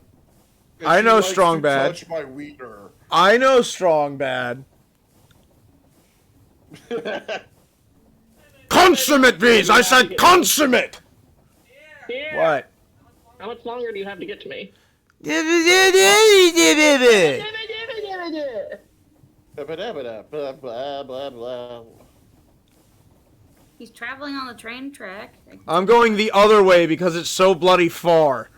And I she know likes strong to bad. Touch my wiener. I know strong bad. Consummate, bees! I said consummate! Yeah. What? How much longer do you have to get to me? Blah, blah, blah, blah. He's traveling on the train track. I'm going the other way because it's so bloody far.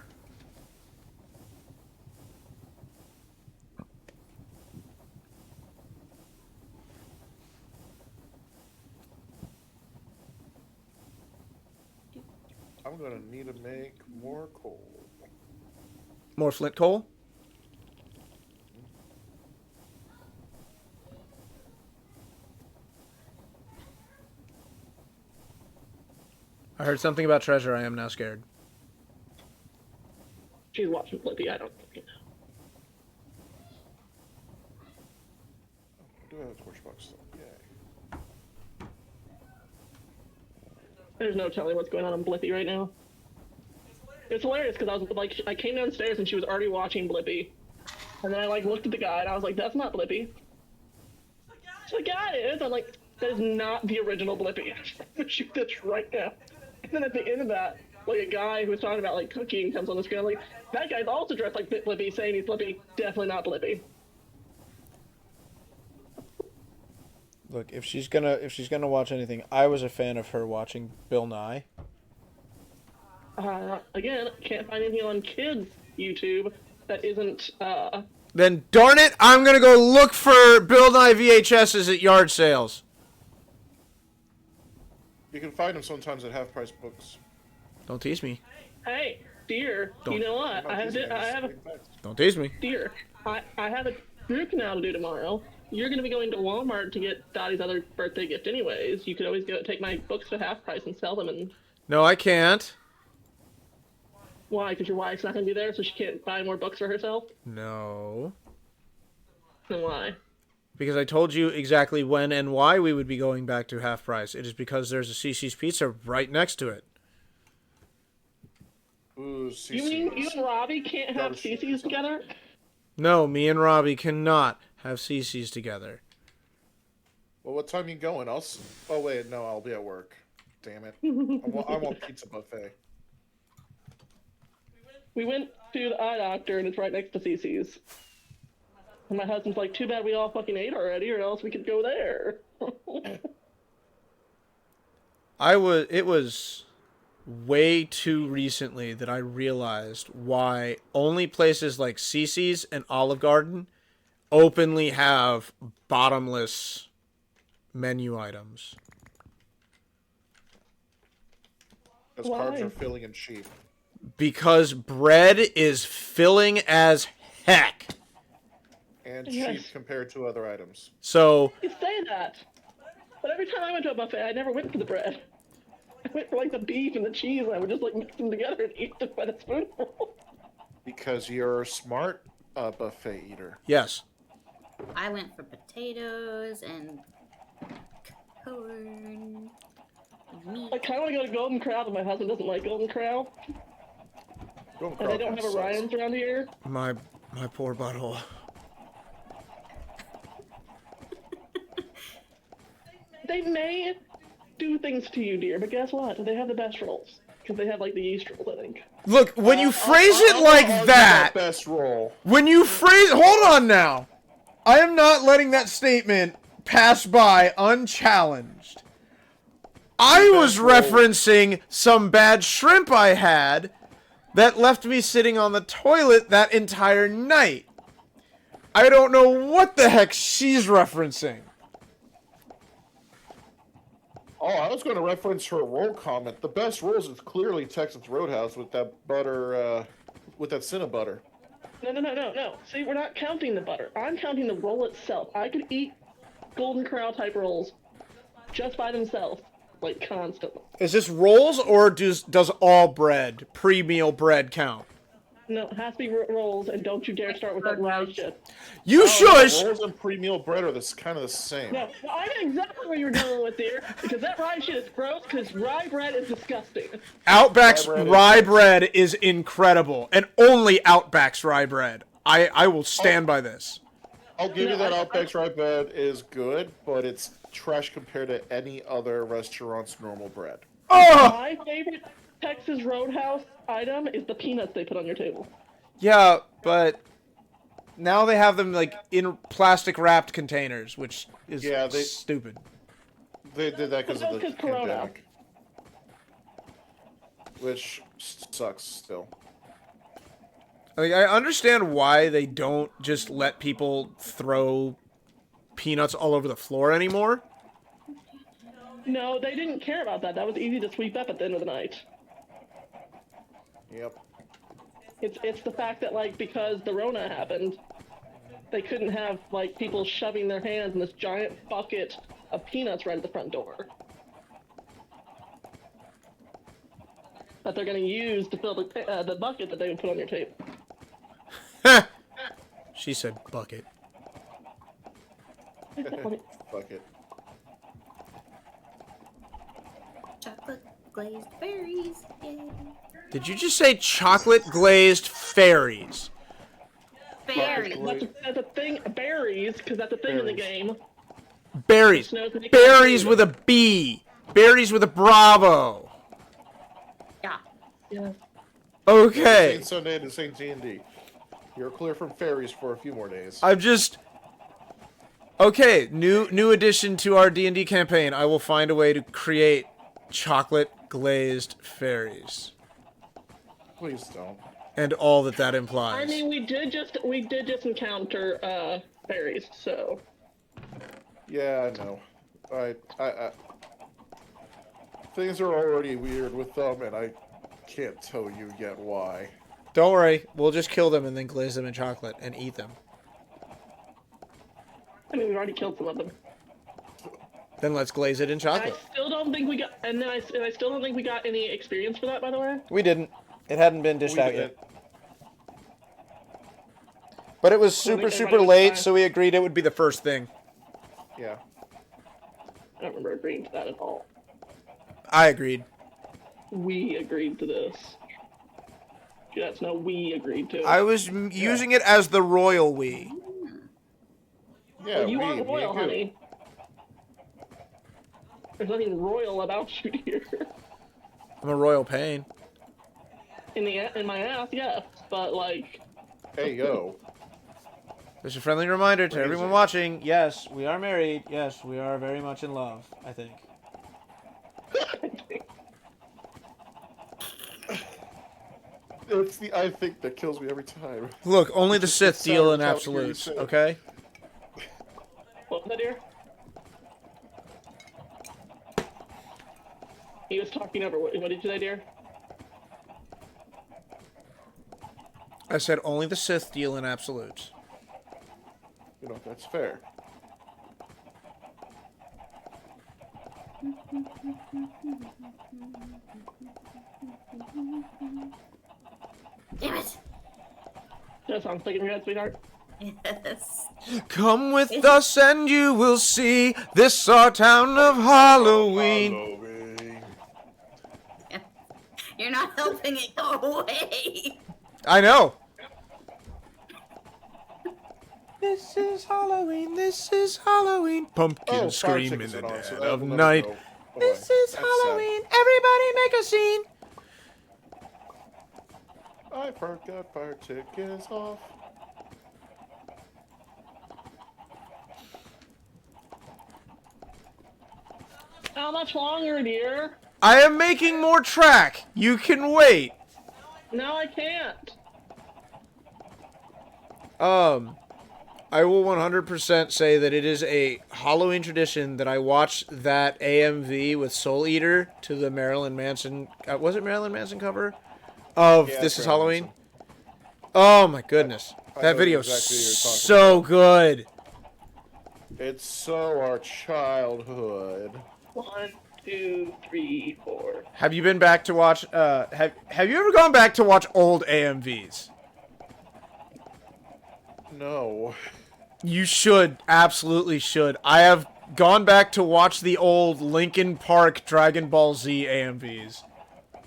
I'm gonna need to make more coal. More flint coal? I heard something about treasure. I am now scared. She's watching Blippi, I don't fucking know. I do have a torch box though. Yay. There's no telling what's going on in Blippi right now. It's hilarious because I was like, I came downstairs and she was already watching Blippi. And then I like looked at the guy and I was like, that's not Blippi. She's like, yeah, it is. I'm like, that is not the original Blippi. I'm gonna shoot this right now. And then at the end of that, like a guy who was talking about like cooking comes on the screen. I'm like, that guy's also dressed like Blippi, saying he's Blippi. Definitely not Blippi. Look, if she's gonna watch anything, I was a fan of her watching Bill Nye. Again, can't find anything on kids' YouTube that isn't, Then darn it, I'm gonna go look for Bill Nye VHSs at yard sales. You can find them sometimes at half-price books. Don't tease me. hey, dear, Don't- you know what? I'm not I have using it, I just have a saying facts. Don't tease me. dear. I have a group now to do tomorrow. You're gonna be going to Walmart to get Dottie's other birthday gift anyways. You could always go take my books for half price and sell them. And No, I can't. why? Because your wife's not gonna be there, so she can't buy more books for herself. No. And why? Because I told you exactly when and why we would be going back to half price. It is because there's a CC's Pizza right next to it. Ooh, You mean you CC's. and Robbie can't have Gotta shoot CC's together? No, me and Robbie cannot have CC's together. Well, what time you going? Oh wait, no, I'll be at work. Damn it. I want pizza buffet. We went to the eye doctor, and it's right next to CC's. And my husband's like, too bad we all fucking ate already, or else we could go there. It was way too recently that I realized why only places like CC's and Olive Garden openly have bottomless menu items. Because Why? carbs are filling and cheap. Because bread is filling as heck. And Yes. cheap compared to other items. So, You say that, but every time I went to a buffet, I never went for the bread. I went for like the beef and the cheese, and I would just like mix them together and eat them by the spoonful. Because you're a smart buffet eater. yes. I went for potatoes and corn, meat. I kind of want to go to Golden Corral, but my husband doesn't like Golden Corral, Golden and they Corral don't have a sucks. Ryan's around here. My poor butthole. They may do things to you, dear, but guess what? They have the best rolls. Because they have, like, the yeast rolls, I think. Look, when you phrase it I'll like argue that, Best roll. when you phrase, hold on now. I am not letting that statement pass by unchallenged. I was referencing some bad shrimp I had that left me sitting on the toilet that entire night. I don't know what the heck she's referencing. Oh, I was going to reference her roll comment. The best rolls is clearly Texas Roadhouse with that butter, with that Cinnabbutter. No. See, we're not counting the butter. I'm counting the roll itself. I could eat Golden Corral type rolls just by themselves, like, constantly. Is this rolls or does all bread, pre-meal bread count? No, it has to be rolls, and don't you dare start with that rye shit. You shush! Rolls and pre-meal bread are kind of the same. No, I know exactly what you're dealing with there, because that rye shit is gross, because rye bread is disgusting. Outback's Rye bread is- rye bread is incredible, and only Outback's rye bread. I will stand by this. I'll give you No, that I- Outback's rye bread is good, but it's trash compared to any other restaurant's normal bread. Oh! My favorite Texas Roadhouse item is the peanuts they put on your table. Yeah, but now they have them like in plastic wrapped containers, which is Yeah, they- stupid. They did that because of the Because Corona. pandemic. Which sucks still. Like, I understand why they don't just let people throw peanuts all over the floor anymore. No, they didn't care about that. That was easy to sweep up at the end of the night. Yep. It's the fact that, like, because the Rona happened, they couldn't have, like, people shoving their hands in this giant bucket of peanuts right at the front door. That they're gonna use to fill the bucket that they would put on your table. She said bucket. Fuck it. Chocolate glazed berries. Yay. Did you just say chocolate glazed fairies? Berries. That's a thing, berries, because that's a thing in the Berries. game. Berries. Snows make Berries it- with a B. Berries with a Bravo. Yeah. Yeah. Okay. Saint Sunday to Saint D&D. You're clear from fairies for a few more days. I'm just... Okay, new addition to our D&D campaign. I will find a way to create chocolate glazed fairies. Please don't. And all that I implies. mean, we did just encounter berries, so Yeah, I know. I things are already weird with them, and I can't tell you yet why. Don't worry, we'll just kill them and then glaze them in chocolate and eat them. I mean, we've already killed some of them. Then let's glaze it in I chocolate. still don't think we got, and I still don't think we got any experience for that, by the way. We didn't. It hadn't been dished We out did yet. it. But it was Well, super, they- super everybody was late, fine. so we agreed it would be the first thing. Yeah. I don't remember agreeing to that at all. I agreed. We agreed to this. Yeah, that's no we agreed to. I was using it as the royal we. Yeah, Well, you we, are me royal, and you. honey. There's nothing royal about you here. I'm a royal pain. In my ass, yes, but like, Hey, yo. Just a friendly reminder to Crazy. everyone watching, yes, we are married. Yes, we are very much in love, I think. It's the I think that kills me every time. Look, only the Just Sith gets deal sour in without hearing you absolutes, say it. okay? what was that, dear? He was talking over. What did you say, dear? I said only the Sith deal in absolutes. You know, that's fair. Damn it. That sounds like in your head, sweetheart. Yes. Come with us and you will see this our town of Halloween. Halloween. You're not helping it go away. I know. This is Halloween, this is Halloween. Pumpkin Oh, fire scream in tickets the and all, dead so that of will never night. go away. This is That's sad. Halloween, everybody make a scene. I forgot fire tickets off. How much longer, dear? I am making more track. You can wait. No, I can't. I will 100% say that it is a Halloween tradition that I watch that AMV with Soul Eater to the Marilyn Manson. Was it Marilyn Manson cover of Yeah, This it's is Marilyn Halloween? Manson. Oh my goodness, I that know video exactly is what you're so talking good. It's so our childhood. 1, 2, 3, 4. Have you been back to watch? Have you ever gone back to watch old AMVs? No. You should, absolutely should. I have gone back to watch the old Linkin Park Dragon Ball Z AMVs.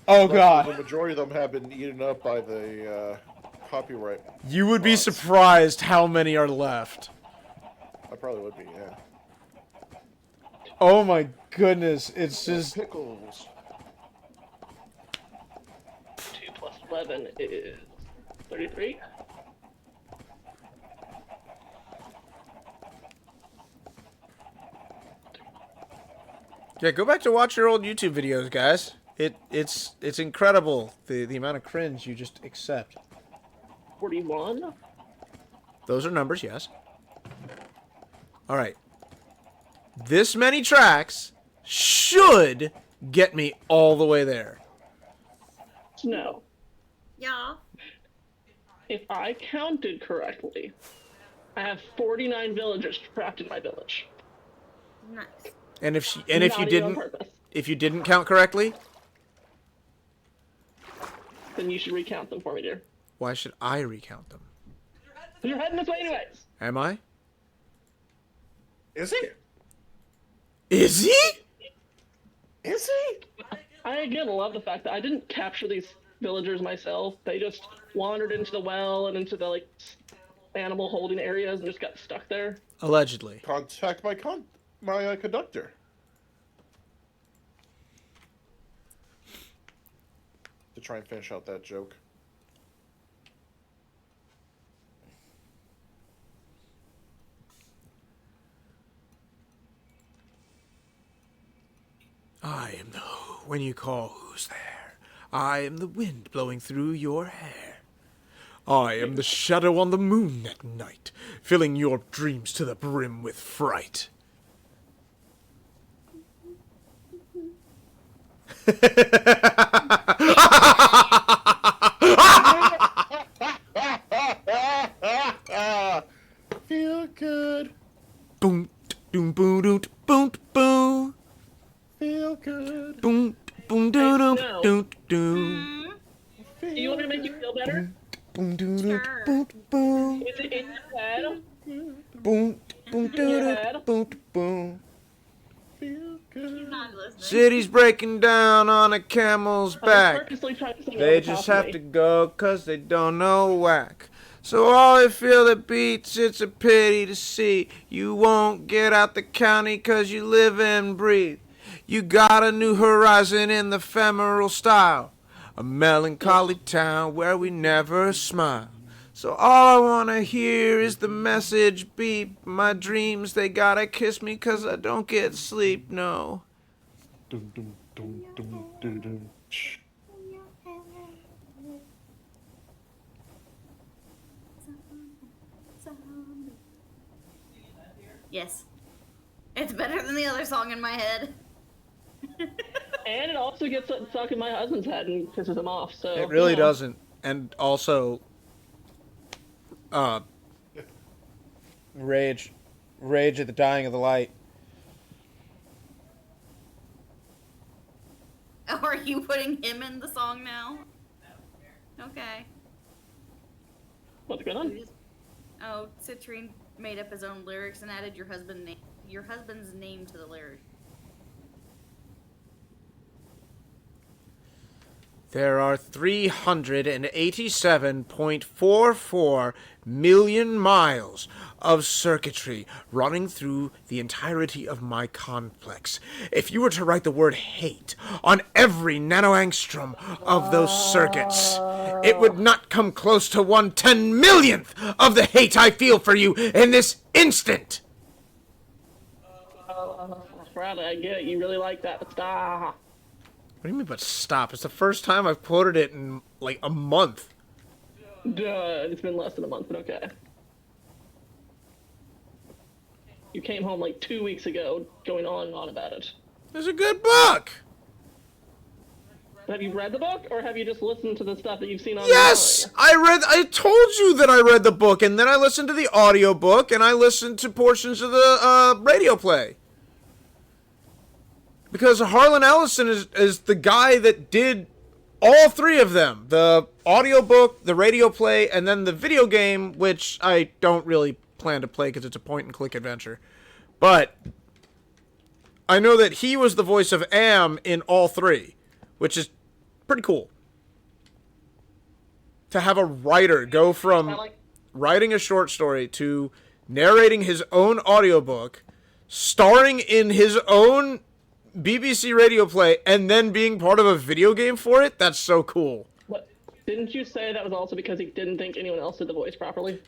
Oh The god. majority of them have been eaten up by the copyright. You would be laws. surprised how many are left. I probably would be, yeah. Oh my goodness, it's just... Pickles. 2 plus 11 is 33. Yeah, go back to watch your old YouTube videos, guys. It's incredible, the amount of cringe you just accept. 41. Those are numbers, yes. Alright. This many tracks should get me all the way there. No. Yeah. If I counted correctly, I have 49 villagers trapped in my village. Nice. And if Not even on purpose. if you didn't count correctly, Then you should recount them for me, dear. why should I recount them? You're heading this way anyways. Am I? Is he? Is he? Is he? I again love the fact that I didn't capture these villagers myself. They just wandered into the well and into the like animal holding areas and just got stuck there. Allegedly. Contact my conductor. To try and finish out that joke. I am the who when you call who's there. I am the wind blowing through your hair. I am the shadow on the moon at night, filling your dreams to the brim with fright. Feel good. Boom, boom, boom, boom, boom, boom, Feel good. boom, boom, doo, doo, No. doo, doo. Do you want me to make you feel better? Boom doo doo Sure. boom boom Is it in your head? boom boom doo Yeah. doo boom boom. Feel good. He's not listening. City's breaking down on a camel's I was back. purposely trying to sing They over top just of have me. to go 'cause they don't know whack. So all they feel that beats, it's a pity to see. You won't get out the county 'cause you live and breathe. You got a new horizon in the ephemeral style. A melancholy town where we never smile. So all I wanna hear is the message beep. My dreams, they gotta kiss me 'cause I don't get sleep, no. Dum, dum, dum, dum, dum, dum. Shh. Yes. It's better than the other song in my head. And it also gets stuck in my husband's head and pisses him off. So It really you know. doesn't. And also, rage at the dying of the light. Oh, are you putting him in the song now? Okay. What's going on? Oh, Citrine made up his own lyrics and added your husband's name to the lyric. There are 387.44 million miles of circuitry running through the entirety of my complex. If you were to write the word hate on every nanoangstrom of those circuits, it would not come close to 1/10,000,000th of the hate I feel for you in this instant. Friday, I get it. You really like that, but stop. What do you mean, but stop? It's the first time I've quoted it in, like, a month. Duh, it's been less than a month, but okay. You came home like 2 weeks ago, going on and on about it. It's a good book! Have you read the book, or have you just listened to the stuff that you've seen online? Yes! I told you that I read the book, and then I listened to the audiobook, and I listened to portions of the radio play. Because Harlan Ellison is the guy that did all three of them. The audiobook, the radio play, and then the video game, which I don't really plan to play because it's a point-and-click adventure. But I know that he was the voice of Am in all three, which is pretty cool. To have a writer go from writing a short story to narrating his own audiobook, starring in his own BBC radio play, and then being part of a video game for it, that's so cool. What? Didn't you say that was also because he didn't think anyone else did the voice properly?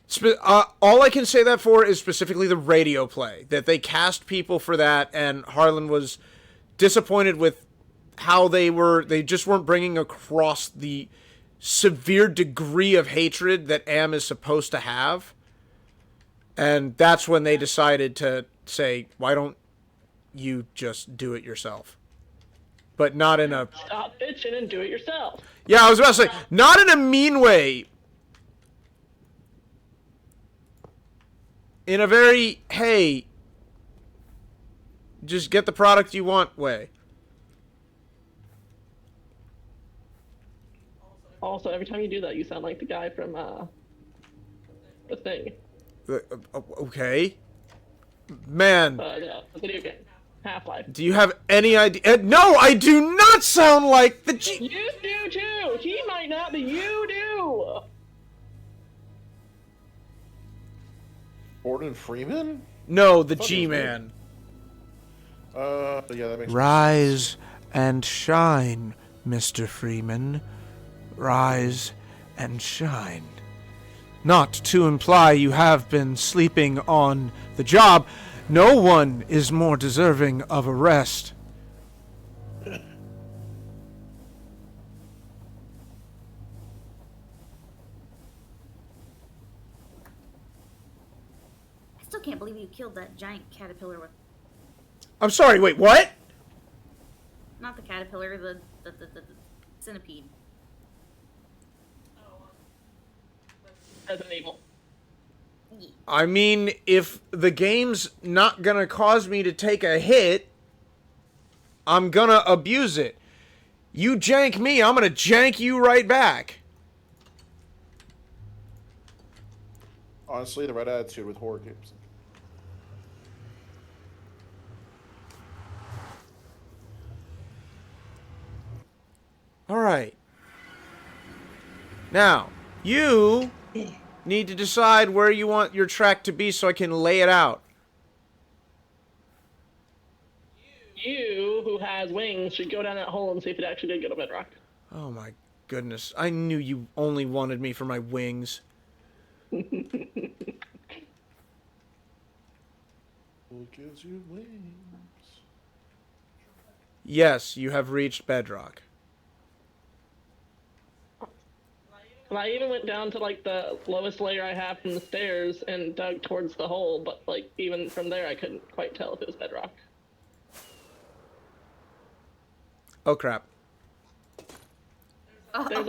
All I can say that for is specifically the radio play, that they cast people for that, and Harlan was disappointed with how they just weren't bringing across the severe degree of hatred that Am is supposed to have. And that's when they decided to say, why don't you just do it yourself? But not in a... Stop bitching and do it yourself. Yeah, I was about to say, not in a mean way. In a very, hey, just get the product you want way. Also, every time you do that, you sound like the guy from, The Thing. Okay. Man, The video game. Half-Life. do you have any idea? No, I do not sound like the G... You do too! He might not, but you do! Gordon Freeman? No, the Thought he was G-Man. Yeah, that makes Rise and shine, Mr. Freeman. Rise and shine. Not to imply you have been sleeping on the job. No one is more deserving of a rest. I still can't believe you killed that giant caterpillar with... I'm sorry, wait, what? Not the caterpillar, the centipede. Resident Evil. I mean, if the game's not gonna cause me to take a hit, I'm gonna abuse it. You jank me, I'm gonna jank you right back. Honestly, the right attitude with horror games. All right. Now, you need to decide where you want your track to be so I can lay it out. You, who has wings, should go down that hole and see if it actually did go to bedrock. Oh my goodness. I knew you only wanted me for my wings. What gives you wings? Yes, you have reached bedrock. And I even went down to like the lowest layer I have from the stairs and dug towards the hole, but like even from there I couldn't quite tell if it was bedrock. Oh crap. There's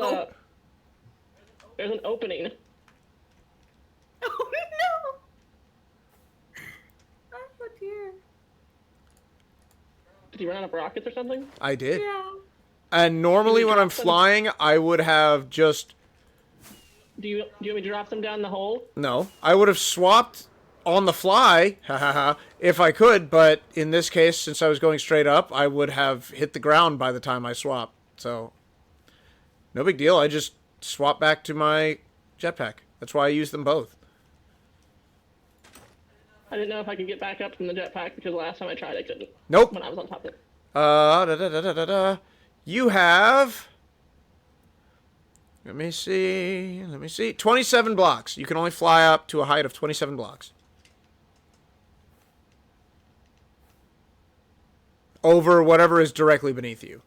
an opening. Oh no! Oh dear. Did you run out of rockets or something? I did. Yeah. And normally Did you when I'm drop them? flying, I would have just... Do you want me to drop them down the hole? No. I would have swapped on the fly, if I could, but in this case, since I was going straight up, I would have hit the ground by the time I swapped. So, no big deal. I just swapped back to my jetpack. That's why I use them both. I didn't know if I could get back up from the jetpack because last time I tried I couldn't. Nope. When I was on top of it. You have... Let me see. 27 blocks. You can only fly up to a height of 27 blocks. Over whatever is directly beneath you.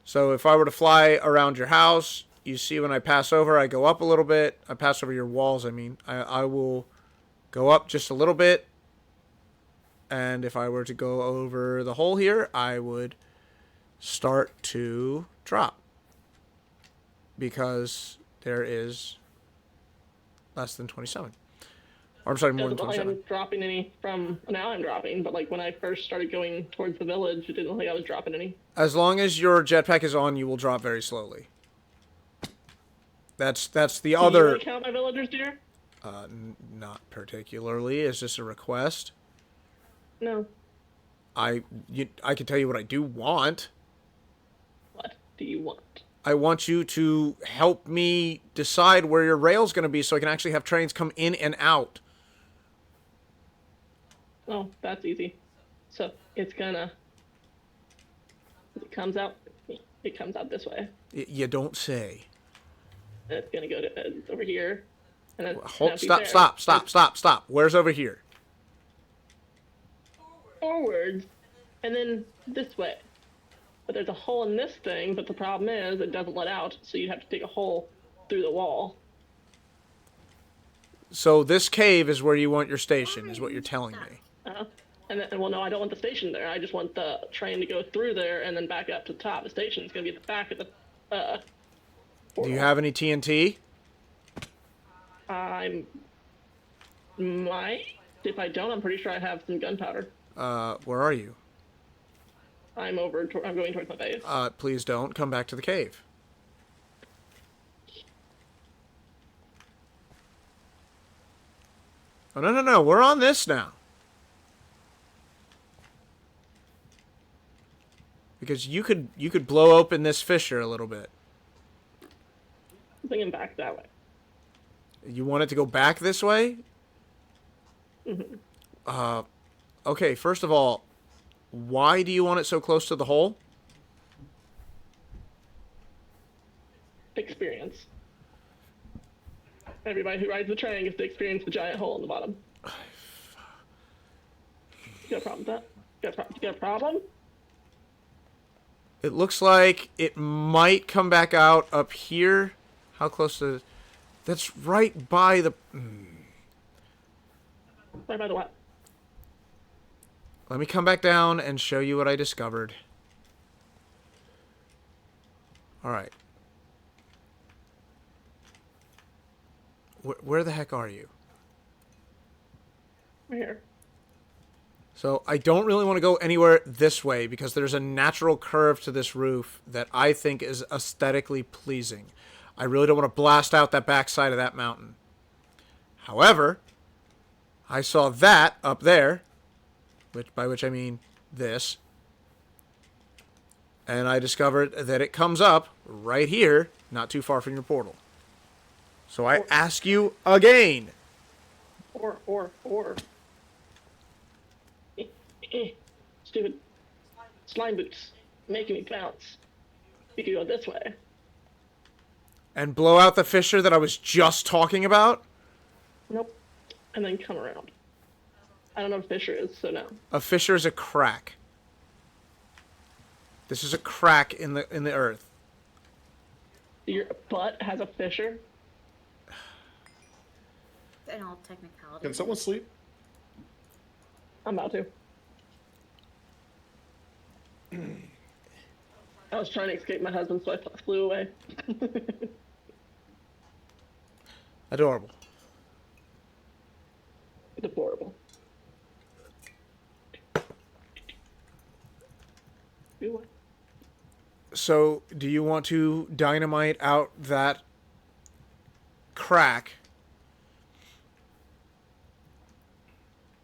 So if I were to fly around your house, you see when I pass over, I go up a little bit. I pass over your walls, I mean. I will go up just a little bit. And if I were to go over the hole here, I would start to drop. Because there is less than 27. Or I'm sorry, more than Doesn't look like 27. I'm dropping any from now. I'm dropping, but like when I first started going towards the village, it didn't look like I was dropping any. As long as your jetpack is on, you will drop very slowly. That's the Do you other... really count my villagers, dear? Not particularly. Is this a request? No. I can tell you what I do want. What do you want? I want you to help me decide where your rail's going to be so I can actually have trains come in and out. Oh, that's easy. So it's gonna. It comes out this way. You don't say. And it's gonna go to over here, and then Hold, now be stop. Where's over here? Forwards, and then this way. But there's a hole in this thing, but the problem is it doesn't let out, so you'd have to dig a hole through the wall. So this cave is where you want your station, is what you're telling me. And then, well, no, I don't want the station there. I just want the train to go through there and then back up to the top. The station's gonna be at the back of the. Do you have any TNT? I might. If I don't, I'm pretty sure I have some gunpowder. Where are you? I'm going towards my base. Please don't. Come back to the cave. Oh, no. We're on this now. Because you could blow open this fissure a little bit. I'm thinking back that way. You want it to go back this way? Mm-hmm. Okay, first of all, why do you want it so close to the hole? Experience. Everybody who rides the train gets to experience the giant hole in the bottom. You got a problem with that? You got a problem? It looks like it might come back out up here. How close to... That's right by the... Right by the what? Let me come back down and show you what I discovered. Alright. Where the heck are you? Right here. So I don't really want to go anywhere this way because there's a natural curve to this roof that I think is aesthetically pleasing. I really don't want to blast out that backside of that mountain. However, I saw that up there, by which I mean this, and I discovered that it comes up right here, not too far from your portal. So I ask you again. Or. Stupid slime boots making me bounce. You could go this way. And blow out the fissure that I was just talking about? Nope. And then come around. I don't know what a fissure is, so no. A fissure is a crack. This is a crack in the earth. Your butt has a fissure? In all technicality. Can someone sleep? I'm about to. I was trying to escape my husband, so I flew away. Adorable. Deplorable. So, do you want to dynamite out that crack?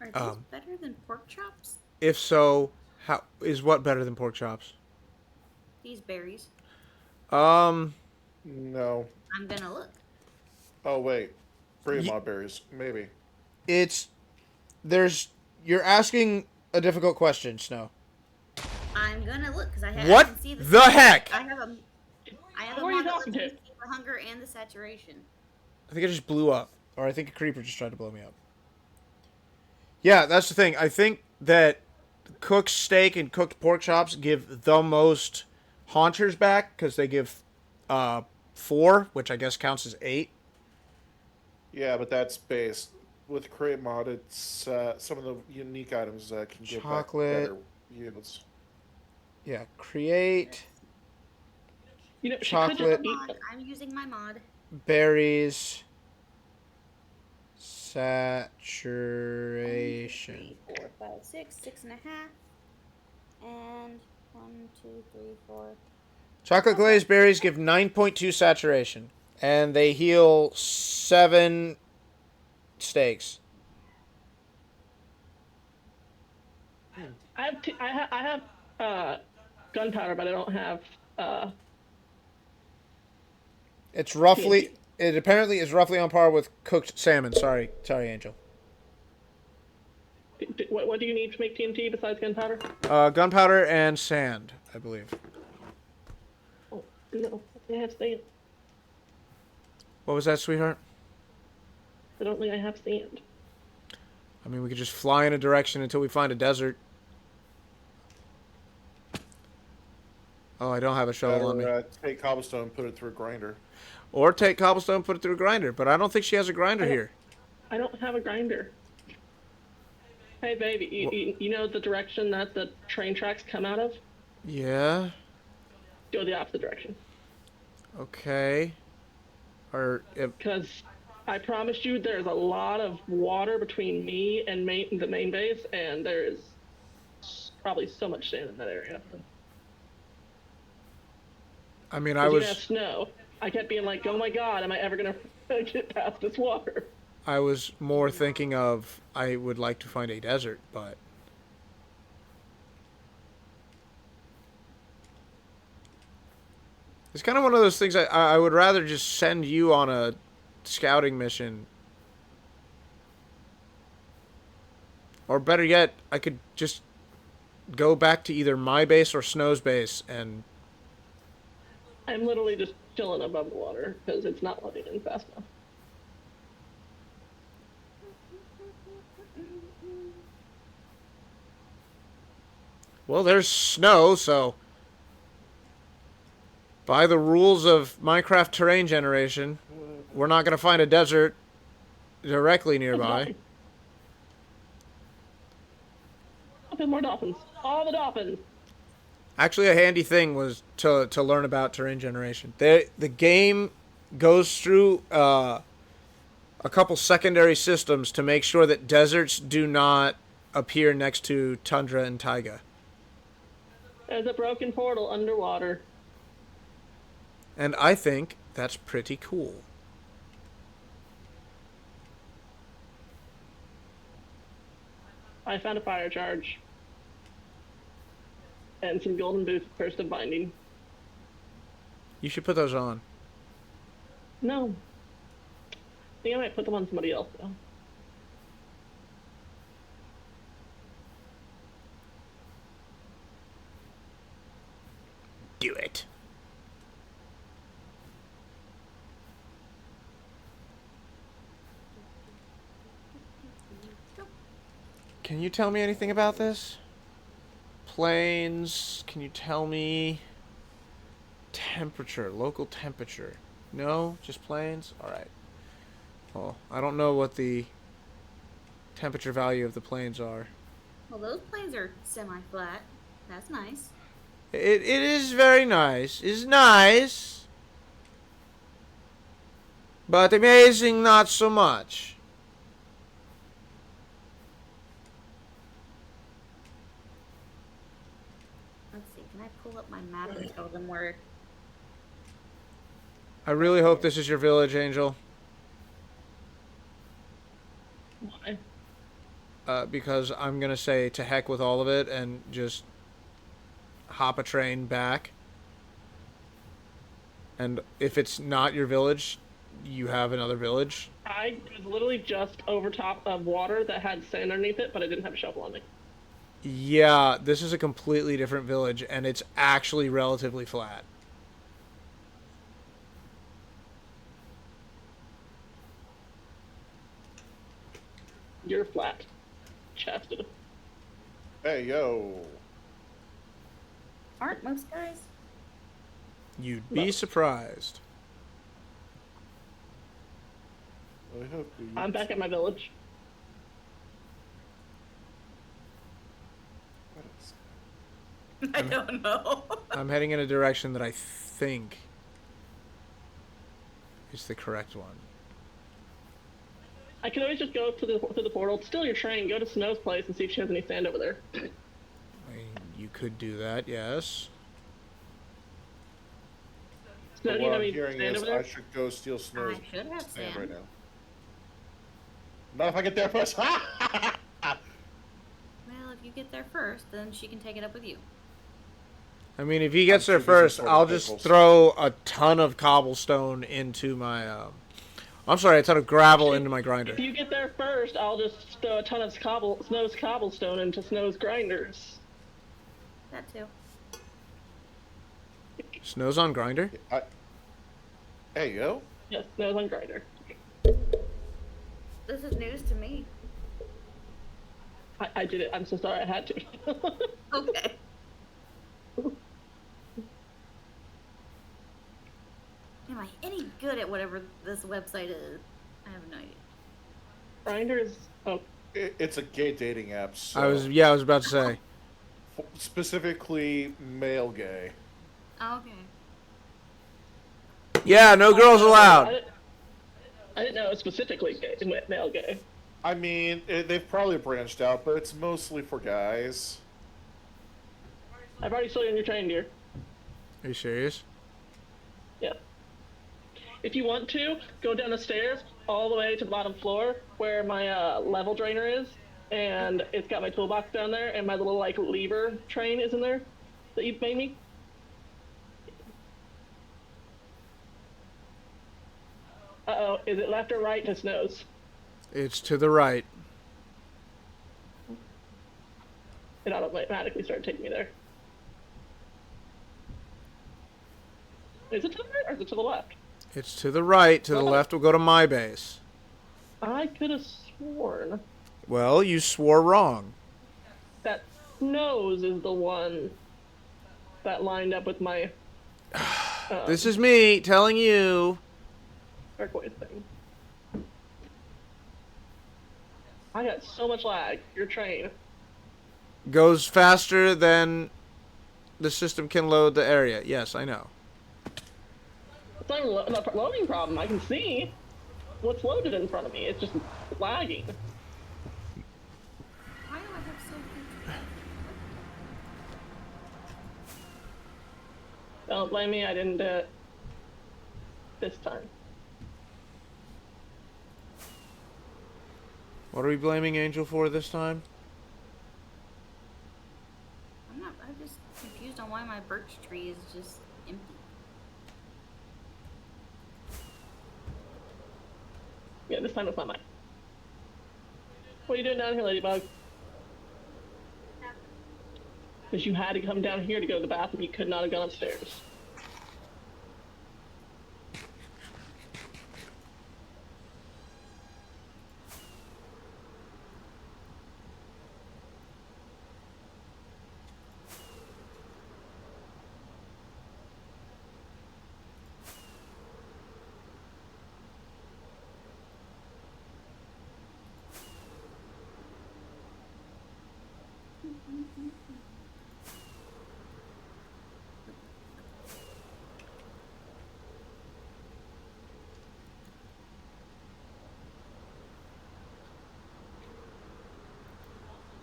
Are these better than pork chops? If so, how is what better than pork chops? These berries. No. I'm gonna look. Oh, wait. Fremont berries. Maybe. You're asking a difficult question, Snow. I'm gonna look because I have. What I can see the heck? I have a Who are you mod that talking lets me to? see the hunger and the saturation. I think it just blew up. Or I think a creeper just tried to blow me up. Yeah, that's the thing. I think that cooked steak and cooked pork chops give the most haunters back because they give 4, which I guess counts as 8. Yeah, but that's based. With Crate Mod, it's some of the unique items can give back Chocolate. better yields. Yeah, create You know, she Chocolate. could just eat I'm using my mod. berries saturation. 3, 4, 5, 6, 6.5, and 1, 2, 3, 4. Chocolate glazed berries give 9.2 saturation, and they heal 7 steaks. I have gunpowder, but I don't have It's roughly. It apparently is roughly on par with cooked salmon. Sorry, Angel. What do you need to make TNT besides gunpowder? Gunpowder and sand, I believe. Oh, no, I have sand. What was that, sweetheart? I don't think I have sand. I mean, we could just fly in a direction until we find a desert. Oh, I don't have a shovel on me. Take cobblestone and put it through a grinder. Or take cobblestone, put it through a grinder. But I don't think she has a grinder here. I don't have a grinder. Hey, baby, you know the direction that the train tracks come out of? Yeah. Go the opposite direction. Okay. Because I promised you there's a lot of water between me and the main base, and there is probably so much sand in that area. I mean, 'Cause I you have was snow. I kept being like, oh my god, am I ever going to get past this water? more thinking of I would like to find a desert, but it's kind of one of those things I would rather just send you on a scouting mission. Or better yet, I could just go back to either my base or Snow's base and I'm literally just chilling above the water because it's not letting in fast enough. well, there's snow, so by the rules of Minecraft terrain generation, we're not going to find a desert directly nearby. More dolphins. All the dolphins. Actually, a handy thing was to learn about terrain generation. The game goes through a couple secondary systems to make sure that deserts do not appear next to tundra and taiga. There's a broken portal underwater. And I think that's pretty cool. I found a fire charge. And some golden boots with Curse of Binding. You should put those on. No. I think I might put them on somebody else, though. Do it. Can you tell me anything about this? Planes, can you tell me temperature, local temperature? No, just planes? Alright. Well, I don't know what the temperature value of the planes are. Well, those planes are semi-flat. That's nice. It is very nice. It's nice. But amazing not so much. Let's see. Can I pull up my map and tell them where? I really hope this is your village, Angel. Why? Because I'm gonna say to heck with all of it and just hop a train back. And if it's not your village, you have another village. I was literally just over top of water that had sand underneath it, but I didn't have a shovel on me. Yeah, this is a completely different village, and it's actually relatively flat. You're flat. Chested. Hey, yo. Aren't most guys? You'd be surprised. I hope you... I'm back at my village. What is- I don't know. I'm heading in a direction that I think is the correct one. I can always just go to the portal, steal your train, go to Snow's place, and see if she has any sand over there. I mean, you could do that, yes. Snow, But do you what have I'm any hearing sand is over there? I should go steal Snow's I should have sand sand. right now. Not if I get there first. Well, if you get there first, then she can take it up with you. I mean, if he gets I'm there too busy first, sorting I'll just pickles. throw a ton of cobblestone into my, I'm sorry, a ton of gravel into my grinder. If you get there first, I'll just throw a ton of Snow's cobblestone into Snow's grinders. That too. Snow's on grinder? Hey, yo. Yes, Snow's on grinder. This is news to me. I did it. I'm so sorry I had to. Okay. Am I any good at whatever this website is? I have no idea. Grinders. Oh, It's a gay dating app. So I was about to say. specifically male gay. Okay. Yeah, no girls allowed. I didn't know it was specifically gay, male gay. I mean, they've probably branched out, but it's mostly for guys. I've already stolen your train, dear. Are you serious? Yeah. If you want to, go down the stairs all the way to the bottom floor where my level drainer is, and it's got my toolbox down there, and my little like lever train is in there that you've made me. Uh-oh, is it left or right to Snow's? It's to the right. It automatically started taking me there. Is it to the right or is it to the left? It's to the right. To the left will go to my base. I could have sworn Well, you swore wrong. that Snow's is the one that lined up with my This is me telling you. turquoise thing. I got so much lag. Your train. Goes faster than the system can load the area. Yes, I know. It's not even a loading problem. I can see what's loaded in front of me. It's just lagging. Why do I have so few? Don't blame me. I didn't do it this time. What are we blaming Angel for this time? why my birch tree is just empty. Yeah, this time it's not mine. What are you doing down here, Ladybug? Because you had to come down here to go to the bathroom. You could not have gone upstairs.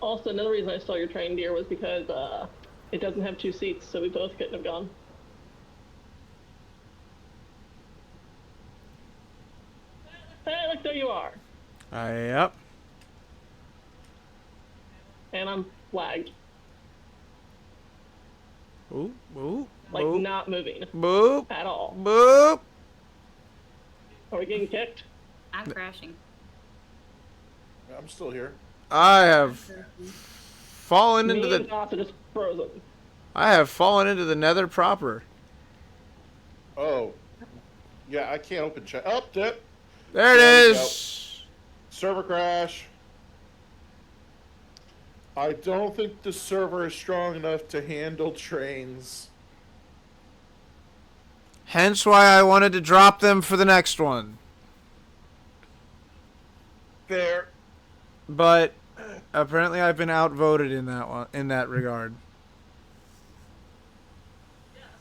Also, another reason I stole your train, deer, was because it doesn't have 2 seats, so we both couldn't have gone. Hey, look, there you are. Yep. And I'm lagged. Ooh, ooh, Like, boop, not moving boop, at all. boop. Are we getting kicked? I'm crashing. I'm still here. I have fallen into Me and the. Dots are just frozen. I have fallen into the Nether proper. Oh. Yeah, I can't open chat. Oh, there. There it There we go. is. Server crash. I don't think the server is strong enough to handle trains. Hence why I wanted to drop them for the next one. There. But apparently I've been outvoted in that one, in that regard.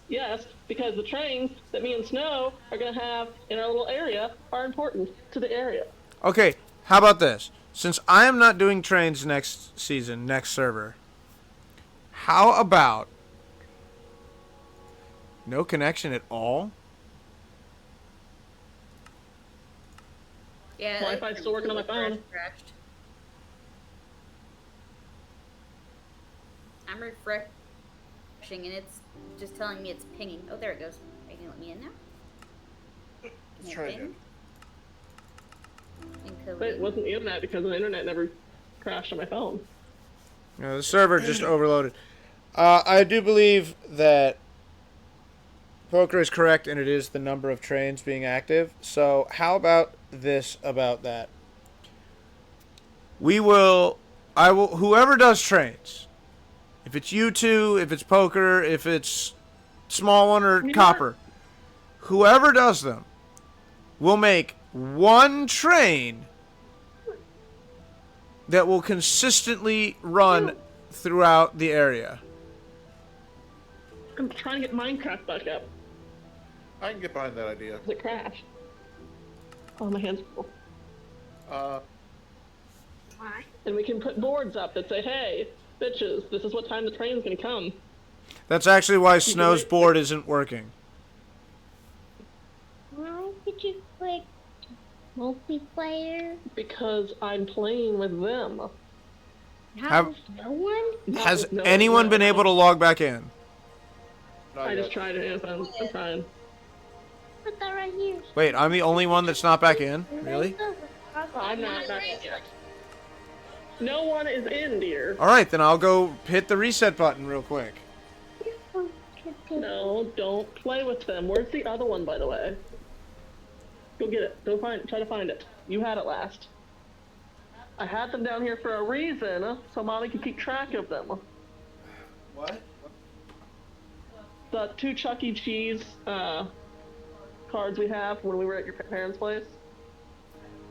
Yes, because the trains that me and Snow are going to have in our little area are important to the area. Okay, how about this? Since I am not doing trains next season, next server, how about no connection at all? Yeah. Wi-Fi's still working on my phone. Crashed. I'm refreshing and it's just telling me it's pinging. Oh, there it goes. Are you gonna let me in now? Let's try again. But it wasn't the internet because the internet never crashed on my phone. The server just overloaded. I do believe that Poker is correct, and it is the number of trains being active. So how about this about that? Whoever does trains, if it's you two, if it's Poker, if it's Small One or Copper, whoever does them will make one train that will consistently run throughout the area. I'm trying to get Minecraft back up. I can get behind that idea. It crashed. Oh, my hand's full. Why? And we can put boards up that say, hey, bitches, this is what time the train's gonna come. That's actually why Snow's board isn't working. Why did you click multiplayer? Because I'm playing with them. Have- No one? Has No, anyone no. been able to log back in? Not I yet. just tried it. I'm trying. Put that right here. Wait, I'm the only one that's not back in? Really? I'm not back in yet. No one is in, dear. Alright, then I'll go hit the reset button real quick. No, don't play with them. Where's the other one, by the way? Go get it. Go find it. Try to find it. You had it last. I had them down here for a reason, so Mommy can keep track of them. What? The 2 Chuck E. Cheese cards we have when we were at your parents' place.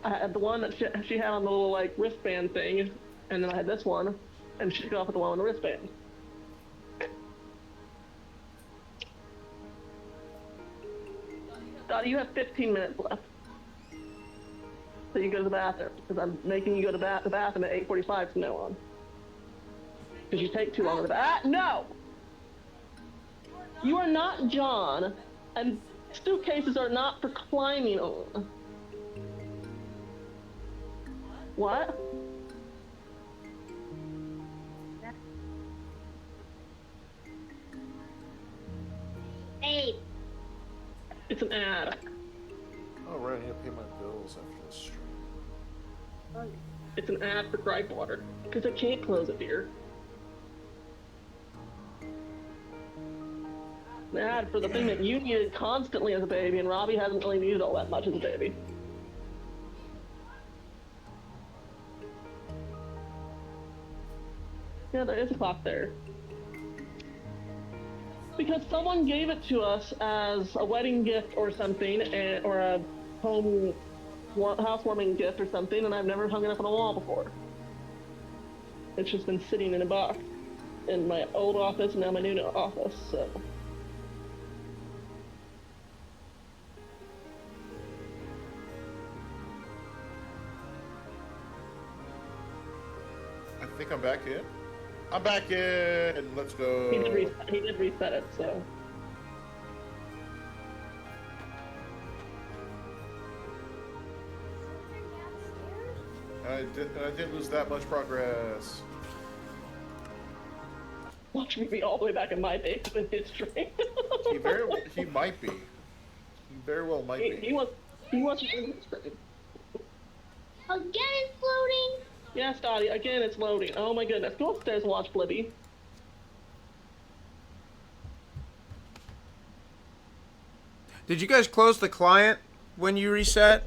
I had the one that she had on the little like wristband thing, and then I had this one, and she got off with the one on the wristband. Dottie, you have 15 minutes left. So you go to the bathroom, because I'm making you go to the bathroom at 8:45 from now on. Because you take too long in the bathroom. No! You are not John, and suitcases are not for climbing on. What? It's an ad. Oh, right, I need to pay my bills after this stream. It's an ad for gripe water. Because I can't close it, dear. An ad for the thing that you needed constantly as a baby, and Robbie hasn't really needed all that much as a baby. Yeah, there is a clock there. Because someone gave it to us as a wedding gift or something, or a housewarming gift or something, and I've never hung it up on a wall before. It's just been sitting in a box in my old office and now my new office, so. I think I'm back in. I'm back in. Let's go. He did reset it, so. I didn't lose that much progress. Watch me be all the way back in my basement history. He might be. He very well might be. He wasn't in his grade. Again, it's loading. Yes, Dottie, again it's loading. Oh my goodness. Go upstairs and watch Blibby. Did you guys close the client when you reset?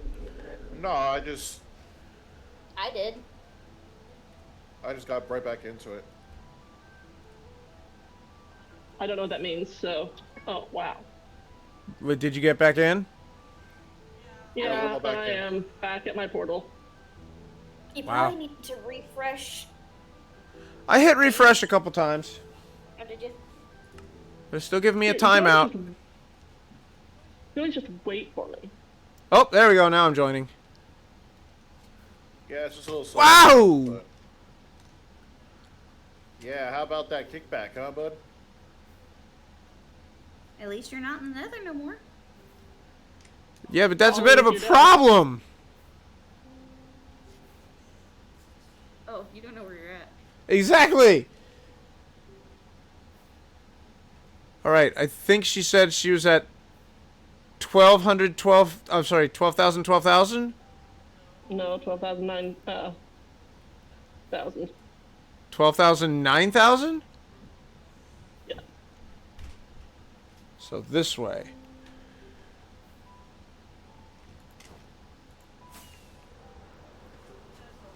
No, I just I did. got right back into it. I don't know what that means, so. Oh, wow. What, did you get back in? Yeah, go back I in. am back at my portal. You Wow. probably need to refresh. I hit refresh a couple times. Or did you? They're still giving me a You guys timeout. just- You guys just wait for me. Oh, there we go. Now I'm joining. Yeah, it's just a little slow. Wow! but- Yeah, how about that kickback, huh, bud? At least you're not in the nether no more. Yeah, but that's a Oh, bit of a you don't. problem. Oh, you don't know where you're at. Exactly. All right, I think she said she was at 1,200, 12. I'm sorry, 12,000, 12,000. No, 12,009, 1,000. 12,000, 9,000. Yeah. So this way.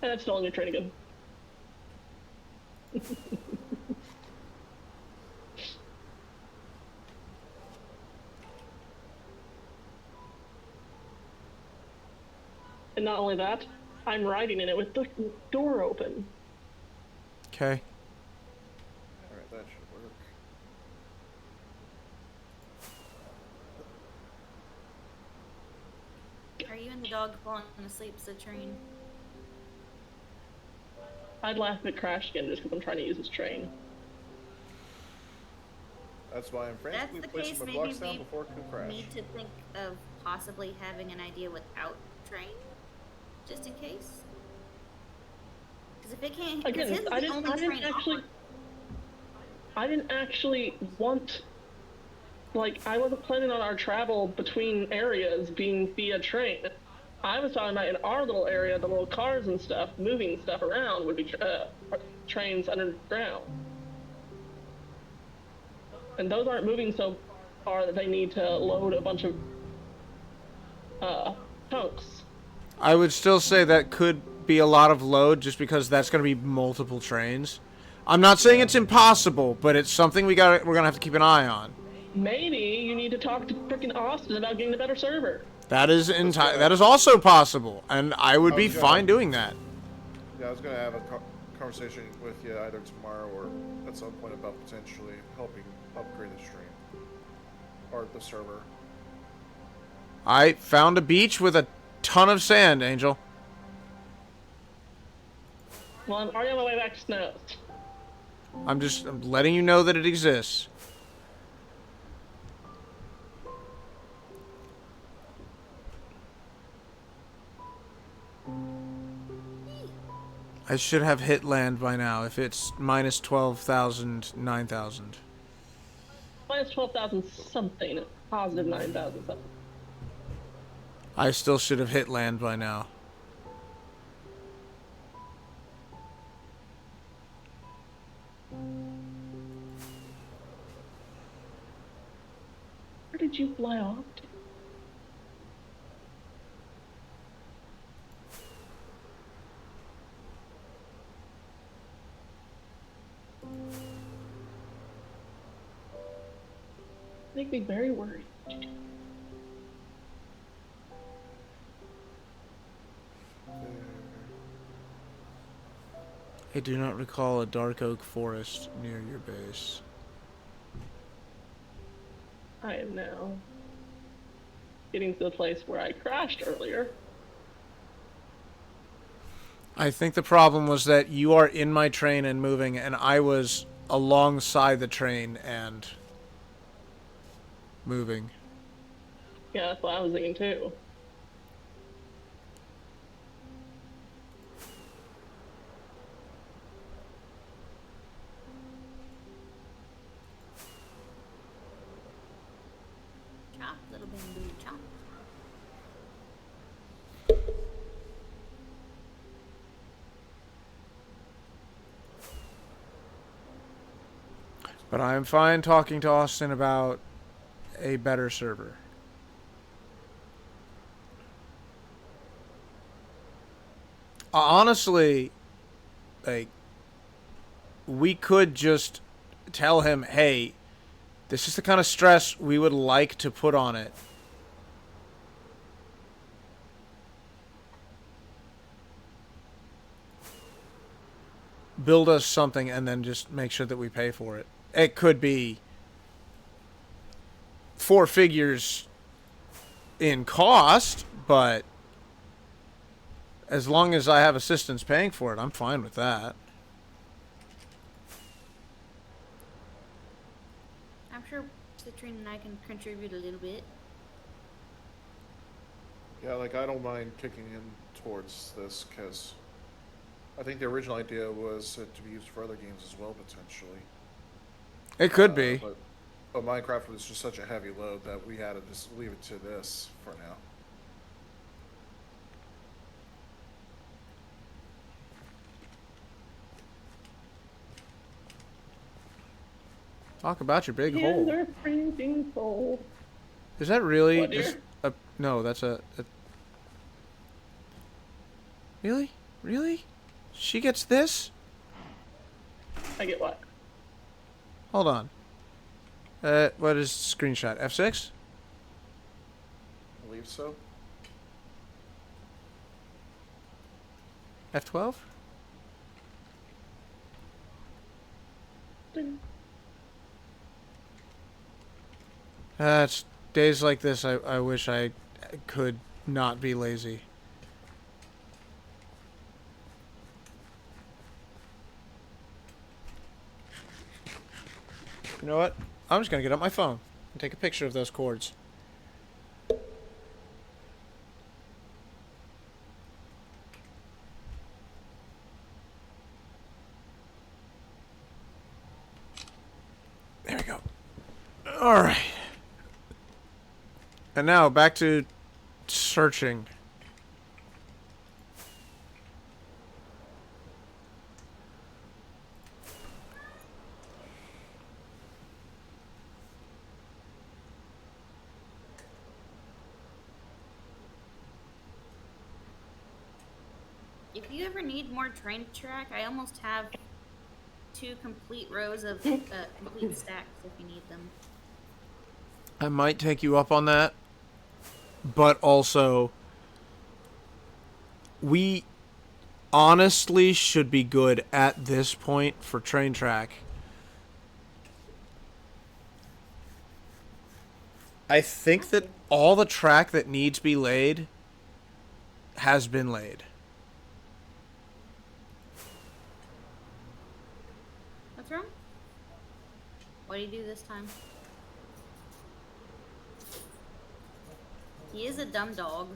And I'm still on your train again. And not only that, I'm riding in it with the door open. Okay. Alright, that should work. Are you and the dog falling asleep, Citrine? I'd laugh if it crashed again just because I'm trying to use this train. That's why I'm That's frantically the placing case. my Maybe blocks down we before it can crash. need to think of possibly having an idea without train, just in case. Because if it can't, because his Again, is the only train on. I didn't actually want, like, I wasn't planning on our travel between areas being via train. I was talking about in our little area, the little cars and stuff, moving stuff around would be trains underground. And those aren't moving so far that they need to load a bunch of chunks. I would still say that could be a lot of load just because that's going to be multiple trains. I'm not saying it's impossible, but it's something we're going to have to keep an eye on. Maybe you need to talk to frickin' Austin about getting a better server. That is also possible, and I would be fine doing that. Yeah, I was gonna have a conversation with you either tomorrow or at some point about potentially helping upgrade the stream or the server. I found a beach with a ton of sand, Angel. Well, I'm already on my way back to Snows. I'm letting you know that it exists. I should have hit land by now if it's minus 12,000, 9,000. Minus 12,000 something, positive 9,000 something. I still should have hit land by now. Where did you fly off to? Make me very worried. I do not recall a dark oak forest near your base. I am now getting to the place where I crashed earlier. I think the problem was that you are in my train and moving, and I was alongside the train and moving. Yeah, that's what I was thinking too. Chop, little bamboo, chop. But I am fine talking to Austin about a better server. Honestly, like, we could just tell him, hey, this is the kind of stress we would like to put on it. Build us something and then just make sure that we pay for it. It could be 4 figures in cost, but as long as I have assistance paying for it, I'm fine with that. I'm sure Citrine and I can contribute a little bit. Yeah, like I don't mind kicking in towards this because I think the original idea was it to be used for other games as well potentially. It could be. But Minecraft was just such a heavy load that we had to just leave it to this for now. Talk about your big Hands hole. are freezing cold. Is that really What, dear? just a... No, that's a... Really? Really? She gets this? I get what? Hold on. What is screenshot? F6? I believe so. F12? It's days like this I wish I could not be lazy. You know what? I'm just gonna get up my phone and take a picture of those chords. There we go. Alright. And now back to searching. If you ever need more train track, I almost have 2 complete rows of complete stacks if you need them. I might take you up on that, but also we honestly should be good at this point for train track. I think that all the track that needs to be laid has been laid. What's wrong? What do you do this time? He is a dumb dog.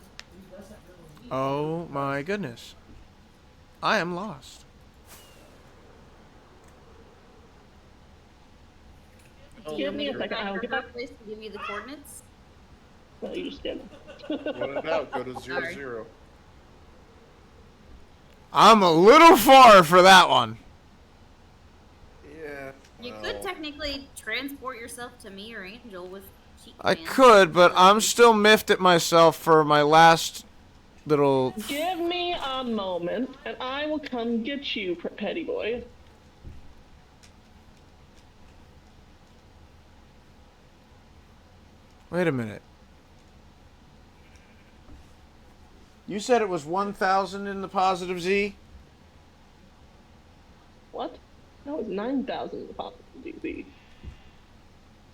Oh my goodness. I am lost. Do you Give want me me a to second, go I will back get to her back. place to give you the coordinates? Well, you just didn't. When in doubt, go to 0 Sorry. 0. I'm a little far for that one. Yeah. You well, could technically transport yourself to me or Angel with cheat I command. could, but I'm still miffed at myself for my last little... Give me a moment, and I will come get you, petty boy. Wait a minute. You said it was 1,000 in the positive Z? What? That was 9,000 in the positive DZ.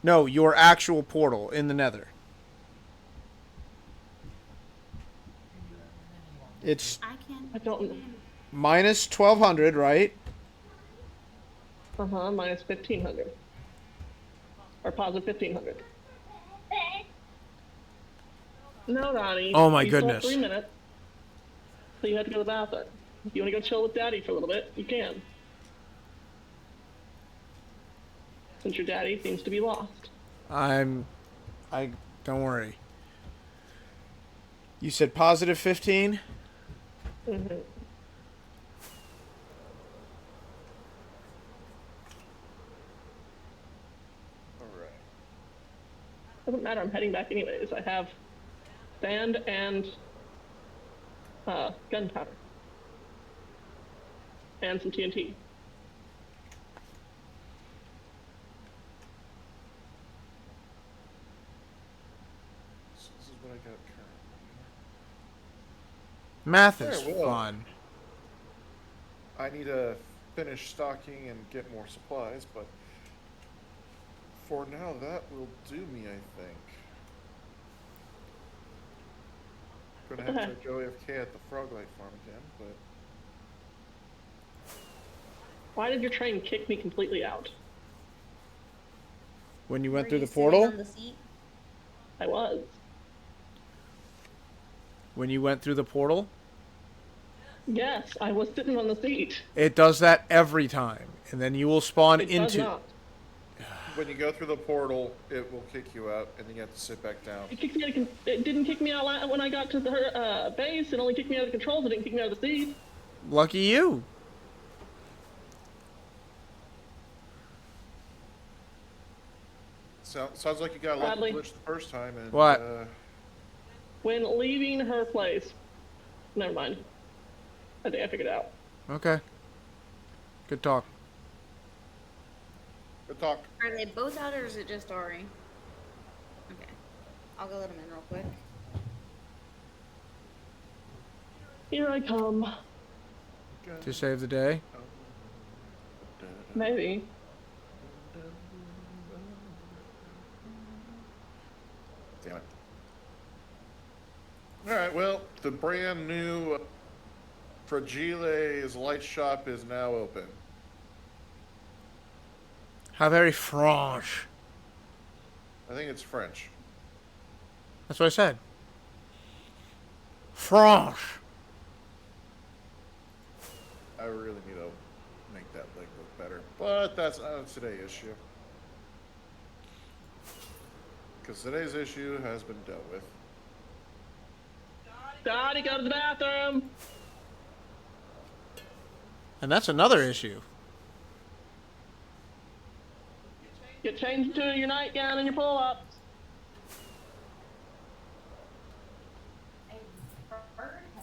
No, your actual portal in the nether. It's I can. I don't. minus 1,200, right? Minus 1,500. Or positive 1,500. No, Ronnie. Oh my you still goodness. have 3 minutes. So you have to go to the bathroom. If you want to go chill with Daddy for a little bit, you can. Since your daddy seems to be lost. Don't worry. You said positive 15? Mm-hmm. Alright. Doesn't matter, I'm heading back anyways. I have sand and gunpowder. And some TNT. So this is what I got currently. Math is Very well. fun. I need to finish stocking and get more supplies, but for now that will do me, I think. Gonna have to go AFK at the Froglight farm again, but Why did your train kick me completely out? When you went Were through you the sitting portal? on the seat? I was. When you went through the portal? Yes, I was sitting on the seat. It does that every time. And then you will spawn It does into... not. when you go through the portal, it will kick you out, and then you have to sit back down. It didn't kick me out when I got to the base. It only kicked me out of the controls. It didn't kick me out of the seat. Lucky you. Sounds like you got a lucky Bradley. glitch the first time, and What? When leaving her place. Never mind. I think I figured it out. Okay. Good talk. good talk. Are they both out or is it just Ari? Okay. I'll go let them in real quick. Here I come. To save the day. Maybe. Damn it. Alright, well, the brand new Fragile's light shop is now open. How very franche. I think it's French. That's what I said. Franche. I really need to make that leg look better. But that's today's issue. Because today's issue has been dealt with. Daddy, go to the bathroom! And that's another issue. Get changed into your nightgown and your pull-ups.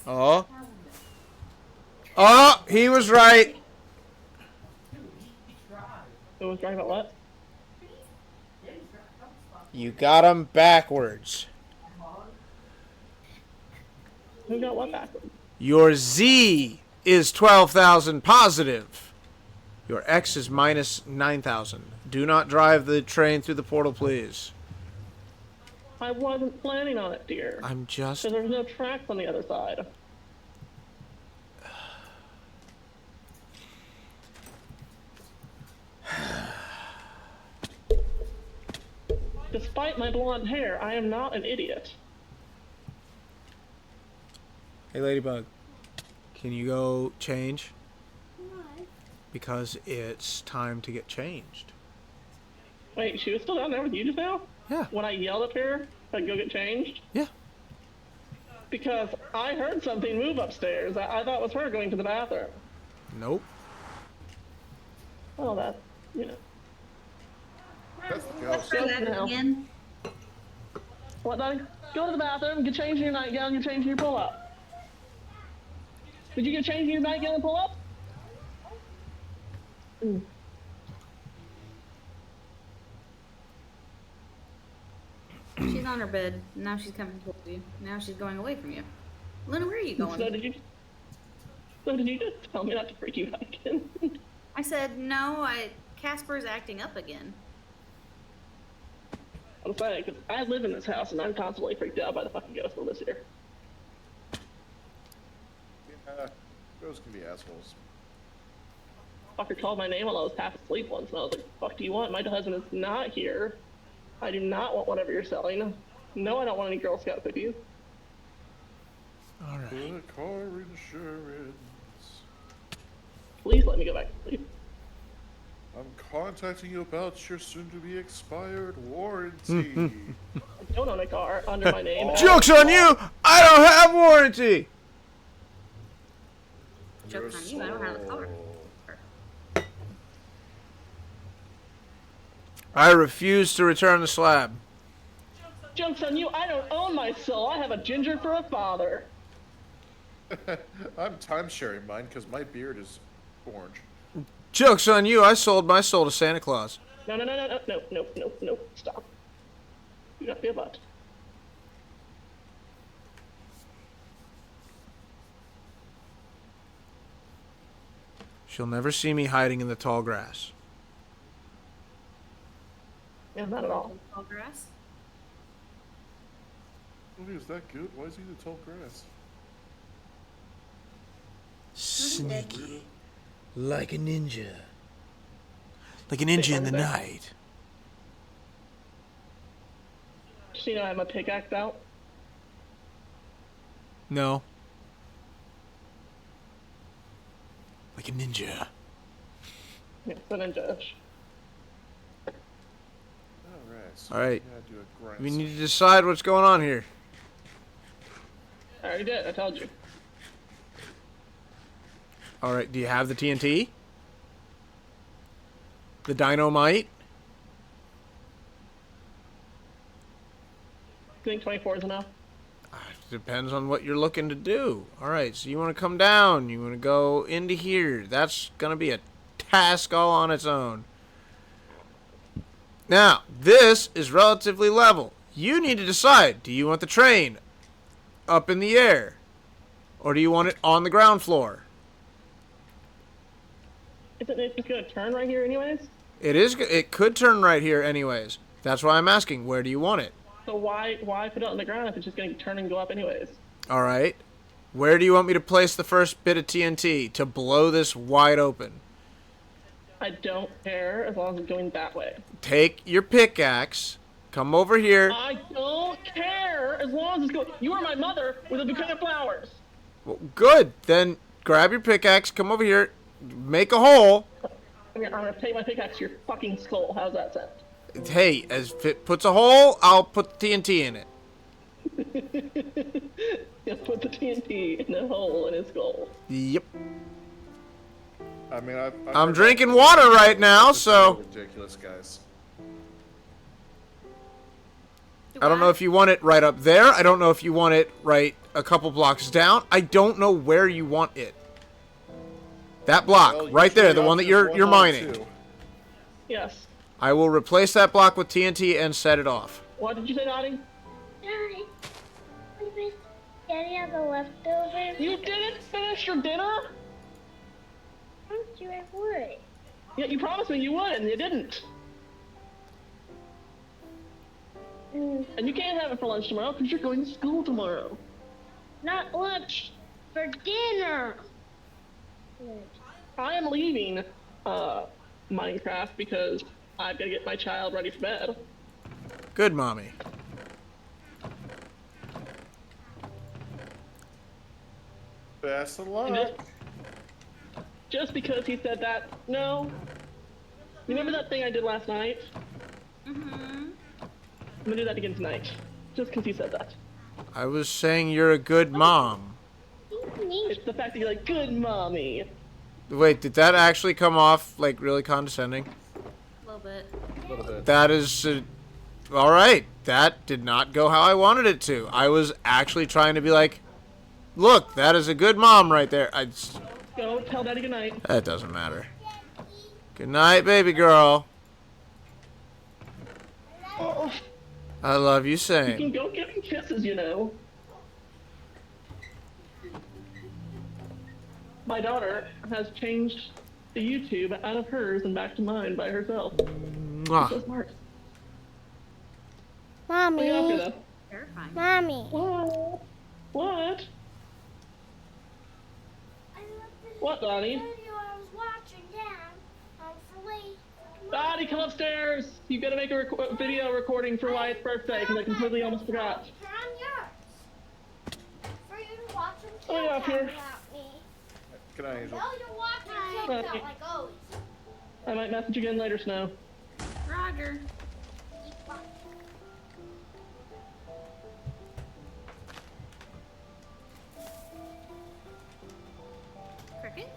Oh. Oh, he was right. It was right about what? You got him backwards. Who got what backwards? Your Z is 12,000 positive. Your X is minus 9,000. Do not drive the train through the portal, please. I wasn't planning on it, dear. I'm just... Because there's no tracks on the other side. Despite my blonde hair, I am not an idiot. Hey, Ladybug. Can you go change? Why? Because it's time to get changed. Wait, she was still down there with you just now? Yeah. When I yelled at her, I'd go get changed? Yeah. Because I heard something move upstairs. I thought it was her going to the bathroom. Nope. Oh, that, you know. That's the ghost. Try that now. again. What, Donnie? Go to the bathroom, get changed in your nightgown, get changed in your pull-up. Did you get changed in your nightgown and pull up? She's on her bed. Now she's coming towards you. Now she's going away from you. Luna, where are you going? So did you just tell me not to freak you out again? I said, no, Casper's acting up again. I'm saying, because I live in this house and I'm constantly freaked out by the fucking ghost that lives here. Yeah, ghosts can be assholes. Fucker called my name while I was half asleep once, and I was like, fuck do you want? My husband is not here. I do not want whatever you're selling. No, I don't want any Girl Scout cookies. All right. Put a car insurance. Please let me go back to sleep. I'm contacting you about your soon-to-be expired warranty. I don't own a car under my name. Joke's on you! I don't have warranty! Joke's on you, I don't have a car. I refuse to return the slab. Joke's on you, I don't own my soul. I have a ginger for a father. I'm time-sharing mine because my beard is orange. Joke's on you, I sold my soul to Santa Claus. No, stop. Do not be a butt. She'll never see me hiding in the tall grass. Yeah, not at all. Tall grass? Oh, is that good? Why is he the tall grass? Sneaky. Like a ninja. Like a ninja in the night. Just so you know, I have my pickaxe out. No. Like a ninja. Yeah, the ninja. Alright, so Alright. we gotta do a grind. We need to decide what's going on here. I already did, I told you. Alright, do you have the TNT? The dynamite? You think 24 is enough? Depends on what you're looking to do. Alright, so you want to come down. You want to go into here. That's going to be a task all on its own. Now, this is relatively level. You need to decide. Do you want the train up in the air? Or do you want it on the ground floor? Isn't it just gonna turn right here anyways? It could turn right here anyways. That's why I'm asking, where do you want it? So why put it on the ground if it's just gonna turn and go up anyways? Alright. Where do you want me to place the first bit of TNT to blow this wide open? I don't care as long as it's going that way. Take your pickaxe, come over here. I don't care as long as it's going. You are my mother with a bouquet of flowers. Well, good. Then grab your pickaxe, come over here, make a hole. I'm gonna take my pickaxe to your fucking skull. How's that sound? Hey, as if it puts a hole, I'll put the TNT in it. Yeah, put the TNT in a hole in his skull. Yep. I mean, I'm drinking water right now, so ridiculous, guys. I don't know if you want it right up there. I don't know if you want it right a couple blocks down. I don't know where you want it. That block, Well, right there, the usually one that there's you're one mining. too. Yes. I will replace that block with TNT and set it off. What did you say, Dottie? Daddy, we Daddy have the leftovers. You didn't finish your dinner? Promised you I would. Yeah, you promised me you would, and you didn't. And you can't have it for lunch tomorrow because you're going to school tomorrow. Not lunch, for dinner. I am leaving Minecraft because I've got to get my child ready for bed. Good, mommy. Best of luck. And just because he said that, no. You remember that thing I did last night? gonna do that again tonight. Just because you said that. I was saying you're a good mom. It's the fact that you're like, good mommy. Wait, did that actually come off like really condescending? A little bit. A little bit. That is, all right. That did not go how I wanted it to. I was actually trying to be like, look, that is a good mom right there. Go tell daddy good night. That doesn't matter. Good night, baby girl. Oh, I love you you can saying. go give him kisses, you know. My daughter has changed the YouTube out of hers and back to mine by herself. So Mwah. smart. What are you up to, Mommy. though? Terrifying. Mommy. What? What? What, Donnie? I was watching down for late. Donnie, come upstairs! You gotta make a video recording for Wyatt's birthday, because I completely almost forgot. Turn on yours. For you to watch them Oh, yeah, up here. about me. Good night, Angel. No, you're watching Bye. TikTok like always. I might message you again later, Snow. Roger. Cricket?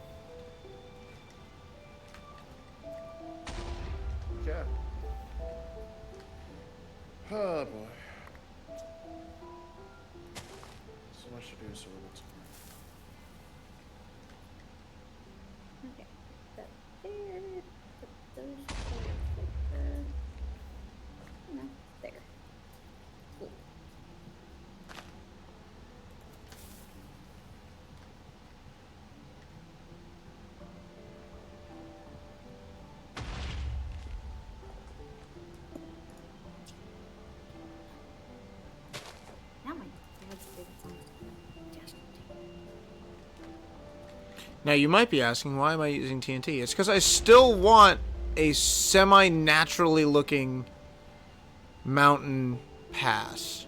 Yeah. Oh boy. So much to do, so we're tomorrow. Okay. That there. Put those there. No, there. Cool. Now my dad's favorite song is Justin Now you might be asking, why am I using TNT? It's because I still want a semi-naturally looking mountain pass.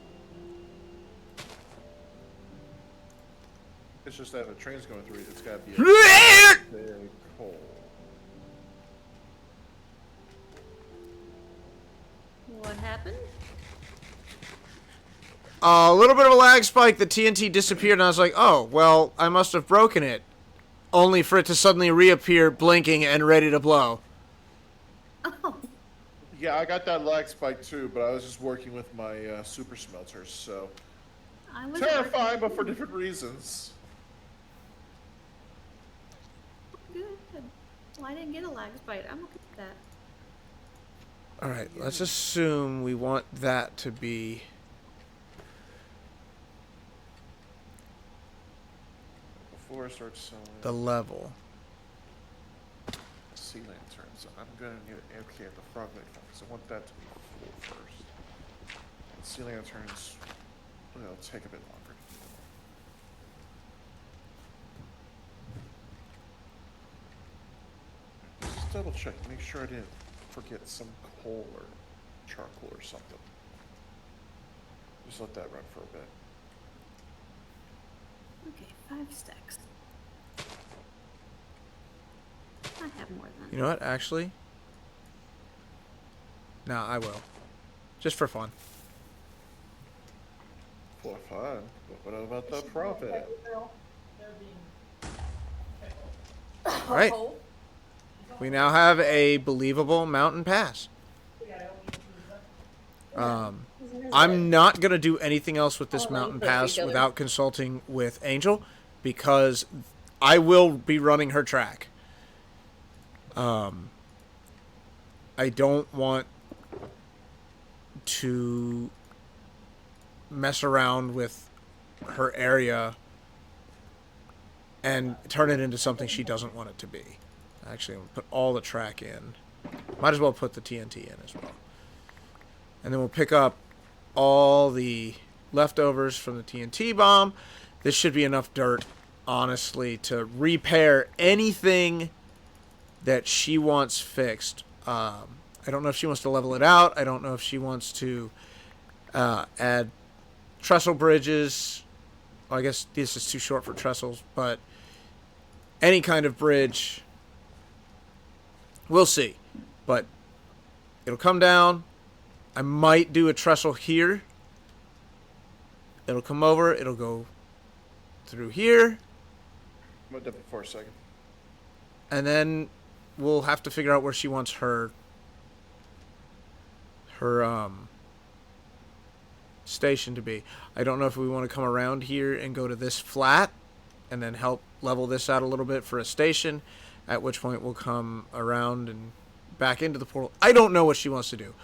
It's just that if a train's going through it, it's gotta be a big hole. What happened? A little bit of a lag spike, the TNT disappeared, and I was like, oh, well, I must have broken it. Only for it to suddenly reappear, blinking and ready to blow. Oh, Yeah, I got that lag spike too, but I was just working with my super smelters, so I was terrifying, but for different reasons. good. Well, I didn't get a lag spike. I'm okay with that. Alright, let's assume we want that to be... Before I start selling the level. sea lanterns, I'm gonna need an AFK at the frog leg because I want that to be full first. And sea lanterns, will take a bit longer. Just double check, make sure I didn't forget some coal or charcoal or something. Just let that run for a bit. Okay, 5 stacks. I have more than. You know what, actually? No, I will. Just for fun. For fun, but what about the profit? Alright. We now have a believable mountain pass. I'm not going to do anything else with this mountain pass without consulting with Angel, because I will be running her track. I don't want to mess around with her area and turn it into something she doesn't want it to be. Actually, I'm going to put all the track in. Might as well put the TNT in as well. And then we'll pick up all the leftovers from the TNT bomb. This should be enough dirt, honestly, to repair anything that she wants fixed. I don't know if she wants to level it out. I don't know if she wants to add trestle bridges. Well, I guess this is too short for trestles, but any kind of bridge, we'll see. But it'll come down, I might do a trestle here. It'll come over. It'll go through here. I'm gonna dip it for a second. And then we'll have to figure out where she wants her station to be. I don't know if we want to come around here and go to this flat and then help level this out a little bit for a station, at which point we'll come around and back into the portal. I don't know what she wants to do,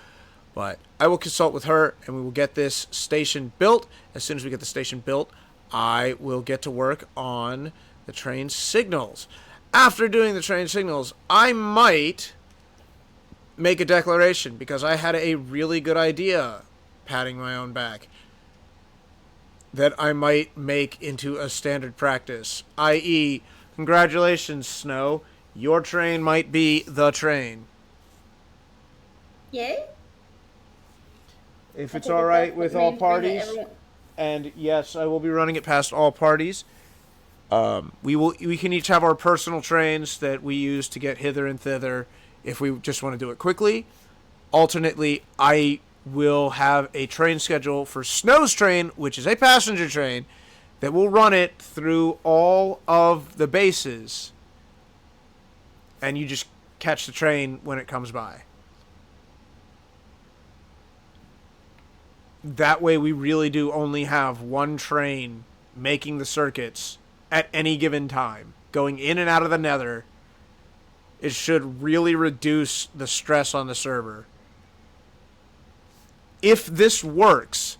but I will consult with her and we will get this station built. As soon as we get the station built, I will get to work on the train signals. After doing the train signals, I might make a declaration, because I had a really good idea, patting my own back, that I might make into a standard practice, i.e., congratulations, Snow, your train might be the train. Yay? If I it's think alright that's with the all main thing that parties, everyone- and yes, I will be running it past all parties. We can each have our personal trains that we use to get hither and thither if we just want to do it quickly. Alternately, I will have a train schedule for Snow's train, which is a passenger train, that will run it through all of the bases, and you just catch the train when it comes by. That way we really do only have one train making the circuits at any given time, going in and out of the nether. It should really reduce the stress on the server. If this works,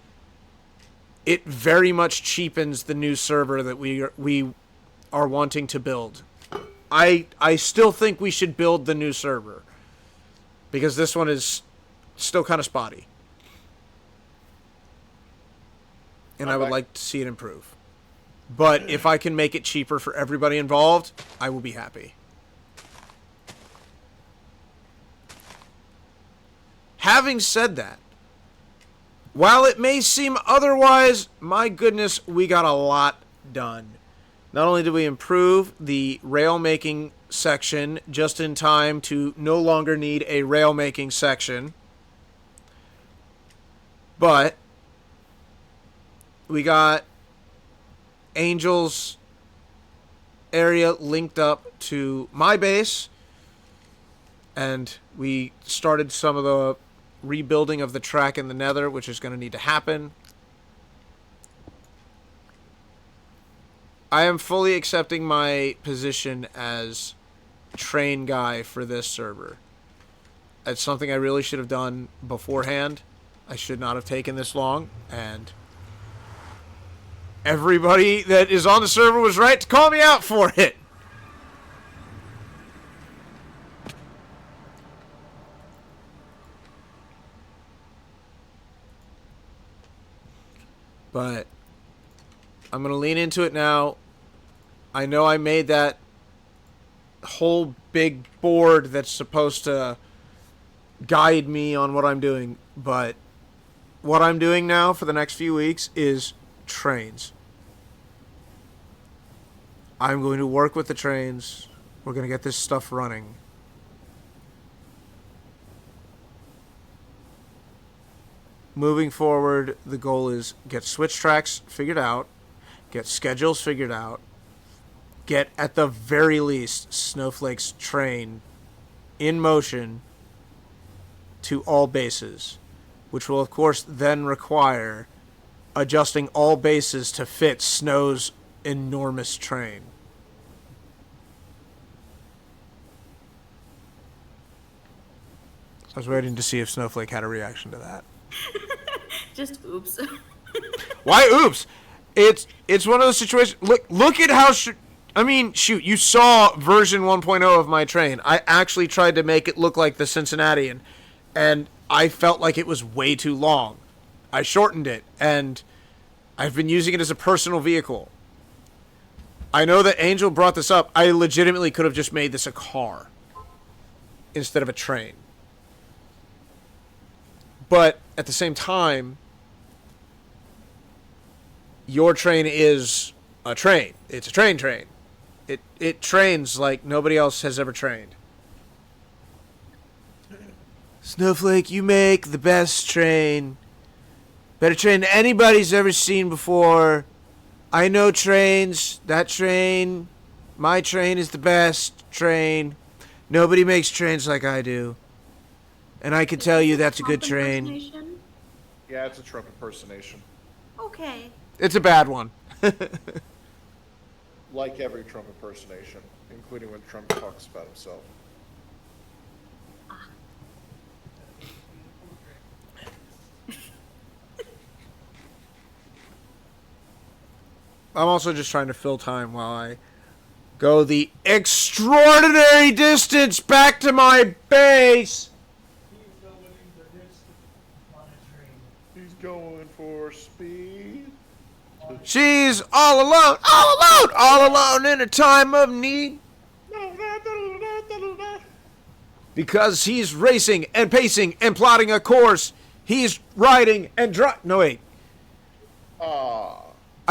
it very much cheapens the new server that we are wanting to build. I still think we should build the new server, because this one is still kind of spotty. And I would like to see it improve. But if I can make it cheaper for everybody involved, I will be happy. Having said that, while it may seem otherwise, my goodness, we got a lot done. Not only did we improve the rail making section just in time to no longer need a rail making section, but we got Angel's area linked up to my base, and we started some of the rebuilding of the track in the nether, which is going to need to happen. I am fully accepting my position as train guy for this server. It's something I really should have done beforehand. I should not have taken this long, and everybody that is on the server was right to call me out for it. But I'm going to lean into it now. I know I made that whole big board that's supposed to guide me on what I'm doing, but what I'm doing now for the next few weeks is trains. I'm going to work with the trains. We're going to get this stuff running. Moving forward, the goal is get switch tracks figured out, get schedules figured out, get, at the very least, Snowflake's train in motion to all bases, which will, of course, then require adjusting all bases to fit Snow's enormous train. I was waiting to see if Snowflake had a reaction to that. Just oops. Why oops? It's one of those situations. Look at how I mean, shoot, you saw version 1.0 of my train. I actually tried to make it look like the Cincinnatian, and I felt like it was way too long. I shortened it, and I've been using it as a personal vehicle. I know that Angel brought this up. I legitimately could have just made this a car instead of a train. But at the same time, your train is a train. It's a train. It trains like nobody else has ever trained. Snowflake, you make the best train. Better train than anybody's ever seen before. I know trains. That train, my train is the best train. Nobody makes trains like I do. And I can tell you that's a good Trump train. impersonation? Yeah, it's a Trump impersonation. Okay. It's a bad one. Like every Trump impersonation, including when Trump talks about himself. I'm also just trying to fill time while I go the extraordinary distance back to my base. He's going for speed. She's all alone, all alone, all alone in a time of need. Because he's racing and pacing and plotting a course. He's riding and no, wait. Ah.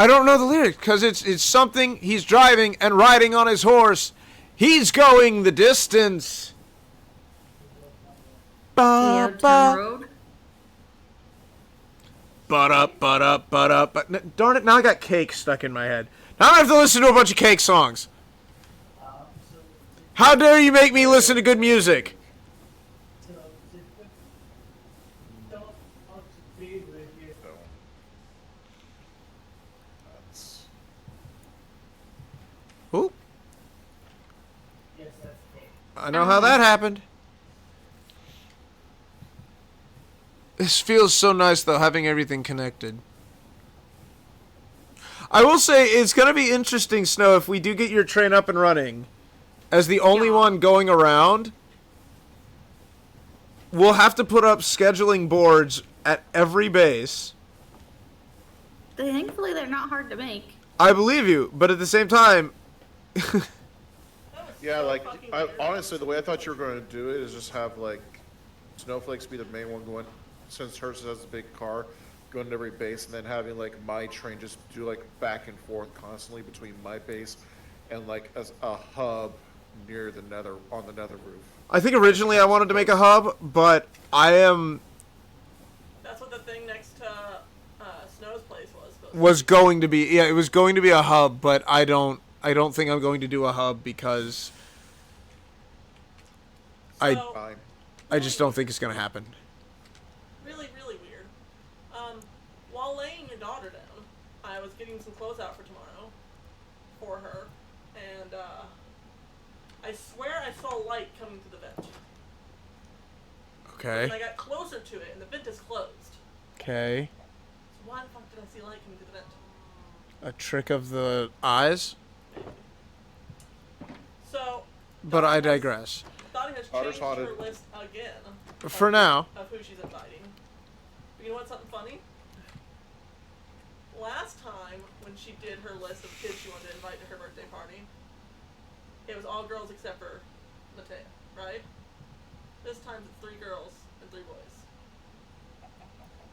I don't know the lyrics because it's something he's driving and riding on his horse. He's going the distance. Leo, turn road. But darn it, now I got Cake stuck in my head. Now I have to listen to a bunch of Cake songs. How dare you make me listen to good music? Who? I know how that happened. This feels so nice, though, having everything connected. I will say, it's going to be interesting, Snow, if we do get your train up and running. As the only one going around, we'll have to put up scheduling boards at every base. Thankfully, they're not hard to make. I believe you, but at the same time... Yeah, like, honestly, the way I thought you were going to do it is just have, like, Snowflakes be the main one going, since hers has a big car, going to every base, and then having, like, my train just do, like, back and forth constantly between my base and, like, as a hub near the nether, on the nether roof. I think originally I wanted to make a hub, but I am... That's what the thing next to Snow's place was. Was going to be... Yeah, it was going to be a hub, but I don't think I'm going to do a hub because Fine. I just don't think it's going to happen. Really, really weird. While laying your daughter down, I was getting some clothes out for tomorrow for her, and I swear I saw light coming through the vent. Okay. And I got closer to it, and the vent is closed. Okay. So why the fuck did I see light coming through the vent? A trick of the eyes? So. But I digress. Dottie has Otter's changed haunted. her list again. For now. Of who she's inviting. But you know what's something funny? Last time, when she did her list of kids she wanted to invite to her birthday party, it was all girls except for Matea, right? This time it's 3 girls and 3 boys.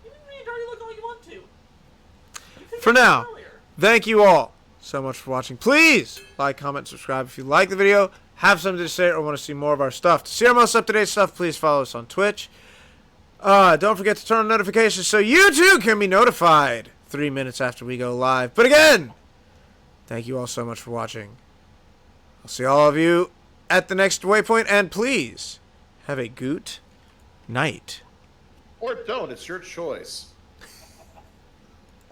You can read dirty look all you want to. You could've For done now. it earlier. Thank you all so much for watching. Please like, comment, subscribe if you like the video, have something to say, or want to see more of our stuff. To see our most up-to-date stuff, please follow us on Twitch. Don't forget to turn on notifications so you too can be notified 3 minutes after we go live. But again, thank you all so much for watching. I'll see all of you at the next waypoint, and please have a goot night. Or don't, it's your choice.